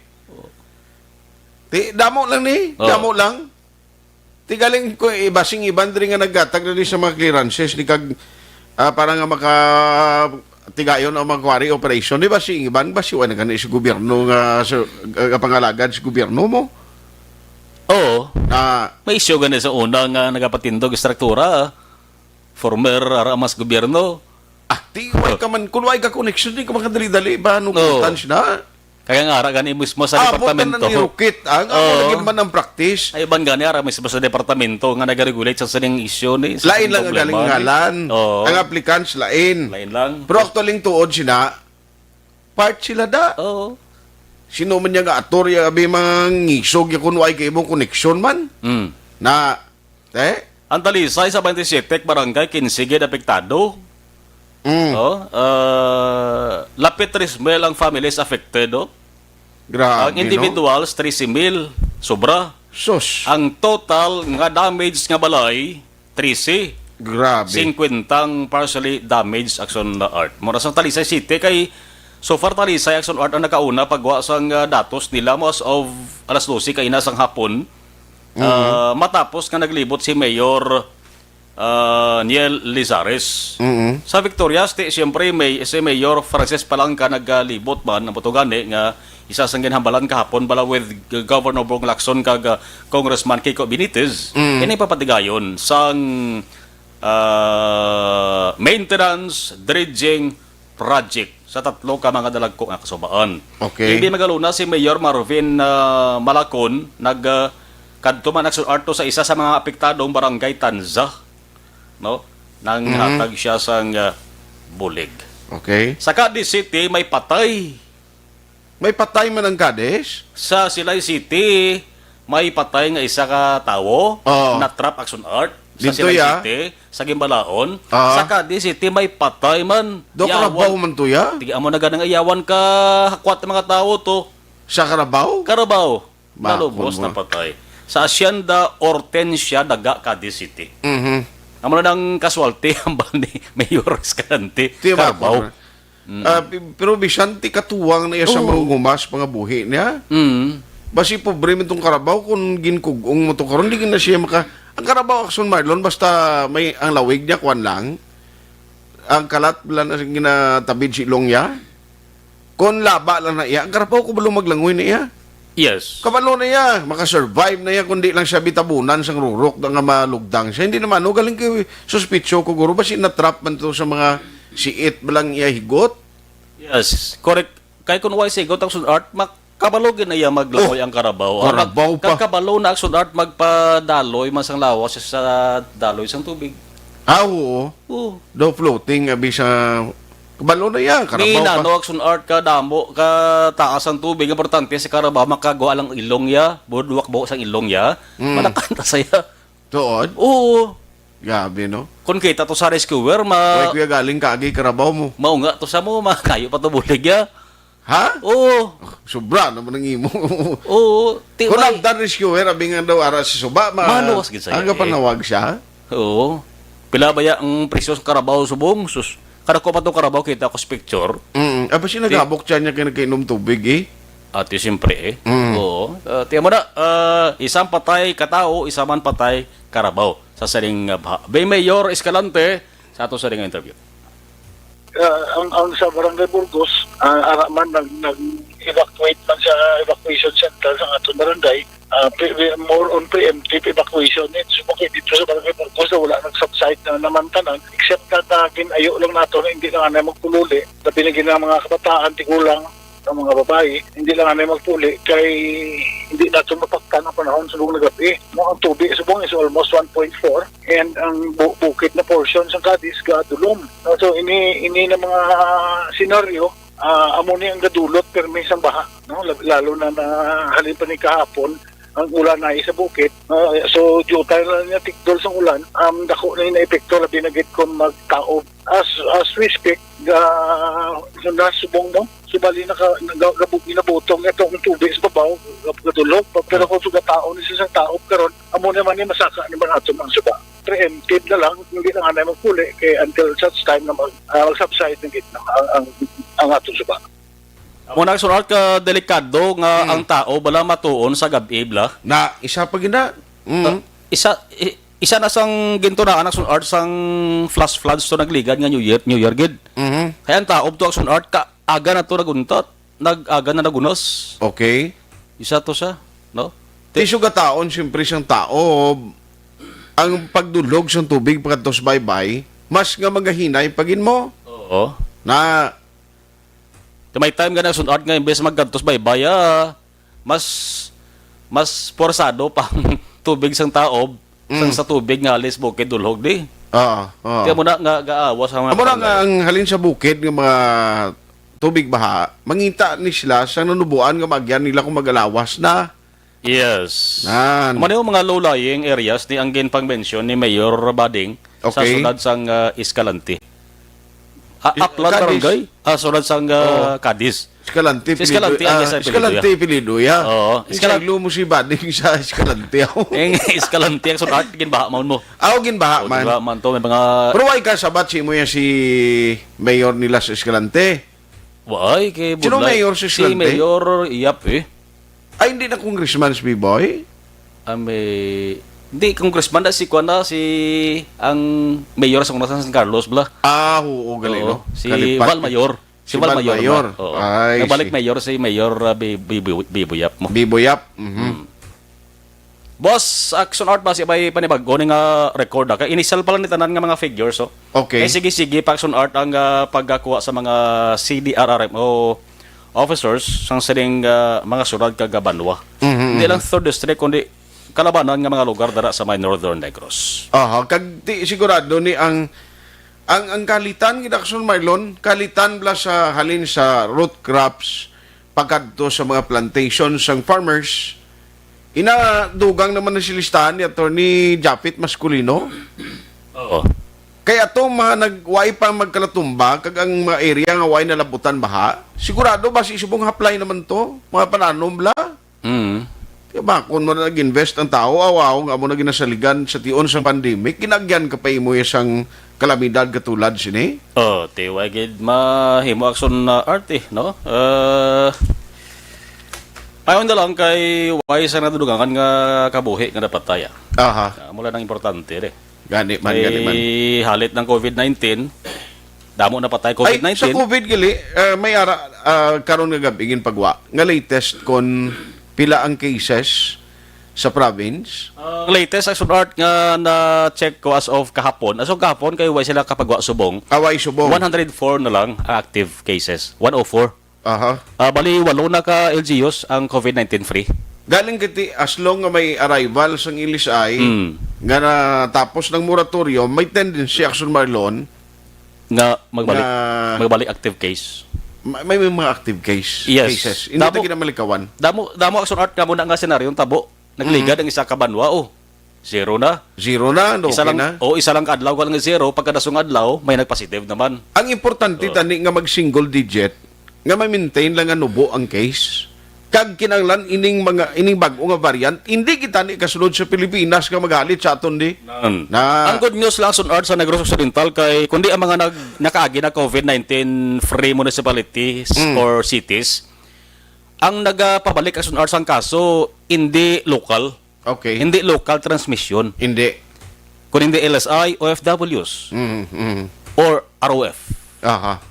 Damo lang ni, damo lang. Galing ko basing iban diri nga naggatag na sa mga clearances ni kag para nga tigayon ang mga quarry operation. Di ba si iban ba si wala ganun sa gobyerno nga pangalagad sa gobyerno mo? May issue ganun sa una nga nagapatindog struktura former aramas gobyerno. Di wala ka man kung wala ka connection di ka makadali-dali ba nukutan siya. Kaya nga ara gani mismo sa departamento. Nirukit ang naging man ang practice. Ay ban gani ara mismo sa departamento nga nagaregulate sa saning issue ni. Lain lang ang galing ngalan. Ang applicants lain. Lain lang. Pero actually tuod sila part sila da. Sino man niya nga atorya abi mangisog ya kun way kay imong connection man. Na ang Talisay sa 27 barangay 15 gid apektado. Lapit 3,000 ang families affected. Grabe, ang individuals 13,000 sobra. Sus. Ang total nga damage nga balay 13. Grabe. 50 partially damaged Action Art. Mura sa Talisay City kay so far Talisay Action Art ang nakauna pagwa sang datos nila mo as of alas 12 kay inasang hapon. Matapos nga naglibot si Mayor Niel Lizares. Sa Victorias, siyempre si Mayor Frances Palangka naglibot man ng Butugani nga isa sang ginhambalan kahapon bala with Governor Bong Lacson kag Congressman Kiko Benitez. Kini papatigayon sang maintenance dredging project sa tatlo ka mga dalagko nga kasubaan. Okay. Hindi magaluna si Mayor Marvin Malacon kadto man nagsuarto sa isa sa mga apektadong barangay Tanza, no? Nang hatag siya sang bulig. Okay. Sa Cadiz City may patay. May patay man ang Cadiz? Sa Silay City may patay nga isa ka tawo na trap action art. Sa Dito Silay ya? City, sa Gimbalaon. Sa Cadiz City may patay man. Do Carabao man to ya? Tiga mo na ganang ayawan ka hakwat ng mga tao to. Sa Carabao? Carabao. Ma, Nalubos mo. na patay. Sa Hacienda Hortensia, Daga, Cadiz City. Amo na ng casualty ang ni Mayor Escalante. Carabao. Pero bisanti katuwang na iya sa mga gumas pangabuhi niya. Basi pobre man tong Carabao kung ginkugong mo to karon di na siya maka ang Carabao Action Marlon basta may ang lawig niya kwan lang. Ang kalat lang na ginatabid si ilong niya. Kon laba lang na iya, ang Carabao ko balong maglangoy na iya. Yes. Kabalo na iya, makasurvive na iya kundi lang siya bitabunan sang rurok nga malugdang siya. Hindi naman, no, galing kay suspitsyo ko guro basi na-trap man to sa mga siit balang iya higot. Yes, correct. Kay kun why say got action art kabalo gid na iya maglangoy ang Carabao. Carabao pa. Kabalo na action art magpadaloy man sang lawas sa daloy sang tubig. Oo. Oo. Do floating abi sa kabalo na iya, Carabao pa. No action art ka damo ka taas ang tubig importante sa Carabao makagawa lang ilong ya, budwak buo sang ilong ya. Manakanta saya. Tuod? Oo. Gabi, no? Kung kita to sa rescuer, Uy, kuya, galing ka agi Carabao mo. Mao nga to sa mo, makayo pa to bulig ya. Ha? Oo. Sobra naman ang imo. Oo. Kung nagdan rescuer, abi nga daw ara si Suba, Maluwas gid saya. Aga panawag siya. Oo. Pila ba ya ang presyo sa Carabao subong? Sus. Kada ko pa to Carabao kita ko sa picture. Aba siya nagabok siya niya kinakainom tubig eh. Ati siyempre Oo. Tiyan mo na, isang patay katao, isa man patay Carabao sa saling baha. Bay Mayor Escalante sa ato sa ring interview. Ang sa Barangay Burgos, araman nag-evacuate man sa evacuation center sa aton barangay, more on preemptive evacuation. Sumukit dito sa Barangay Burgos na wala nag-subside na naman tanan, except na ginayo lang nato na hindi lang na magpululi, na binigyan ng mga kabataan, tigulang, ng mga babae, hindi lang na magpuli kay hindi natin mapagtan ang panahon sa buong nagabi. Ang tubig sa buong is almost 1.4 and ang bukid na portion sa Cadiz gadulom. So ini na mga senaryo, amo ni ang gadulot permi sa baha, no? Lalo na halin pa ni kahapon ang ulan na sa bukid. So due tayo na niya tigdol sa ulan, dako na yung epekto labi na gid kon magtaob. As we speak, subong mo, subali na ginabutong itong tubig sa babaw, gadulog. Pero kung sugataon ni sa taob karon, amo naman ni masaka ni mga ato ang suba. Preemptive na lang, hindi na nga magpuli kay until such time na mag-subside ng gitna ang atong suba. Muna sunod ka delikado nga ang tao bala matuon sa gabi bla. Na isa pa gina. Isa na sang ginto na anak sunod sang flash floods to nagligad nga New Year gid. Kaya ang tao to action art ka aga na to naguntot, nag-aga na nagunos. Okay. Isa to sa, no? Tisyo gataon siyempre siyang tao. Ang pagdulog sa tubig pagkatos bye-bye, mas nga magahinay pagin mo. Oo. Na may time nga na sunod nga imbes magkantos bye-bye, mas forsado pang tubig sang taob sang sa tubig nga alis bukid dulhog di. Kaya mo na nga gaawas sa mga. Amo na nga ang halin sa bukid nga mga tubig baha, mangita ni sila sa nanubuan nga magyan nila kung magalawas na. Yes. Ano yung mga low-lying areas ni ang pang-mention ni Mayor Bading sa sunod sang Escalante. Aklan barangay, sunod sang Cadiz. Escalante, Escalante Pilido, ya. Oo. Escalante mo si Bading sa Escalante ako. Escalante ang sunod, ginbaha man mo. Ginbaha man. Ginbaha man to, may mga. Pero why ka sabat mo yan si Mayor nila sa Escalante? Why, kay Budlay. Sino Mayor sa Escalante? Si Mayor Iyap Ay, hindi na congressman si B-Boy? Hindi, congressman na si ang mayor sa San Carlos bla. Oo, galing, no? Si Val Mayor. Si Val Mayor. Nagbalik si mayor si Mayor Biboyap mo. Biboyap. Boss, Action Art ba siya may panibago ni nga record na? Kaya initial pala ni tanan nga mga figures, so. Okay. Sige, Action Art ang pagkakuha sa mga CDRRM o officers sang sining mga surad kagabanwa. Hindi lang 3rd District, kundi kalabanan nga mga lugar dara sa may Northern Negros. Aha, kag di sigurado ni ang kalitan gid Action Marlon, kalitan bla sa halin sa root crops pagkadto sa mga plantations sang farmers. Inadugang naman na si listahan ni Attorney Japit Masculino. Oo. Kaya to mga nagway pa magkalatumba kag ang mga area nga way nalabutan baha. Sigurado ba si subong haplay naman to, mga pananom bla? Diba, kung mo nag-invest ang tao, awaw, nga mo na ginasaligan sa tion sa pandemic, ginagyan ka pa imo isang kalamidad katulad sini? Tiwagid mahimo Action Art no? Ayon na lang kay why sa nadudugangan nga kabuhi nga dapat taya. Aha. Mula nang importante Gani man. Halit ng COVID-19, damo na patay COVID-19. Ay, sa COVID gali, may karon nga gabi pagwa. Nga latest kon pila ang cases sa province? Ang latest Action Art nga na-check ko as of kahapon. As of kahapon, kayo why sila kapagwa subong. Away subong. 104 na lang ang active cases. 104. Aha. Bali, 8 na ka LGUs ang COVID-19 free. Galing kiti, as long nga may arrival sang Ilisay, nga natapos ng moratorium, may tendency Action Marlon nga magbalik active case. May mga active cases. Hindi tayo ginamalikawan. Damo Action Art ka muna nga senaryong tabo. Nagligad ang isa ka banwa, zero na. No, isa lang, na? Isa lang kadlaw ka lang zero. Pagkadasong adlaw, may nagpositive naman. Ang importante tani nga mag-single digit, nga ma-maintain lang nga nubo ang case. Kag kinanglan ining bag-o nga variant, hindi kita ni kasunod sa Pilipinas nga magalit sa aton di. Ang good news lang Action Art sa Negros Occidental kay kundi ang mga nakaagi na COVID-19 free municipalities or cities, ang nagapabalik Action Art sang kaso hindi local. Okay. Hindi local transmission. Hindi. Kung hindi LSI, OFWs. Or ROF. Aha.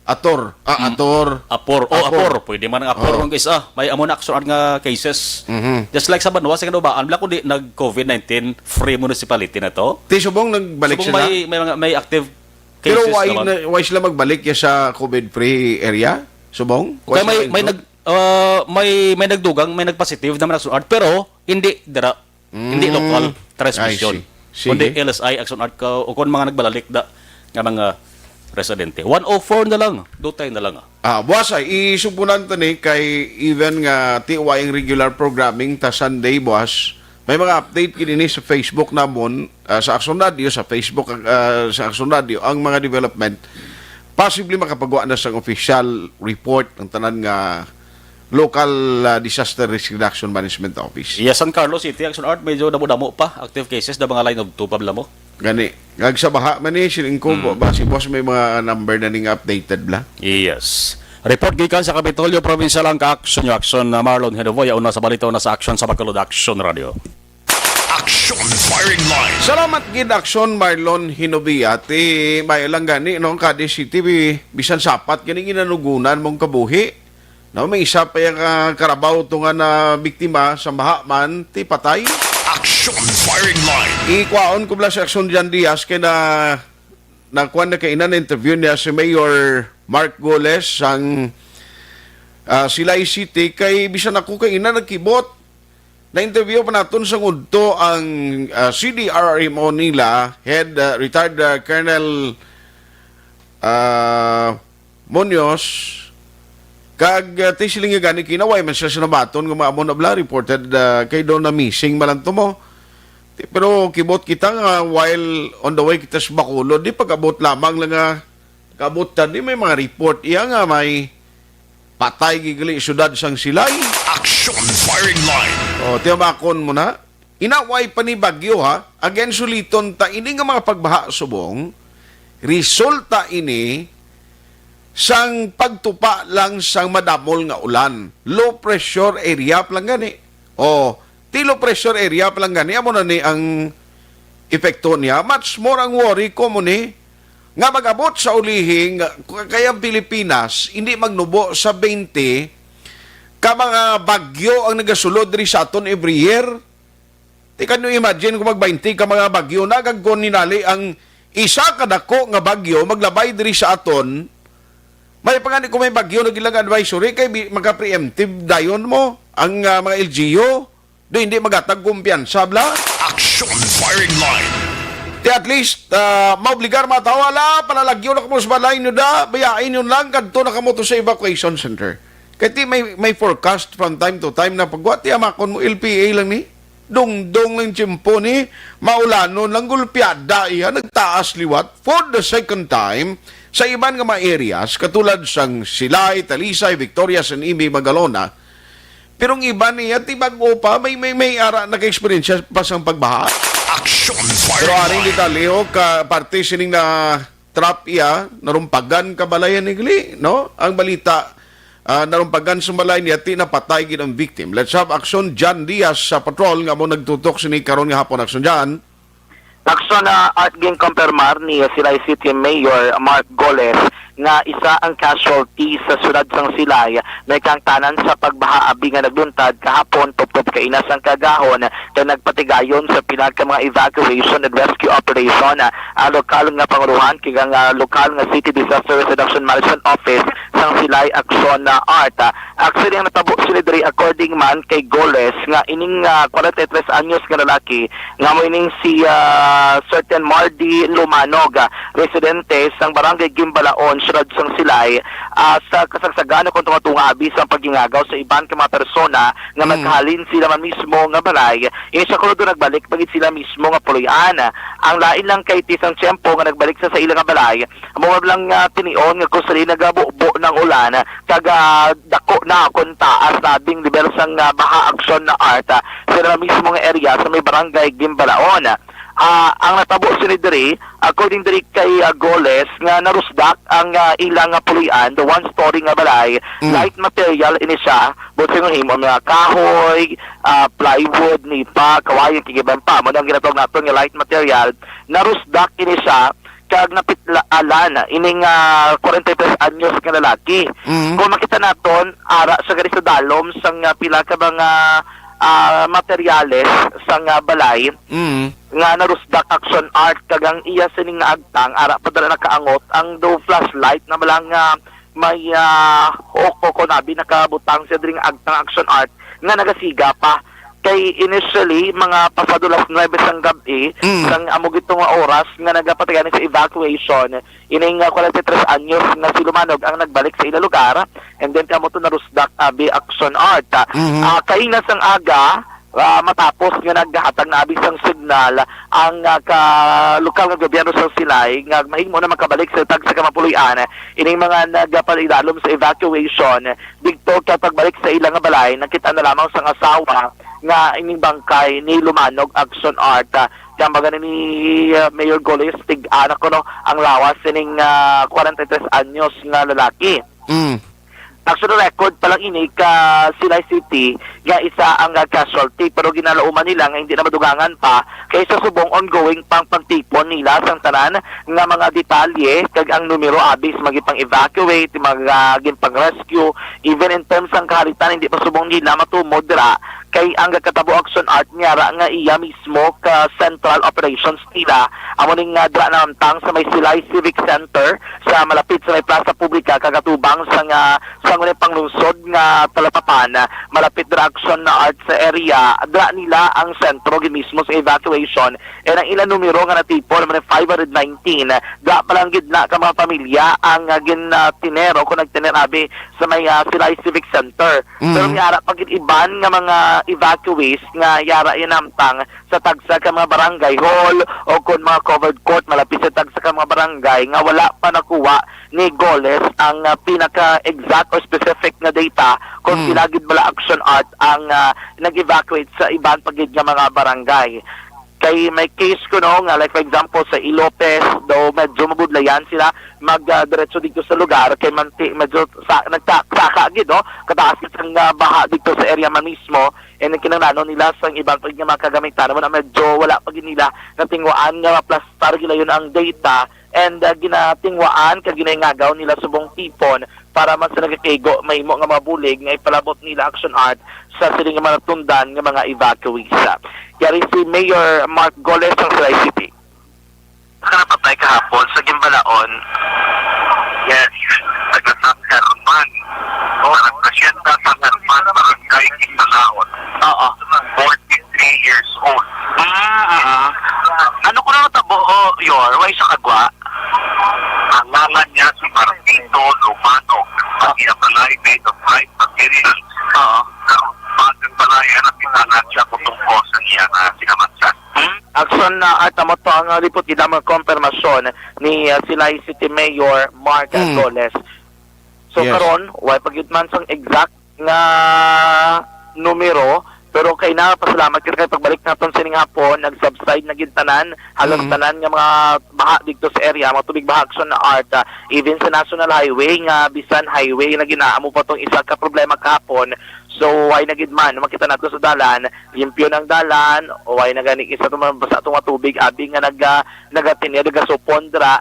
Apor. Pwede man ang apor ng isa. May amo na Action Art nga cases. Just like sa Banwa, sa Kanubaan, wala kundi nag-COVID-19 free municipality na to. Subong nagbalik sila? May active cases naman. Pero why sila magbalik sa COVID-free area? Subong? Kaya may nagdugang, may nagpositive naman Action Art, pero hindi hindi local transmission. Kundi LSI Action Art o kung mga nagbalalik nga mga residente. 104 na lang. Dutay na lang. Buwas isupunan to ni kay even nga TY regular programming ta Sunday, buwas. May mga update kinini sa Facebook namon, sa Action Radio, sa Facebook sa Action Radio, ang mga development. Possibly makapagawa na sa official report ng tanan nga local disaster risk reduction management office. Yes, San Carlos City Action Art medyo damo-damo pa active cases na mga line of 2 pa bala mo. Gani. Ngag sa baha man ni silingko ba si boss may mga number na ning updated bla. Yes. Report gikan sa Kapitolyo Provincial ang ka-action na Marlon Hedovoya una sa balita na sa action sa Bacolod Action Radio. Action Firing Line. Salamat gid Action Marlon Hinovia ti may lang gani no Cadiz City bisan sapat gani ginanugunan mong kabuhi. No may isa pa yung karabaw to nga na biktima sa baha man ti patay. Action Firing Line. Ikwaon ko bla sa Action Jan Diaz kay nakuha na kainan na interview niya si Mayor Mark Goles sang Silay City kay bisan ako kainan nagkibot. Na-interview pa natin sa ngudto ang CDRRMO nila, retired Colonel Munoz, kag tisiling nga gani kinaway man siya sinabaton nga maamon na bla reported kay doon na missing malanto mo. Pero kibot kita nga while on the way kita sa Bacolod, di pag-abot lamang lang nga kabot di may mga report iya nga may patay gigali syudad sang Silay. Action Firing Line. Tiyamakon mo na. Inaway pa ni Bagyo Again suliton ta ini nga mga pagbaha subong. Resulta ini sang pagtupa lang sang madamol nga ulan. Low pressure area pa lang gani. Low pressure area pa lang gani. Amo na ni ang epekto niya. Much more ang worry ko mo ni nga mag-abot sa ulihing kaya Pilipinas hindi magnubo sa 20 ka mga bagyo ang nagasulod rin sa aton every year. Di ka nyo imagine kung mag-20 ka mga bagyo, nagagkon ninali ang isa kadako nga bagyo, maglabay diri sa aton, may pangani kung may bagyo, nagilang advisory, kay magka-preemptive dayon mo, ang mga LGU, do hindi magatag kumpiyansa, bla? Action Firing Line. Di at least, maobligar matawala, palalagyo na kamo sa balay nyo da, bayain yun lang, kadto na kamo to sa evacuation center. Kaya may forecast from time to time na pagwati, amakon mo, LPA lang ni, dong-dong lang tiyempo ni, maulanon lang gulpiada iya, nagtaas liwat for the second time sa iban nga mga areas, katulad sang Silay, Talisay, Victoria, San Imi, Magalona. Pero ang iba niya, tibago pa, may ara naka-experience pa sang pagbaha. Action Pero Firing aring Line. dita, Leo, parte sining na trap iya, narumpagan kabalayan ni Gli, no? Ang balita, narumpagan sa balay niya, tinapatay gid ang victim. Let's have action, John Diaz sa patrol, nga mo nagtutok sini karon nga hapon. Action, John. Action na at ging kumpirmar ni Silay City Mayor Mark Goles nga isa ang casualty sa syudad sang Silay may kang tanan sa pagbaha abi nga nagluntad kahapon tuptop ka inas ang kagahon kay nagpatigayon sa pinag mga evacuation and rescue operation lokal nga panguruhan kay nga lokal nga City Disaster Reduction Management Office sang Silay Action na Art. Actually ang natabo sila diri according man kay Goles nga ining 43 anyos nga lalaki nga mo ining si certain Mardi Lumanog, residente sang barangay Gimbalaon, syudad sang Silay, sa kasagsagano kung tunga abi sa pagingagaw sa iban ka mga persona nga maghalin sila man mismo nga balay. Ini sa kuno nagbalik pagit sila mismo nga puloy-an. Ang lain lang kay tisang tiyempo nga nagbalik sa ilang nga balay, mo lang tinion nga kusali nagabubo ng ulan kag dako na kon taas labing level sang baha action na art sa mismo nga area sa may barangay Gimbalaon. Ang natabo sila diri, according diri kay Goles, nga narusdak ang ilang pulian, the one-story nga balay, light material ini siya, buti ng himo, mga kahoy, plywood, nipa, kawayan, kigiban pa, mo nang ginatawag nato nga light material, narusdak ini siya, kag napitlaan ining 43 anyos nga lalaki. Kung makita naton, ara sa gari sa dalom, sang pila ka mga materyales sang balay, nga narusdak action art kagang iya sining nga agtang ara padala nakaangot ang do flashlight na malang may oko ko nabi nakabutang sa dring agtang action art nga nagasiga pa kay initially mga pasadulas 9 sang gabi sang amog itong oras nga nagapatigan sa evacuation ining 43 anyos nga si Lumanog ang nagbalik sa ila lugar and then kamo to narusdak abi action art. Kainas ang aga matapos nga naghatag na abisang signal ang lokal nga gobyerno sa Silay nga mahimo na makabalik sa tag sa kamapuloy-an ining mga nagapalidalom sa evacuation dito pagbalik sa ilang balay nakita na lamang sa asawa nga ining bangkay ni Lumanog action art kaya baga ni Mayor Goles tig-anak ko no ang lawas ining 43 anyos nga lalaki. Actual record palang ini ka Silay City nga isa ang casualty pero ginalauman nila nga hindi na madugangan pa kaysa subong ongoing pang pagtipon nila sang tanan nga mga detalye kag ang numero abis magipang evacuate magaging pang rescue even in terms ang kahalitan hindi pa subong nila matumod dira kay ang katabo action art niya nga iya mismo ka central operations nila amo ning dra namtang sa may Silay Civic Center sa malapit sa may plaza publika kagatubang sa ngunit panglungsod nga Talapapan, malapit dra action na art sa area, dra nila ang sentro mismo sa evacuation. E ang ilang numero nga natipon, naman 519, dra palang gidna ka mga pamilya ang ginatinero kung nagtinerabi sa may Silay Civic Center. Pero yara pag iban nga mga evacuees nga yara inamtang sa tagsa ka mga barangay hall o kung mga covered court malapit sa tagsa ka mga barangay nga wala pa nakuha ni Goles ang pinaka-exact or specific na data kung pinagid bala action art ang nag-evacuate sa ibang pagid nga mga barangay. Kay may case ko no nga like for example sa Ilopez do medyo mabudlayan sila magdiretso dito sa lugar kay medyo nagtaka gid no kataas ang baha dito sa area man mismo and kinanglanon nila sa ibang pagid nga makagamitan mo na medyo wala pa gid nila natingwaan nga plastar gila yun ang data and ginatingwaan kag ginangagaw nila subong tipon para man sila nagkikigo mahimo nga mga bulig nga ipalabot nila action art sa siling nga mga tundan nga mga evacuees. Yari si Mayor Mark Goles ng Silay City. Nakanapatay kahapon sa Gimbalaon. Yes, naglasap ka naman. Parang pasyenta sa naman barangay Gimbalaon. Oo. 43 years old. Ano ko na natabo, why sa kagwa? Ang ngalan niya si Martito Lumanog. Ang iabalay made of right materials. Bagong balaya na pinanan siya kutungko sa niya na sinamatsan. Action na at mo to ang lipot gid mga konfirmasyon ni Silay City Mayor Mark Goles. So Yes. karon way pagyudman sang exact nga numero pero kay na pasalamat kay pagbalik naton sining hapon nag-subside na gid tanan halos tanan nga mga baha dito sa area mga tubig baha action na art even sa national highway nga bisan highway na ginaamo pa tong isa ka problema kahapon. So, why na gid man, makita nato sa dalan, limpyo ng dalan, o why na gani isa itong basa itong tubig, abi nga nagatinya, nagasupondra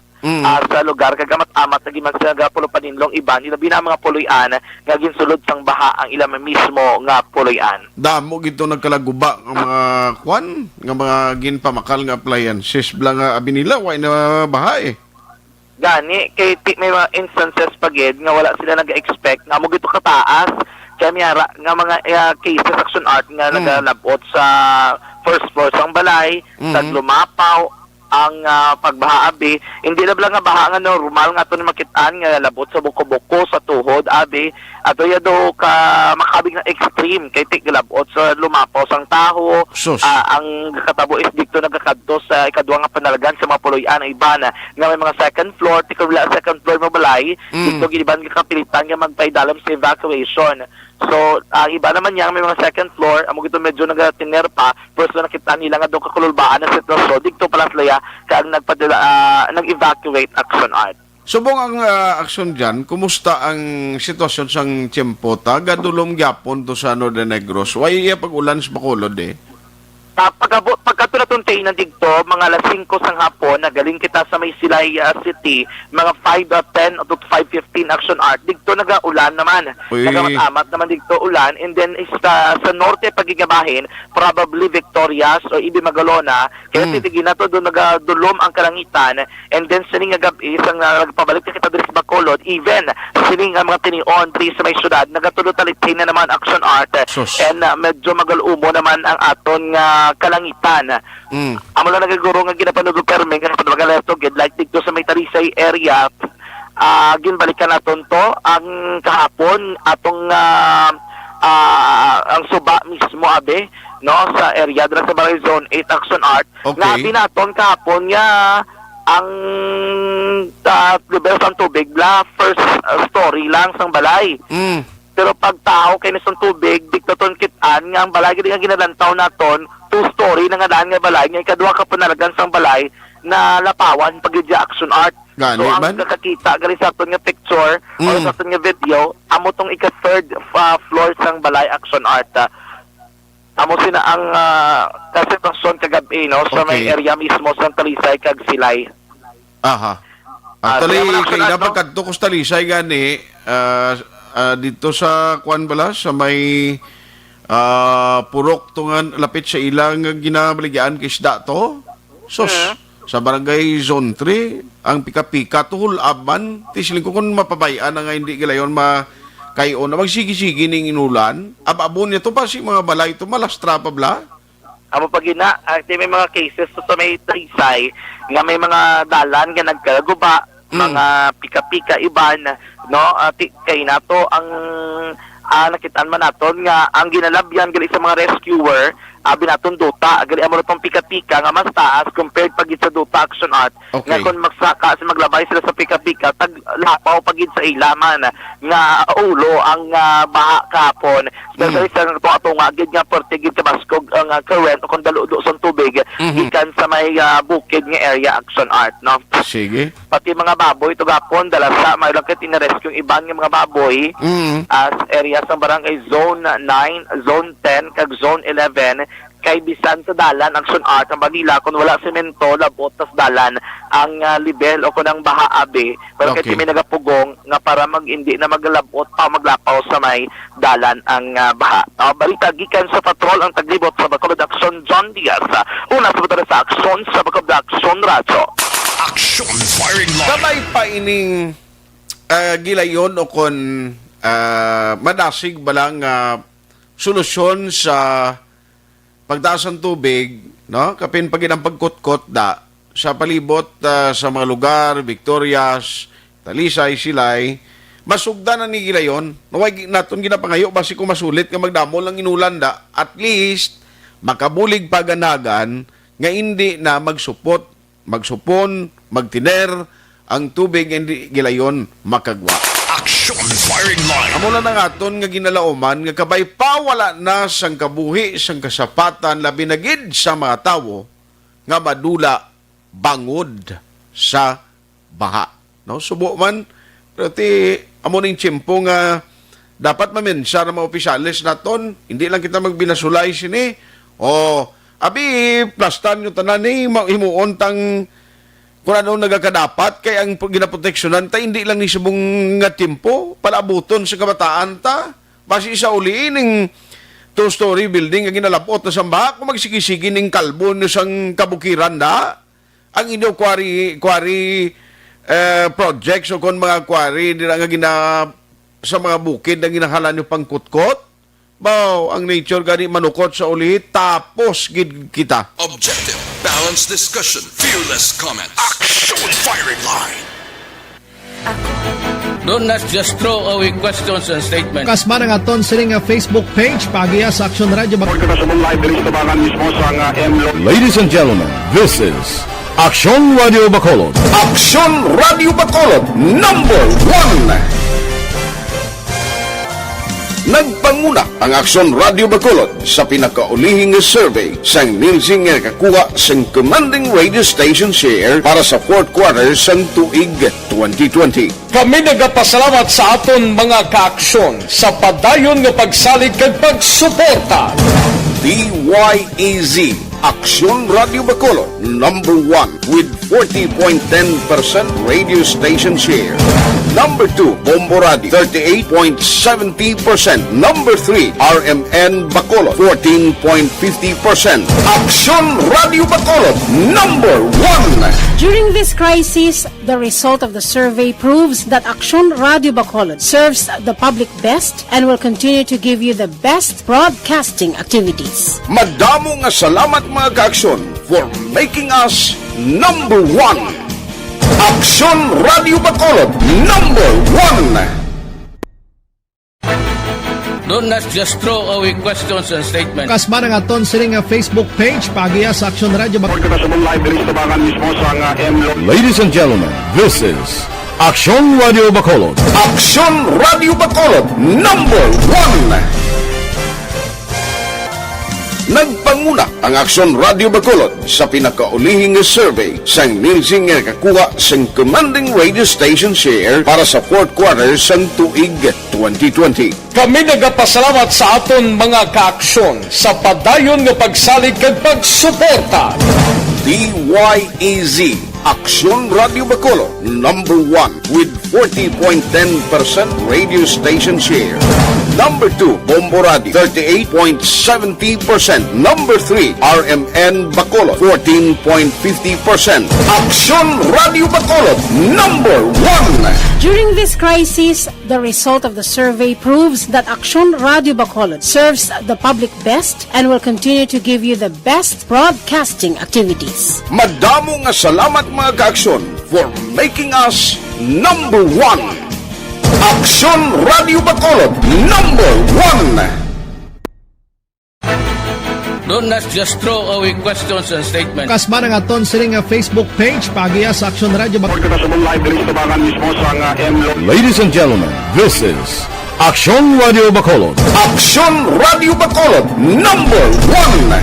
sa lugar, kagamat-amat, nagiman sa nagapulo paninlong iba, nilabi na mga puloyan, nga ginsulod sang baha ang ilang mismo nga puloyan. Damo gito nagkalaguba ang mga kwan, nga mga ginpamakal nga appliances, blang abi nila, why na baha eh. Gani, kay may mga instances pagid nga wala sila nag-expect, nga mo gito kataas, kaya miyara nga mga cases action art nga nagalabot sa first floor sang balay, naglumapaw ang pagbaha abi. Hindi na lang nga baha nga normal nga ito na makitaan nga labot sa buko-buko sa tuhod abi. Ato yado ka makabig na extreme kay tiglabot sa lumapaw sang taho. Ang katabo is dito nagakadto sa ikaduha nga panalagan sa mga puloy-an ang iba na nga may mga second floor, tikawala second floor mo balay, dito giniban nga kapilitan nga magpaidalam sa evacuation. So, ang iba naman niya, may mga second floor, amo gito medyo nagatiner pa, first na nakita nila nga doon kakululbaan na sitwasyon, dito pala sila kang nag-evacuate action art. Subong ang aksyon dyan, kumusta ang sitwasyon sang Tiempota? Gadulong gyapon to sa Northern Negros. Why iya pag-ulan sa Bacolod eh? Pagkato na tuntay na dito, mga alas 5 sang hapon, nagaling kita sa may Silay City, mga 5:10 to 5:15 action art. Dito nagaulan naman. Nagamat-amat naman dito ulan. And then sa norte pagigabahin, probably Victorias o Ibi Magalona. Kaya titigin na to, doon nagadulom ang kalangitan. And then sining nga gabi, isang nagpabalik na kita doon sa Bacolod, even sining mga tinion, sa may syudad, nagatulot-talitay na naman action art. And medyo magalumo naman ang aton nga kalangitan. Amo lang nagaguro nga ginapanood permeng kasi pagkalato gid like dito sa may Talisay area ginbalikan naton to ang kahapon atong ang suba mismo abi no sa area dira sa Barangay Zone 8 Action Art nga binaton kahapon nga ang level sang tubig bla first story lang sang balay. Pero pag tao kay nisong tubig, diktaton kitaan nga ang balay nga ginalantaw naton, 2-story na nga daan nga balay, nga ikaduha ka panalagan sang balay na lapawan pag action art. Gani, so ang kakakita gali sa aton nga picture o sa aton nga video, amo tong ika-third floor sang balay action art. Amo sina ang kasitwasyon kagabi no sa may area mismo sa Talisay kag Silay. Aha. Actually, kay dapat kadto ko sa Talisay gani dito sa Kwan Bala sa may purok tungan lapit sa ilang ginabaligyan kay isda to. Sos sa Barangay Zone 3 ang pika-pika tuhol aban tisling ko kun mapabayaan na nga hindi gilayon kayo na magsigi-sigi ning inulan ababon niya to pa si mga balay to malastra pa bla. Amo pagina may mga cases to sa may Talisay nga may mga dalan nga nagkalaguba mga pika-pika iban no kay nato ang nakitaan man naton nga ang ginalabyan gali sa mga rescuer binaton duta gali amo tong pika-pika nga mas taas compared pagid sa duta action art nga kung magsaka sa maglabay sila sa pika-pika tag lapaw pagid sa ilaman nga ulo ang baha kahapon especially sa atong agid nga portigid sa baskog ang current kung daludo sa tubig gikan sa may bukid nga area action art no. Sige. Pati mga baboy to gapon dala sa may lang kay rescue yung ibang nga mga baboy as area sa barangay Zone 9, Zone 10 kag Zone 11 kay bisan sa dalan Action Art ng Manila kung wala semento labot tas dalan ang level o kunang baha abi pero Okay. kay may nagapugong nga para hindi na maglabot pa maglapaw sa may dalan ang baha. Balita gikan sa patrol ang taglibot sa Bacolod Action John Diaz. Una sa batas sa aksyon sa Bacolod Action Radio. Action firing line. Kamay pa ining gilayon o kon madasig balang solusyon sa pagtaas ng tubig, no? Kapin pagin ang pagkutkot da sa palibot sa mga lugar, Victorias, Talisay, Silay, masugda na ni gilayon. Naway naton ginapangayo basi kung masulit nga magdamo lang inulan da, at least makabulig paganagan nga hindi na magsupon, magtiner ang tubig hindi gilayon makagwa. Action firing line. Amo na aton nga ginalauman nga kabay pawala na sang kabuhi sang kasapatan labi na gid sa mga tawo nga madula bangod sa baha. No, subo man pero ti amo ning tiyempo nga dapat mamensya ng mga opisyalis naton, hindi lang kita magbinasulay sini. O abi plastan nyo tanan ni himuon tang kung ano nagakadapat kay ang ginaproteksyonan ta hindi lang ni subong nga tempo palabuton sa kabataan ta basi sa uli ning two-story building nga ginalapot na samba kung magsigisigi ning kalbo no sang kabukiran da ang inyo quarry projects o kon mga quarry dira nga sa mga bukid na ginahalan nyo pangkutkot baw ang nature gani manukot sa uli tapos gid kita. Objective, balanced discussion, fearless comment. Action firing line. Don't not just throw away questions and statements. Kasma ng aton sining Facebook page pagiya sa Action Radio Ladies and gentlemen, this is Action Radio Bacolod. Action Radio Bacolod #1. Nagpanguna ang Action Radio Bacolod sa pinakaulihing survey sang Nilsing nga kakuha sang commanding radio station share para sa fourth quarter sang tuig 2020. Kami nagapasalamat sa aton mga kaaksyon sa padayon nga pagsalig kag pagsuporta. DYEZ Action Radio Bacolod #1 with 40.10% radio station share. Number 2, Bombo Radio, 38.70%. Number 3, RMN Bacolod, 14.50%. Action Radio Bacolod #1. During this crisis, the result of the survey proves that Action Radio Bacolod serves the public best and will continue to give you the best broadcasting activities. Madamo nga salamat mga kaaksyon for making us #1. Action Radio Bacolod #1. Don't not just throw away questions and statements. Kasma ng aton sining Facebook page pagiya sa Action Radio Ladies and gentlemen, this is Action Radio Bacolod. Action Radio Bacolod #1. Nagpanguna ang Action Radio Bacolod sa pinakaulihing survey sang Nilsing nga kakuha sang commanding radio station share para sa fourth quarter sang tuig 2020. Kami nagapasalamat sa aton mga kaaksyon sa padayon nga pagsalig kag pagsuporta. DYEZ Action Radio Bacolod #1 with 40.10% radio station share. Number 2, Bombo Radio, 38.70%. Number 3, RMN Bacolod, 14.50%. Action Radio Bacolod #1. During this crisis, the result of the survey proves that Action Radio Bacolod serves the public best and will continue to give you the best broadcasting activities. Madamo nga salamat mga kaaksyon for making us #1. Action Radio Bacolod #1. Don't not just throw away questions and statements. Kasma ng aton sining Facebook page pagiya sa Action Radio Ladies and gentlemen, this is Action Radio Bacolod. Action Radio Bacolod #1.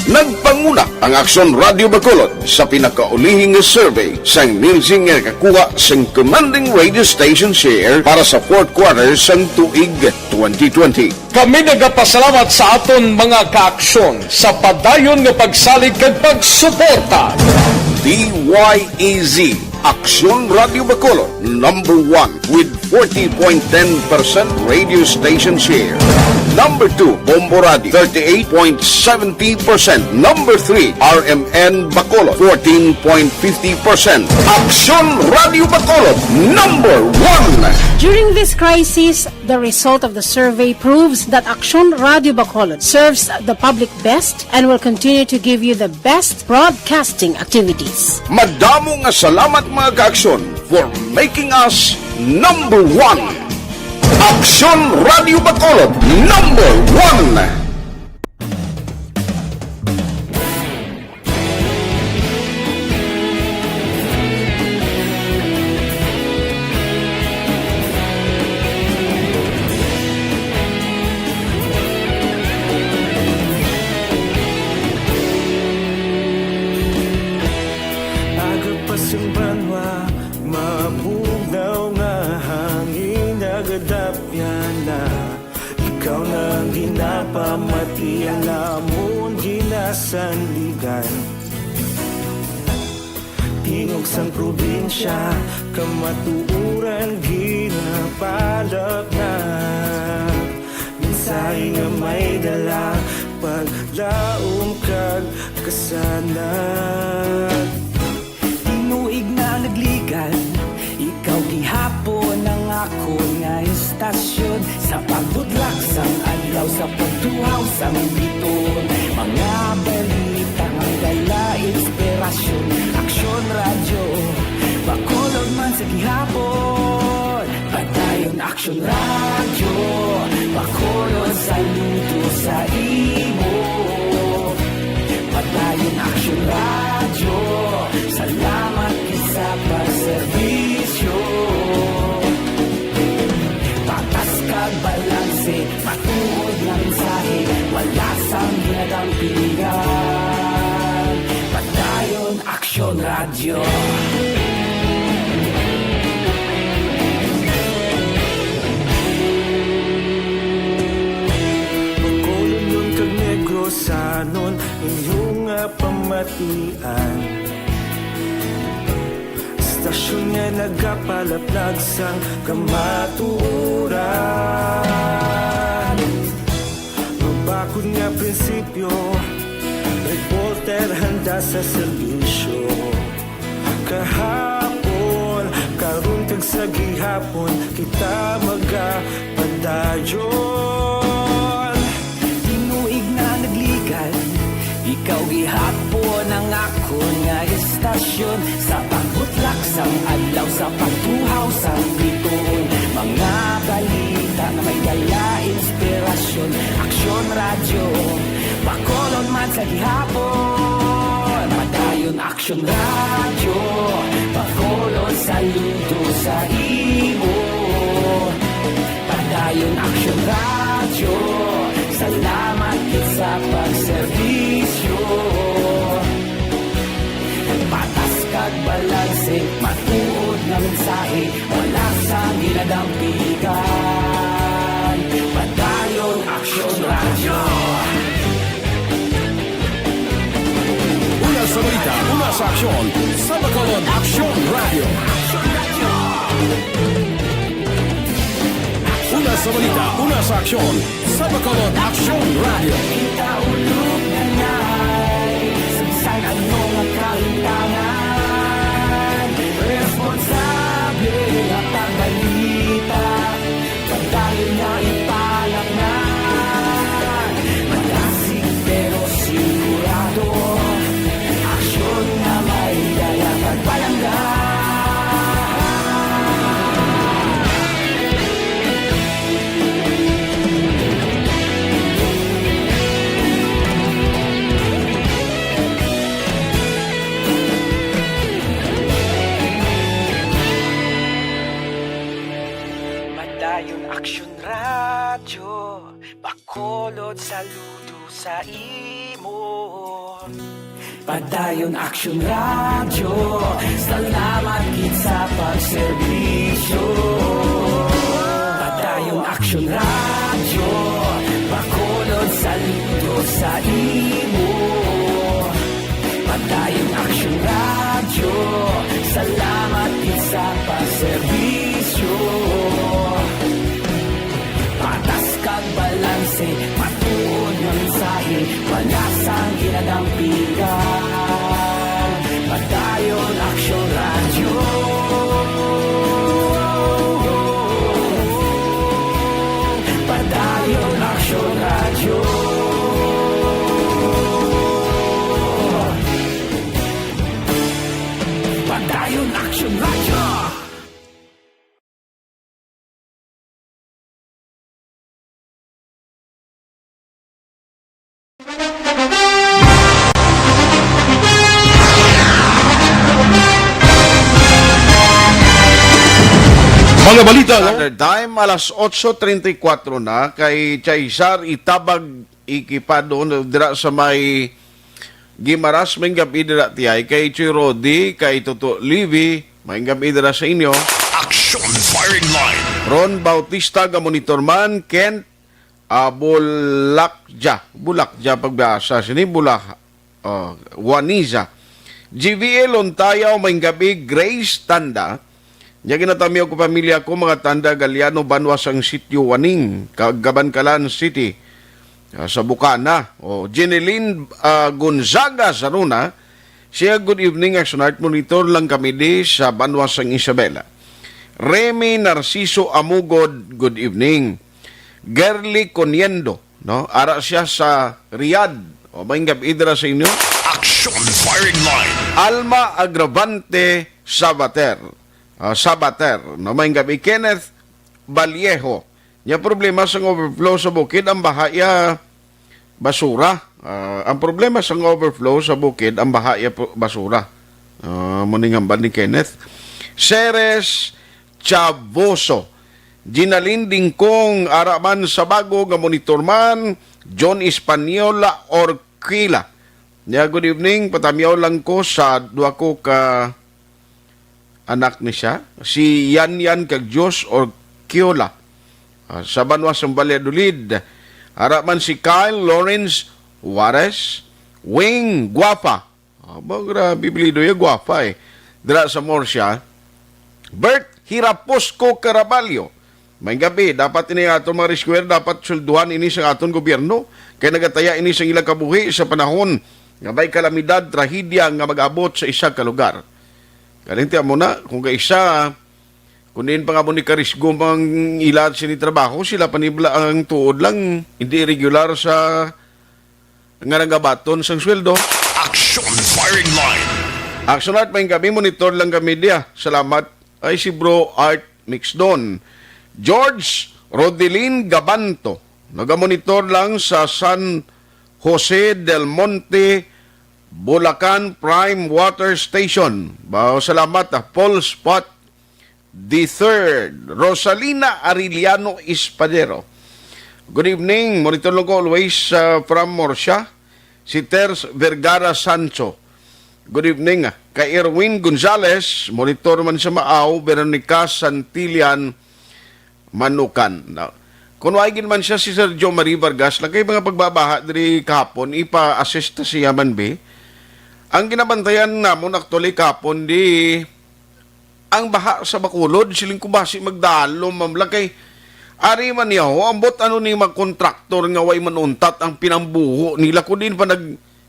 Nagpanguna ang Aksyon Radio Bacolod sa pinakaulihing survey sa nilsing nga kakuha sa commanding radio station share para sa fourth quarter sang tuig 2020. Kami nagapasalamat sa aton mga kaaksyon sa padayon nga pagsalig kag pagsuporta. DYEZ Aksyon Radio Bacolod, number 1 with 40.10% radio station share. Number 2, Bombo Radio, 38.70%. Number 3, RMN Bacolod, 14.50%. Aksyon Radio Bacolod, number 1. During this crisis, the result of the survey proves that Aksyon Radio Bacolod serves the public best and will continue to give you the best broadcasting activities. Madamo nga salamat mga kaaksyon for making us number 1. Aksyon Radio Bacolod, number 1. Agapasumbanwa, mabugaw nga hangin nagadapyan na. Ikaw na ginapamatian namon ginasandigan. Tingog sang probinsya, kamatuuran ginapalak na. Minsay nga may dala, paglaom kag kasanat. Tinuig na nagligan, ikaw gihapon ang ako nga istasyon. Sa pagbudlak sang adlaw, sa pagtuhaw sang biton. Mga balita nga dala inspirasyon. Aksyon radyo, Bacolod man sa gihapon. Padayon Aksyon radyo, Bacolod saludo sa imo. Padayon Aksyon radyo, salamat sa pagserbisyo. Patas kag balanse, matuod ng mensahe, wala sang ginagampingan. Padayon Aksyon radyo. Bacolod nun kag Negrosanon, inyong pamatian. Stasyon nga nagapalaplag sang kamaturan. Mabakod nga prinsipyo, reporter handa sa serbisyo. Kahapon, karun kag sa gihapon, kita magapadayon. Tinuig na nagligan, ikaw gihapon ang ako nga istasyon. Sa pagbutlak sang adlaw, sa pagtuhaw sang biton. Mga balita na may dala inspirasyon. Aksyon radyo, Bacolod man sa gihapon. Padayon Aksyon radyo, Bacolod saludo sa imo. Padayon Aksyon radyo, salamat sa pagserbisyo. Patas kag balanse, matuod na mensahe, wala sang ginadampigan. Padayon Aksyon radyo. Una sa balita, una sa aksyon, sa Bacolod Aksyon Radio. Una sa balita, una sa aksyon, sa Bacolod Aksyon Radio. Kita ulog na na'y sabisan ano nga kahintangan. Responsable at ang balita, pagdayo na ipalak na. Malasig pero sigurado, aksyon na may dalang at palangga. Padayon Aksyon radyo, Bacolod saludo sa imo. Padayon Action Radio, salamat gid sa pagserbisyo. Padayon Action Radio, Bacolod saludo sa imo. Padayon Action Radio, salamat gid sa pagserbisyo. Patas kag balanse, matuod ng mensahe, walasang ginadampigan. Padayon Action Radio. Padayon Action Radio. Padayon Action Radio. Mga balita, Standard Time, alas 8:34 na, kay Chaisar itabag ikipado dira sa may Gimaras, may gabi dira tiyay, kay Choy Rodi, kay Toto Livy, may gabi dira sa inyo. Action Firing Line. Ron Bautista, Monitor Man, Kent, Bulakja pagbasa, sini Juaniza, GVL Ontayaw, may gabi, Grace Tanda, niya ginatamiyo ko pamilya ko, mga Tanda, Galiano, Banwas ang sitio Waning, Gabankalan City, sa Bukana. Jeneline Gonzaga Saruna, siya good evening, Action Art Monitor lang kami di sa Banwas ang Isabela. Remy Narciso Amugod, good evening. Gerly Coniendo, no? Ara siya sa Riyadh. May gabi dira sa inyo. Action Firing Line. Alma Agravante Sabater, no, may gabi. Kenneth Vallejo, niya problema sa overflow sa bukid ang bahaya basura. Ang problema sa overflow sa bukid ang bahaya basura. Muningamban ni Kenneth. Ceres Chavoso, Ginalin Dingkong, Araman sa bago, Monitor Man, John Espaniola Orquila. Niya, good evening, patamiyaw lang ko sa dua ko ka anak ni siya, si Yan kag Diyos Orquila, sa Banwas ng Valladolid. Araman si Kyle Lawrence Juarez, Wing Guapa, grabe, bilido yung Guapa dira sa Morsia. Bert Hiraposco Caraballo, may gabi, dapat ini aton mga rescuer, dapat sulduhan ini sa aton gobyerno, kaya nagataya ini sa ilang kabuhi sa panahon nga may kalamidad, trahedya nga mag-abot sa isa ka lugar. Kalintiyan mo na, kung kaisa, kung din pa nga mo ni karisgo mang ilad sini trabaho, sila panibla ang tuod lang, hindi regular sa nga nagabaton sa sweldo. Action Firing Line. Action Art, may gabi, monitor lang kami diya. Salamat. Ay si Bro Art Mixdon. George Rodelin Gabanto, nagamonitor lang sa San Jose del Monte, Bulacan Prime Water Station. Salamat. Paul Spot the Third. Rosalina Ariliano Espadero, good evening, monitor lang ko always from Morsia. Si Ters Vergara Sancho, good evening. Kay Erwin Gonzales, monitor man sa Maaw, Veronica Santillan Manukan. Kung waigin man siya si Sergio Marie Vargas, lang kayo mga pagbabaha dari kahapon, ipa-assist siya man be. Ang ginabantayan namon actually kahapon di ang baha sa Bacolod, siling kubasi magdalo, mamlang kay ari man niya ho, ambot ano ni mag-contractor nga way manuntat ang pinambuho nila, ko din pa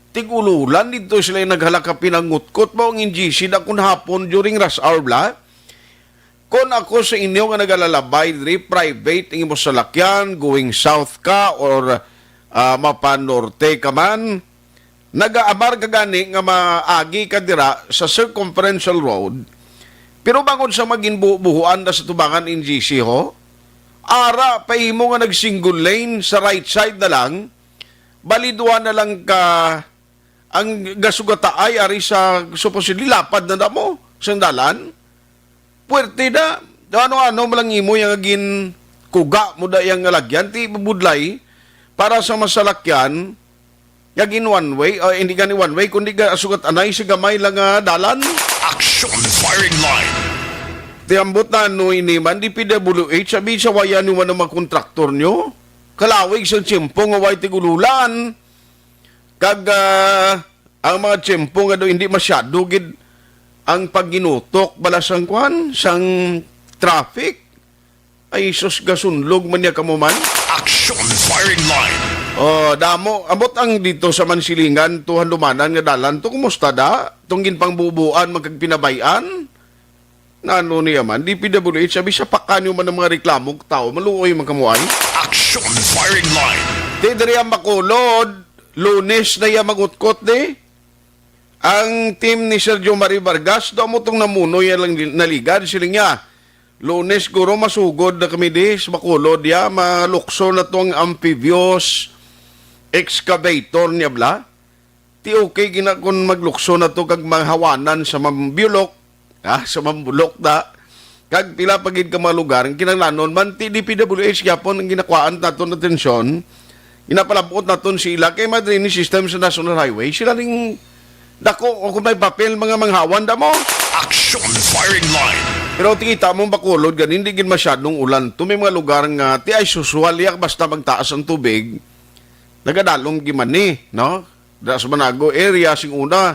tigululan dito sila yung naghalaka pinangutkot mo ang NGC na kun hapon during rush hour bla. Kung ako sa inyo nga nagalalabay diri private ang imo salakyan going south ka or mapanorte ka man, nagaabar ka gani nga maagi ka dira sa circumferential road, pero bangod sa maging buhuan na sa tubangan NGC ho, ara pahimo nga nag-single lane sa right side na lang, baliduan na lang ka ang gasugata ay ari sa supposedly lapad na damo sandalan. Puwerte na. Ano-ano malang imo yung agin kuga mo da yung lagyan. Ti bubudlay para sa masalakyan Yagin one way, hindi gani one way, kundi sugat anay si gamay lang dalan. Action firing line. Tiambot na ano iniman, di PWH, sabi sa waya ni mga mga kontraktor nyo. Kalawig sa tiyempo nga way tigululan. Kag ang mga tiyempo nga do hindi masyado gid ang pagginutok balas ang kwan, sang traffic. Ay sus gasunlog man niya kamuman. Action firing line. Damo, abot ang dito sa Mansilingan, tuhan lumanan nga dalan, to kumusta da? Tunggin pang bubuan, magkagpinabayan? Ano niya man, di PWH, sabi sa pakanyo man ng mga reklamong tao, maluoy magkamuay. Action firing line. Di dari ang makulod, Lunes na iya magutkot di. Ang team ni Sergio Marie Vargas, daw mo itong namuno yan lang naligad, sila niya. Lunes guro masugod na kami di, sa makulod ya, malukso na itong amphibious excavator niya bla. Ti okay gina kung maglukso na to kag maghawanan sa mambulok, sa mambulok da. Kag pila pagid ka mga lugar, kinanglanon man ti DPWH yapon ang ginakwaan naton na tensyon. Ginapalabot naton sila kay madrini system sa National Highway. Sila ring dako o kung may papel mga manghawan da mo. Action firing line. Pero tingita mo bakulod ganin hindi gid masyadong ulan. To may mga lugar nga ti ay susual yak basta magtaas ang tubig. Nagadalom gimani, no? Da sa Manago area sing una,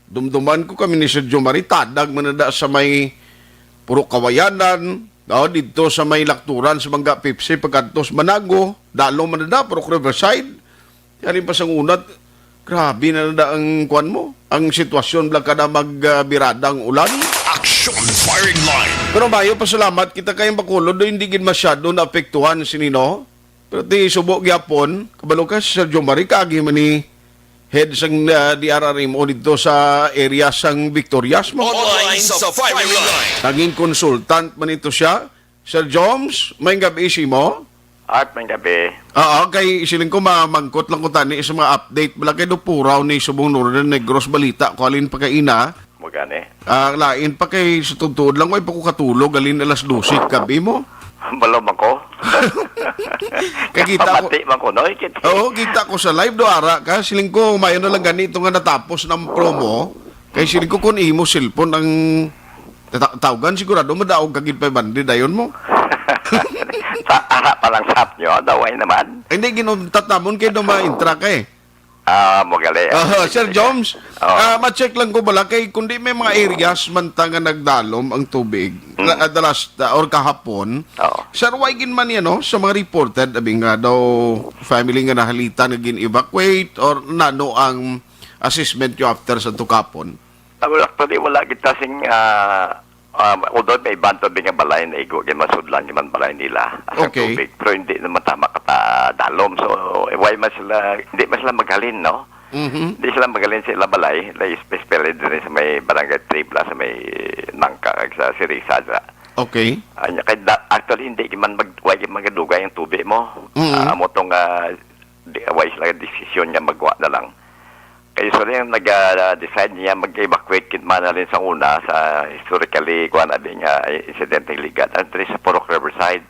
dumduman ko kami ni Sergio Marie, tadag manada sa may puro kawayanan, dito sa may lakturan sa Mangga Pipsi, pagkantos Manago, dalom manada, puro Riverside. Yan pa sang unat, grabe na ang kwan mo, ang sitwasyon lang ka na magbiradang ulan. Action firing line. Pero bayo, pasalamat kita kayong bakulod, do hindi gid masyado na apektuhan sinino. Pero ti subok gyapon, kabalo ka si Sergio Marie, kaagi man ni head sang DRRM o dito sa area sang Victorias mo. Online sa firing line. Naging consultant man ito siya. Sir Joms, may gabi si mo? At may gabi. Kay isiling ko mamangkot lang ko tani sa mga update. Bala kayo puraw ni Subong Northern Negros balita ko alin pa kay ina. Magani. Lain pa kay sa tuntun lang, may pa ko katulog, alin alas 12 gabi mo. Balom ako. Kita ko. Man ko, no? Oo, kita ko sa live do ara ka. Siling ko, mayon na lang ganito nga natapos ng promo. Kay siling ko kung imo cellphone ang tawagan, sigurado madaog kagid pa bandi dayon mo. Sa ara pa lang sap nyo, daway naman. Hindi, ginutatamon kayo na ma-intra ka eh. Magali. Sir Joms, ma-check lang ko bala kay kundi may mga areas man nga nagdalom ang tubig dalas or kahapon. Sir, why gin man yan sa mga reported abing nga daw family nga nahalita naging evacuate or nano ang assessment nyo after sa tukapon? Actually, wala kita sing although may banto bing nga balay na igo kay masudlan man balay nila sa tubig, pero hindi naman tama kata dalom, so why hindi mas sila magalin, no? Hindi sila magalin sila balay, especially din sa may barangay Tripla sa may Nangka sa Sirisa. Okay. Actually hindi man magadugay ang tubig mo. Amo tong why sila desisyon niya magwa na lang. Kaya so rin nag-decide niya mag-evacuate kitman na rin sa una sa historically kuha na din incidenteng ligat. At rin sa Purok Riverside.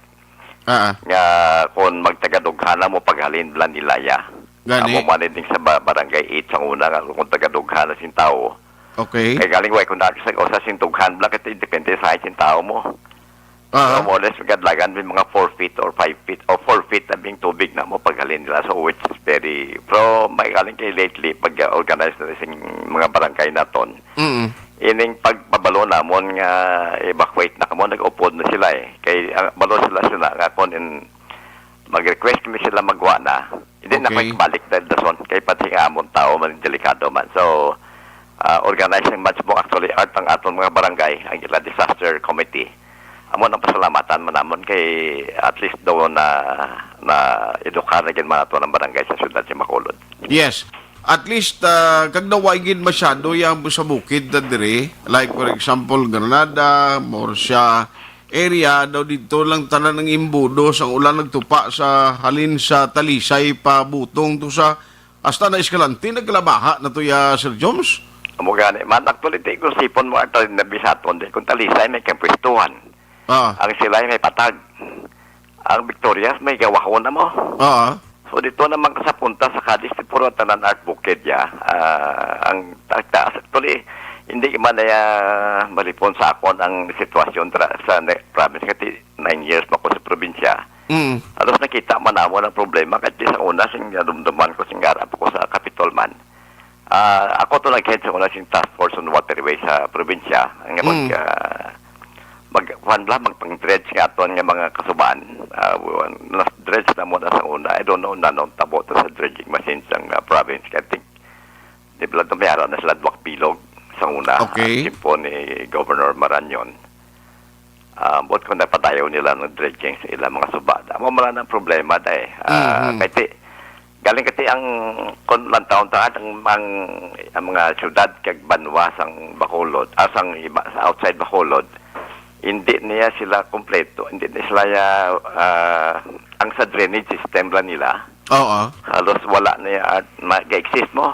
Nga kung magtagadughan mo paghalin lang nilaya. Amo man din sa barangay 8 sa una nga kung tagadughan na sin tao. Okay. Kaya galing kung natin sa sintughan lang ito depende sa sin tao mo. So more or less magadlagan may mga 4 feet or 5 feet or 4 feet na bing tubig na mo paghalin nila. So which is very pro may galing kay lately pag-organize na rin mga barangay na ton. Ining pagpabalo namon nga evacuate na kamo nag-upod na sila eh. Kay balo sila nga kon mag-request kami sila magwa na. Hindi na magbalik dahil dason kay pati nga amon tao man delikado man. So organizing much more actually art ang aton mga barangay ang ila disaster committee. Amo nang pasalamatan man namon kay at least daw na edukar na mga ato ng barangay sa syudad sa Bacolod. Yes. At least kag naway gid masyado yang sa bukid da dire, like for example Granada, Morsia area daw dito lang tanan ng imbudo sa ulan nagtupa sa halin sa Talisay pa butong to sa hasta na Escalante naglabaha na to ya Sir Jones. Amo gani man actually ko sipon mo ato na bisaton kung Talisay may kempustuhan. Ang Silay may patag. Ang Victorias may gawahon na mo. So dito naman ka sa punta sa Cadiz, puro tanan art bukid ya. Ang taas actually hindi man na malipon sa akon ang sitwasyon sa province kasi 9 years pa ko sa probinsya. Alos nakita man ako ng problema kasi sa una sing dumduman ko sing garap ko sa Capitol man. Ako to nag-head sa una sing task force on waterway sa probinsya. Ang magpang-dredge nga aton nga mga kasuban. Dredge na muna sa una. I don't know nanong tabo to sa dredging machines ng province. I think di ba mayroon na sila Duwak Bilog sa una. Okay. Timpo ni Governor Maranyon. Buot ko napadayaw nila ng dredging sa ilang mga subada. Mamala ng problema dahil. Kasi galing kasi ang lang taon-taon ang mga syudad kag banwa sang Bacolod, sang iba sa outside Bacolod. Hindi niya sila kompleto, hindi niya sila ang sa drainage system lang nila. Oo. Halos wala niya mag-exist mo.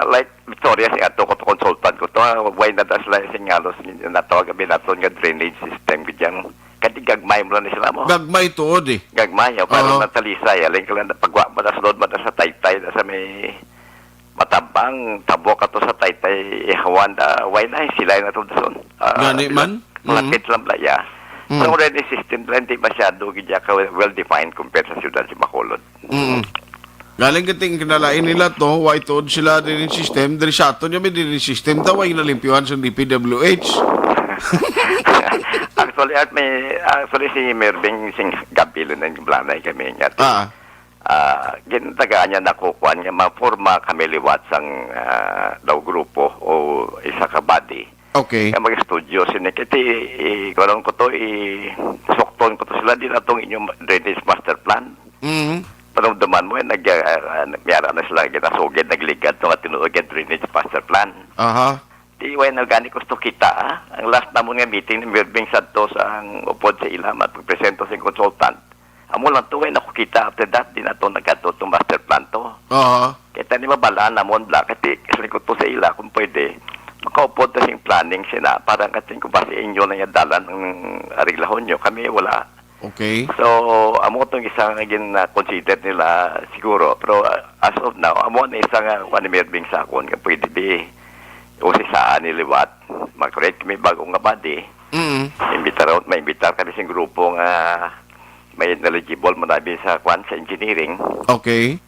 Like Victoria, si ato ko to consultant ko to, why na sila singalos natawag gabi naton nga drainage system gidyan. Kati gagmay mo lang sila mo. Gagmay tuod eh. Gagmay, pero natalisay, aling ka lang pagwa ba sulod ba sa taytay sa may matabang tabo ka to sa taytay ihawan da why na sila na to dason gani man malapit lang playa so already system hindi masyado gidya ka well defined compared sa siyudad si Bacolod. Galing kating kinalain nila to why to sila din system diri sa aton yung din system daw ay nalimpyuhan sa DPWH. Actually si Merving sing gabilo na yung blanay kami nga ginatagaan niya nakukuhan niya maporma kami liwat sang daw grupo o isa ka body. Okay. Kaya mag-studio sinikiti karon ko to sukton ko to sila din atong inyong drainage master plan. Panumdaman mo nagyara na sila ginasugid nagligad to at tinuod drainage master plan. Di way nagani ko to kita ang last namon nga meeting ni Merving sadto sa ang upod sa ilam at pagpresento sa consultant. Amo lang to ay nakukita after that din ato nagkato to master plan to. Kita ni mabalaan namon bla kasi ko to sa ila kung pwede makaupod ta sing planning sina para kating ko ba sa inyo na dalan ng ariglahon nyo kami wala. Okay. So amo tong isang again consider nila siguro pero as of now amo na isang one Merving sa akon nga pwede di o si saan niliwat mag-correct kami bago nga body. Imbitar kami sing grupo nga may eligible mo na sa sa engineering. Okay.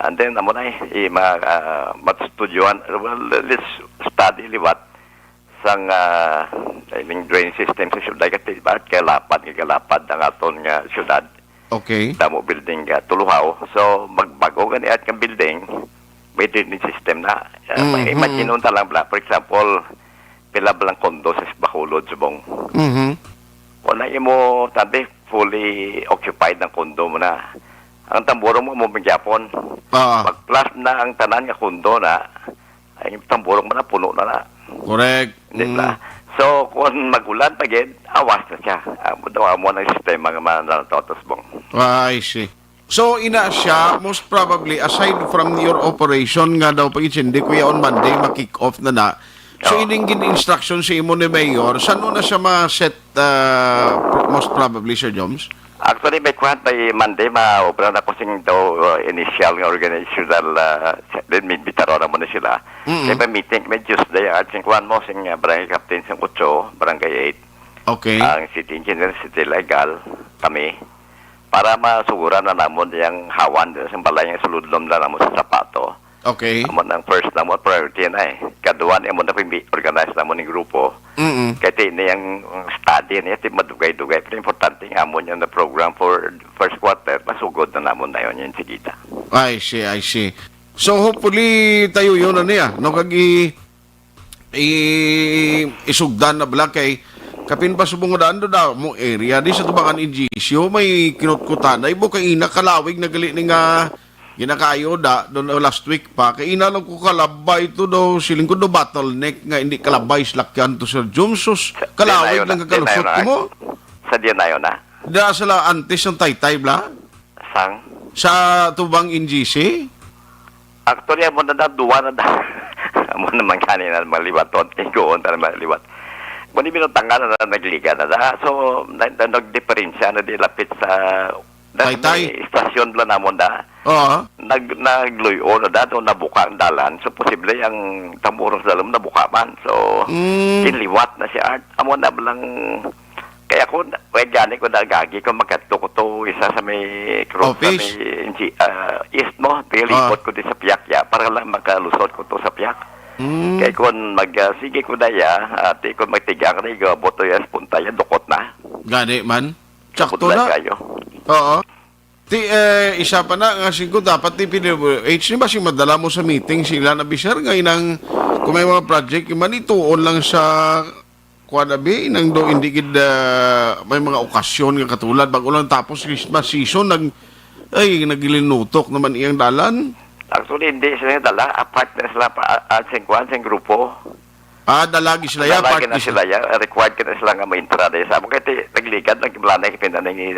And then amo na matstudyoan let's study liwat sang drainage system sa syudad kasi bakit kalapad ang aton nga syudad. Okay. Damo building tuluhaw. So magbago gani at kang building may drainage system na. Imagine unta lang bla for example pila blang kondo sa Bacolod subong. Wala mo tabi fully occupied ng kondo mo na. Ang tamburong mo magyapon. Mag-plus na ang tanan nga kondo na, ang tamburong mo na puno na. Correct. So, kung magulan pagid, awas na siya. Dawa mo ng sistema nga manatotos bong. I see. So, ina siya, most probably, aside from your operation nga daw pag hindi kuya on Monday, ma-kick off na. So, iningin instruction sa imo ni Mayor, saan na siya ma-set most probably, Sir Joms? Actually, may kuhat by Monday, ma-obra na ko sing daw initial nga organizational then may bitaro na muna sila. Kaya may meeting, may Tuesday, at sing kuhan mo sing barangay captain sing 8, barangay 8. Okay. Ang city engineer, city legal, kami, para masuguran na namon yung hawan, yung balay yung suludlom na namon sa sapato. Okay. Amon ang first namon priority na Kaduan amon na organize namon ng grupo. Kaya ini yung study niya madugay-dugay. Pero importante nga amon yung program for first quarter masugod na namon na yun yung sigita. I see. So hopefully tayo yun na niya. No kagi isugdan na bala kay kapin pa subungodaan do daw mo area di sa tubangan injisyo may kinutkutan na ibo kay ina kalawig na gali ni nga ginakayo da doon last week pa kay ina lang ko kalabay to daw siling ko do bottleneck nga hindi kalabay slakyan to Sir Jumsus kalawig lang kagalusot ko mo sa diyan na yun na da sala antes ng taytay bla sang sa tubang NGC actually amo na duwa na da amo naman kanina maliwat on ikaw on maliwat kung di binutanggan na nagliga na da so nagdiferensya na di lapit sa Taytay. May istasyon bala namon da. Oo. Nagluyo na dato nabuka ang dalan. So posible ang tamurong sa dalam nabuka man. So inliwat na si Art. Amo na balang kaya ko gani ko dagagi ko magkadto ko to isa sa may cross sa may east mo. Pilipot ko di sa piyak ya para lang makalusot ko to sa piyak. Kaya kung sige ko daya at kung magtigang na igabot to yan punta yan dukot na. Gani man. Sakto na. Oo. Isa pa na nga siguro dapat ni PWH ni ba si madala mo sa meeting sila na bisar ngayon ng kung may mga project man ituon lang sa kuwadabi nang do hindi gid may mga okasyon nga katulad bago lang tapos Christmas season nagilinutok naman iyang dalan. Actually hindi sila dala apart na sila at sing grupo. Dalagi sila ya part na sila ya required ka na sila nga ma-intra dahil sa mga kaya nagligad nagplanay kipinanay ni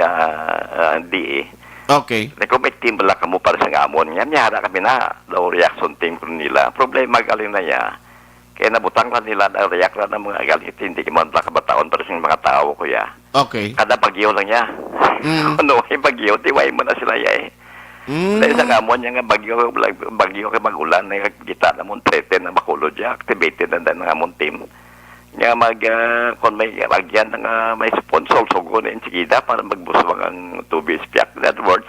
DE. Okay. Kung may team bala ka mo para sa ngamon nga miyara kami na daw reaction team ko nila problema galing na ya kaya nabutang lang nila na react lang ng mga galit hindi man bala kabataon para sa mga tao ko ya. Okay. Kada bagyo lang ya. Ano yung bagyo tiway mo na sila ya dahil sa ngamon niya nga bagyo kay magulan na kita na mong threaten na makulod ya activated na ng ngamon team nga kung may lagyan ng may sponsor sugo na insigida para magbuswang ang tubig spiak. In other words,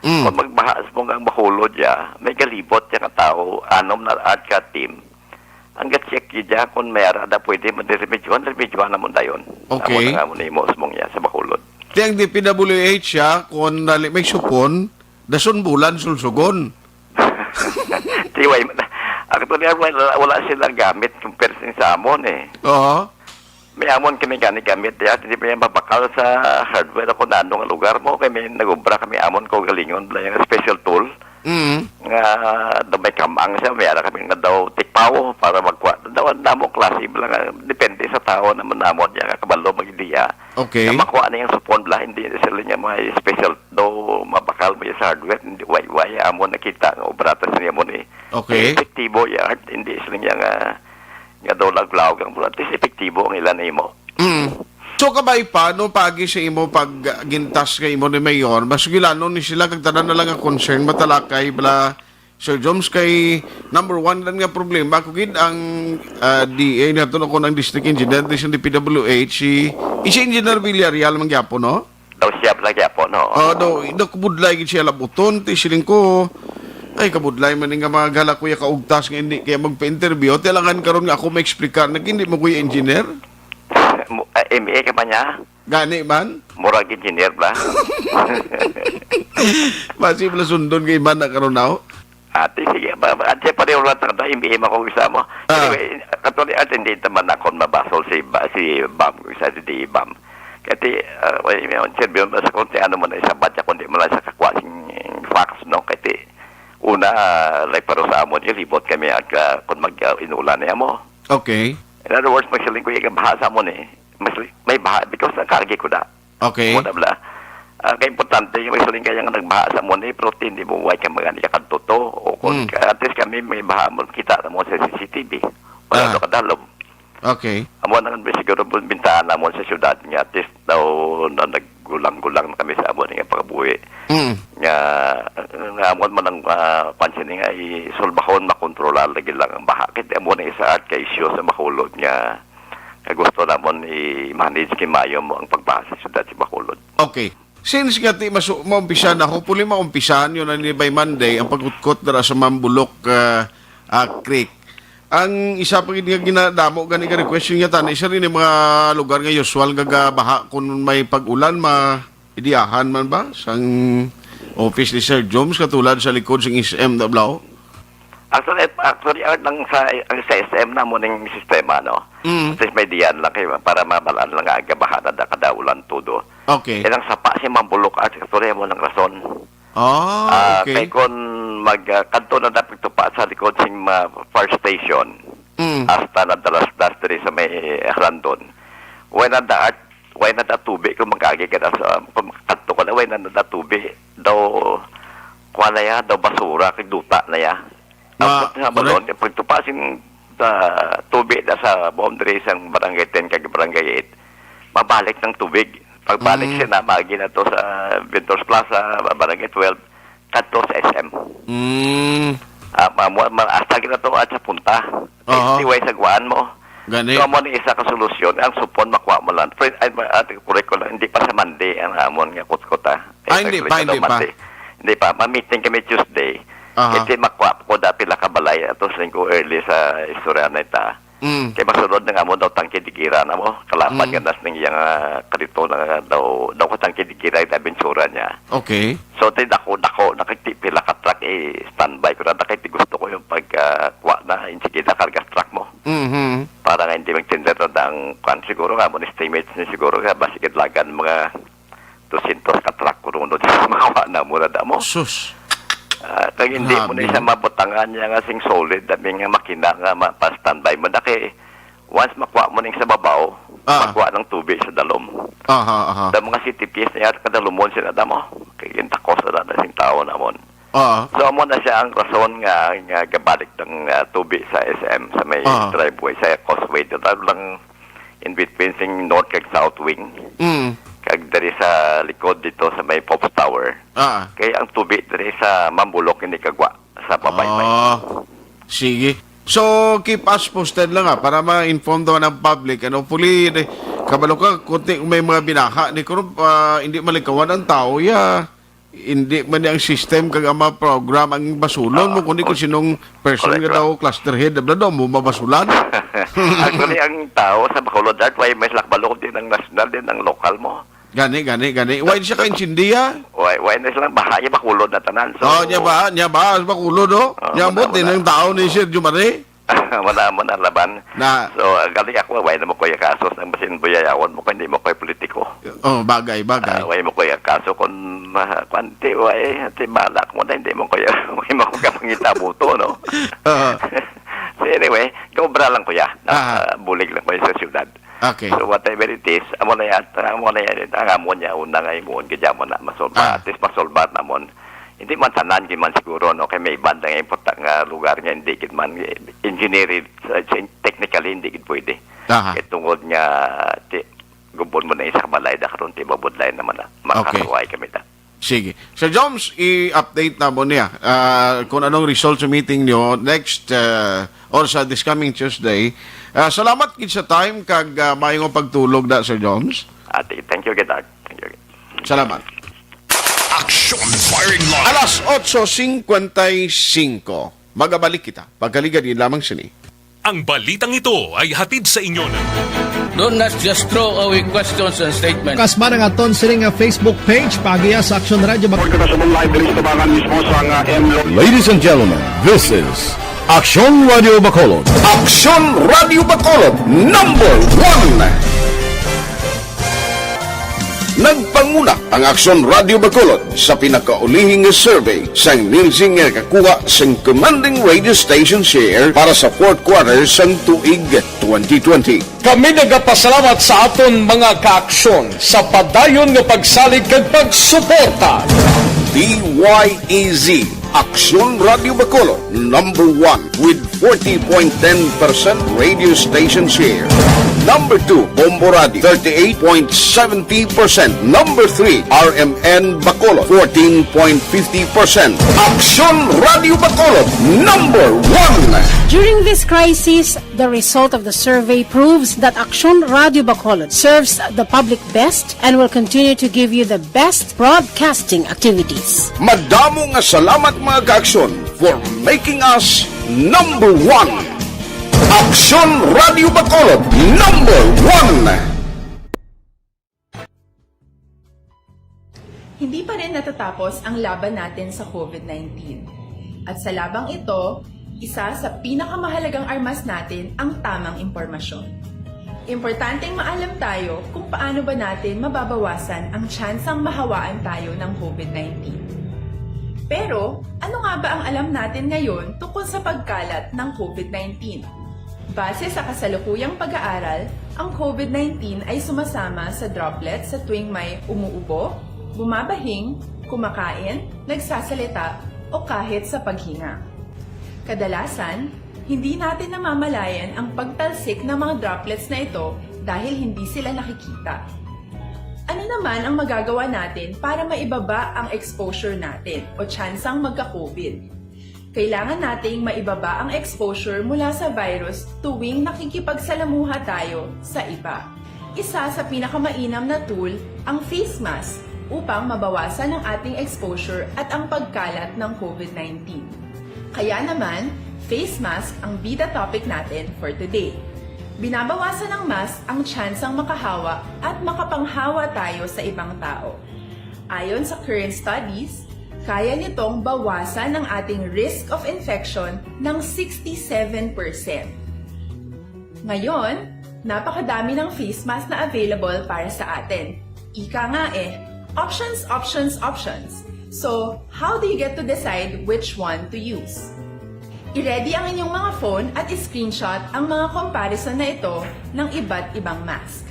kung magbahas mo nga makulod ya may galibot yung tao anom na at ka team hanggat check ya kung may arada pwede remedyohan na mo dayon. Okay. Amo na mo ya sa makulod. Tiyang DPWH ya kung may supon dason bulan sulsugon. Tiway actually wala silang gamit compare sa amon Oo. May amon kami gamit ya hindi pa yan mabakal sa hardware ako na anong lugar mo kay may nagubra kami amon ko galingon bala yung special tool nga daw may kamang siya may ara kami nga daw tikpaw para magkuha daw namo klase bala nga depende sa tao naman namon ya nga kabalo magidiya. Okay. Nga makuha na yung supon bala hindi sila niya may special daw mabakal mo yung sa hardware hindi way amon nakita nga obrata niya mo Okay. Epektibo ya hindi sila niya nga daw laglawag ang bulat epektibo ang ilan na imo. So kabay pa no pagi sa imo pag gintas kay imo ni mayor mas gilano ni sila kag tanan na lang ang concern matalakay bala Sir Joms kay number one lang nga problema ko gid ang DA nato ko ng district engineer sa DPWH si Engineer Villarreal man gyapon no. Daw siya pala gyapon no. Do kubudlay gid siya labuton ti siling ko ay kabudlay man nga mga gala kuya kaugtas nga hindi kaya magpa-interview tilangan karon nga ako ma-explicar na hindi mo kuya engineer. MA ka ba niya? Gani man? Murag engineer ba? Masih pala sundon kay man na karon now? Ate, sige ba? Ate, pareho lang ito. MA mo isa mo. Anyway, katuloy at hindi naman ako mabasol si Bam, isa si Bam. Kasi, serbiyon ba sa konti, ano mo na isa batya, kundi mo lang sa kakwasing fax, no? Kasi, una, like paro sa amon, libot kami at kung mag-inulan niya mo. Okay. In other words, magsiling ko yung bahasa mo may baha because nakargi ko na. Okay. Muna bala. Kaya importante yung magsiling kaya nga nagbahasa mo protein, di mo huwag ka mga nikakatuto o kung at least kami may baha mo kita na mo sa CCTV. Wala na kadalom. Okay. Amo na nga siguro bintaan na mo sa syudad niya at least daw na naggulang-gulang na kami sa amo nga pagkabuhi. Nga amo man ang pansin nga isolbahon makontrolar lagi lang ang baha. Kaya amo na isa at ka-issue sa Bacolod nga gusto namon i-manage kimayo mo ang pagbaha sa syudad sa Bacolod. Okay. Since nga ti maumpisahan ako, puli maumpisahan yun na by Monday ang pagkutkot dara sa Mambulok Creek. Ang isa pa nga ginadamo gani ka request niya tan isa rin yung mga lugar nga usual nga baha kung may pag-ulan maidiyahan man ba sang office ni Sir Joms katulad sa likod sing SM Dablao. Actually lang sa SM na mo ning sistema no. Kasi may diyan lang kayo para mabalaan lang aga baha na kadaulan todo. Okay. Ilang sapa si Mambulok at actually mo ng rason. Okay. Kaya kung magkanto na dapat ito pa sa likod sing fire station hasta na dalas diri sa may Randon. When na da tubig kung magkagi ka sa kanto ko na when na da tubig daw kuha na ya daw basura kay duta na ya. Balon pag tupasin tubig na sa boundary sang barangay 10 kag barangay 8 mabalik ng tubig Pagbalik siya na, magi na to sa Ventures Plaza, Barangay 12, kadto sa SM. Hasta na to at sa punta. Iway sa guwaan mo. Gani. So, mo ni isa ka solusyon, ang supon makuha mo lang. Curriculum, hindi pa sa Monday, ang amon nga kutkota. Hindi pa. Hindi pa. Ma-meeting kami Tuesday. Kasi makuha ko dapil la kabalay ato sa linggo early sa istorya na ita. Kaya masunod na nga mo daw tangki digira na mo. Kalapat ka nas ng iyang karito na daw ko tangki digira ita bensura niya. Okay. So, dako, nakitipila ka truck, standby ko na. Gusto ko yung pagkuha na insigida karga truck mo. Para nga hindi magtender na ang kwan siguro nga mo estimate ni siguro nga basikid lagan mga 200 ka truck ko ron sa mga na mura da mo. Sus. Kag hindi mo na siya mabutangan niya nga sing solid dami nga makina nga pa-standby mo. Daki, once makuha mo ning sa babaw, makuha ng tubig sa dalom. Da mga CTPS na yan, kadalumon sila da mo. Kaya yung takos na sing tao na mo. So, mo na siya ang rason nga gabalik ng tubig sa SM, sa may driveway, sa causeway. Dito lang in between sing north kag south wing. Kag dari sa likod dito sa may Pops Tower. Kaya ang tubig dari sa Mambulok hindi kagwa sa Papaymay. Sige. So, keep us posted lang para ma-inform daw ng public. Hopefully, kabalo ka, kunti may mga binaka. Hindi malikawan ang tao, hindi man ang system kag ama program ang basulon mo kundi kung sinong person nga daw cluster head daw mo mabasulan. Actually ang tao sa Bacolod Art way may lakbalok din ng national din ng local mo. Gani. Why siya ka insindiya? Why na silang bahaya Bacolod na tanan. So, niya ba Bacolod do? Nyambot din ang tao ni Sir Jumare. Wala mo na laban. So, gali ako, why na mo ko yung kaso ang basin buyayawan mo kung hindi mo ko yung politiko. Bagay. Why mo ko yung kaso kung kwanti, why, balak mo na hindi mo ko yung kapangita buto, no? So, anyway, kubra lang ko bulig lang ko sa syudad. Okay. So, whatever it is, amo na yan, ang amon niya, una nga yung kaya mo na masolba, at least masolba na mo. Hindi man tanan man siguro no kay may banda nga important nga lugar nga hindi gid man engineering technically hindi gid pwede. Kaya tungod nga gubon mo na isa balay da karon ti babudlay naman na makasuway kami ta. Sige. Sir Jones, i-update na mo niya kung anong result sa meeting niyo next or sa this coming Tuesday. Salamat gid sa time kag mayong pagtulog da Sir Jones. Thank you gid. Thank you. Salamat. Action Firing Line. Alas 8:55. Magabalik kita. Pagkaligan din lamang sini. Ang balitang ito ay hatid sa inyo ng Do not just throw away questions and statements. Kasma ng aton siling Facebook page pagiya sa Action Radio. Ladies and gentlemen, this is Action Radio Bacolod. Action Radio Bacolod number 1. Nagpanguna ang Aksyon Radio Bacolod sa pinakaulihing survey sa ninsing nga kakuha sa commanding radio station share para sa fourth quarter sa tuig 2020. Kami nagapasalamat sa aton mga kaaksyon sa padayon nga pagsalig kag pagsuporta. DYEZ Aksyon Radio Bacolod number 1 with 40.10% radio station share. Number 2, Bombo Radio, 38.70%. Number 3, RMN Bacolod, 14.50%. Aksyon Radio Bacolod, number 1. During this crisis, the result of the survey proves that Aksyon Radio Bacolod serves the public best and will continue to give you the best broadcasting activities. Madamo nga salamat mga kaaksyon for making us number 1. Aksyon Radio Bacolod, number 1. Hindi pa rin natatapos ang laban natin sa COVID-19. At sa labang ito, isa sa pinakamahalagang armas natin ang tamang impormasyon. Importanteng maalam tayo kung paano ba natin mababawasan ang tsansang mahawaan tayo ng COVID-19. Pero, ano nga ba ang alam natin ngayon tungkol sa pagkalat ng COVID-19? Base sa kasalukuyang pag-aaral, ang COVID-19 ay sumasama sa droplets sa tuwing may umuubo, bumabahing, kumakain, nagsasalita, o kahit sa paghinga. Kadalasan, hindi natin namamalayan ang pagtalsik ng mga droplets na ito dahil hindi sila nakikita. Ano naman ang magagawa natin para maibaba ang exposure natin o tsansang magka-COVID? Kailangan nating maibaba ang exposure mula sa virus tuwing nakikipagsalamuha tayo sa iba. Isa sa pinakamainam na tool ang face mask upang mabawasan ang ating exposure at ang pagkalat ng COVID-19. Kaya naman, face mask ang bida topic natin for today. Binabawasan ng mask ang tsansang makahawa at makapanghawa tayo sa ibang tao. Ayon sa current studies, kaya nitong bawasan ang ating risk of infection ng 67%. Ngayon, napakadami ng face mask na available para sa atin. Ika nga options, options, options. So, how do you get to decide which one to use? I-ready ang inyong mga phone at i-screenshot ang mga comparison na ito ng iba't ibang mask.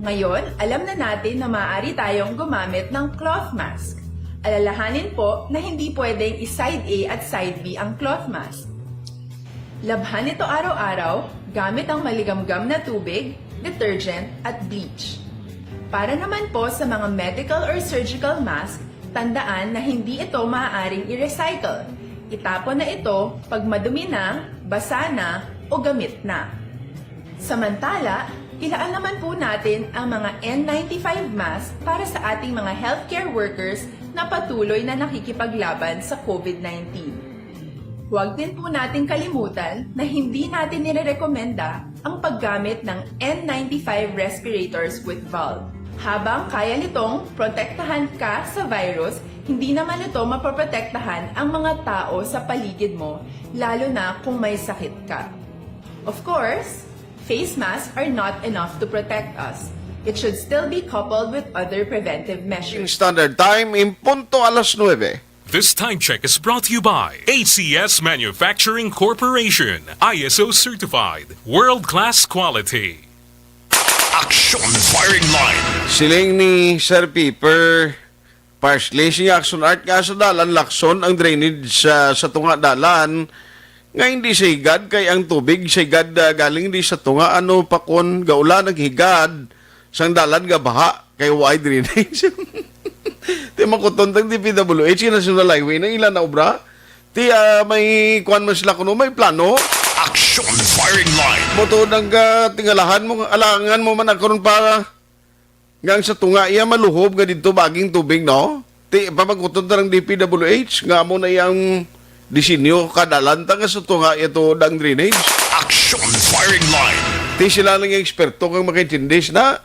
Ngayon, alam na natin na maaari tayong gumamit ng cloth mask. Alalahanin po na hindi pwedeng i-side A at side B ang cloth mask. Labhan ito araw-araw gamit ang maligamgam na tubig, detergent at bleach. Para naman po sa mga medical or surgical mask, tandaan na hindi ito maaaring i-recycle. Itapon na ito pag madumi na, basa na, o gamit na. Samantala, ilaan naman po natin ang mga N95 mask para sa ating mga healthcare workers na patuloy na nakikipaglaban sa COVID-19. Huwag din po nating kalimutan na hindi natin nirerekomenda ang paggamit ng N95 respirators with valve. Habang kaya nitong protektahan ka sa virus, hindi naman ito mapoprotektahan ang mga tao sa paligid mo, lalo na kung may sakit ka. Of course, face masks are not enough to protect us. It should still be coupled with other preventive measures. Standard Time, impunto alas 9. This time check is brought to you by ACS Manufacturing Corporation, ISO certified, world-class quality. Action Firing Line. Siling ni Sir Piper, partially siya action art nga sa dalan, lakson ang drainage sa tunga dalan. Nga hindi siya higad, kay ang tubig siya higad galing di sa tunga, ano pakon, gaula naghigad, sang dalan nga baha, kay wide drainage. Ti makutontang di PWH, National Highway na ilan na obra. Ti may kuan man sila kuno, may plano. Action Firing Line. Moto nang tingalahan mo, alangan mo man nagkaroon para ngang sa tunga iya maluhob nga dito baging tubig, no? Ti papaguton ta ng DPWH nga mo na yang disenyo kadalanta nga sa tunga ito dang drainage. Action Firing Line. Ti sila lang yung eksperto kang makaintindis na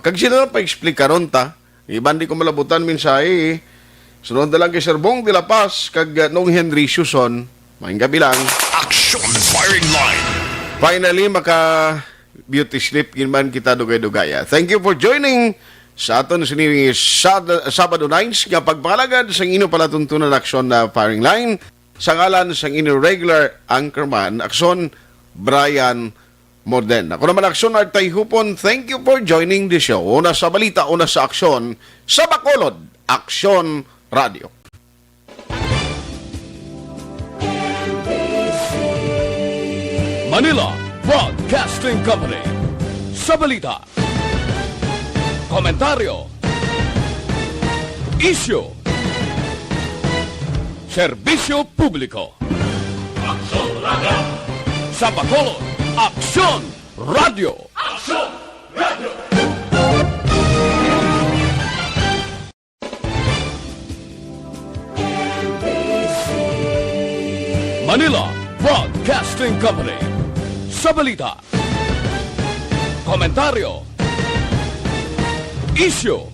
kag sila lang pa-explain karon ta. Iban di ko malabutan minsahe. Sunod na lang kay Sir Bong de la Paz kag nung Henry Suson. Maing gabi lang. Action Firing Line. Finally, maka-beauty sleep man kita dugay-dugaya. Thank you for joining sa aton sini Sabado Nights nga pagpangalagad sa ino palatuntunan aksyon na Firing Line sa ngalan sa ino regular anchorman, Akson Brian Morden. Ako naman Aksyon Artay Hupon. Thank you for joining the show. Una sa balita, una sa aksyon, sa Bacolod, Aksyon Radio. Manila Broadcasting Company. Sa balita, komentaryo, isyu, serbisyo publiko. Aksyon Radio. Sa Bacolod, Aksyon Radio. Aksyon Radio. Manila Broadcasting Company. Sa balita, komentaryo, isyu,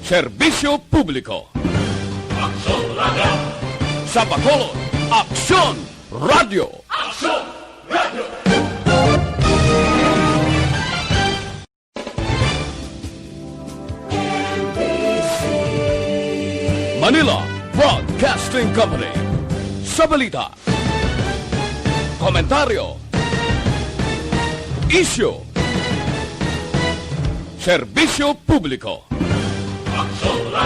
serbisyo publiko. Aksyon Radio. Sa Bacolod, Aksyon Radio. Aksyon Radio. Manila Broadcasting Company. Sa balita, komentaryo, isyu, serbisyo publiko. Aksyon Radio.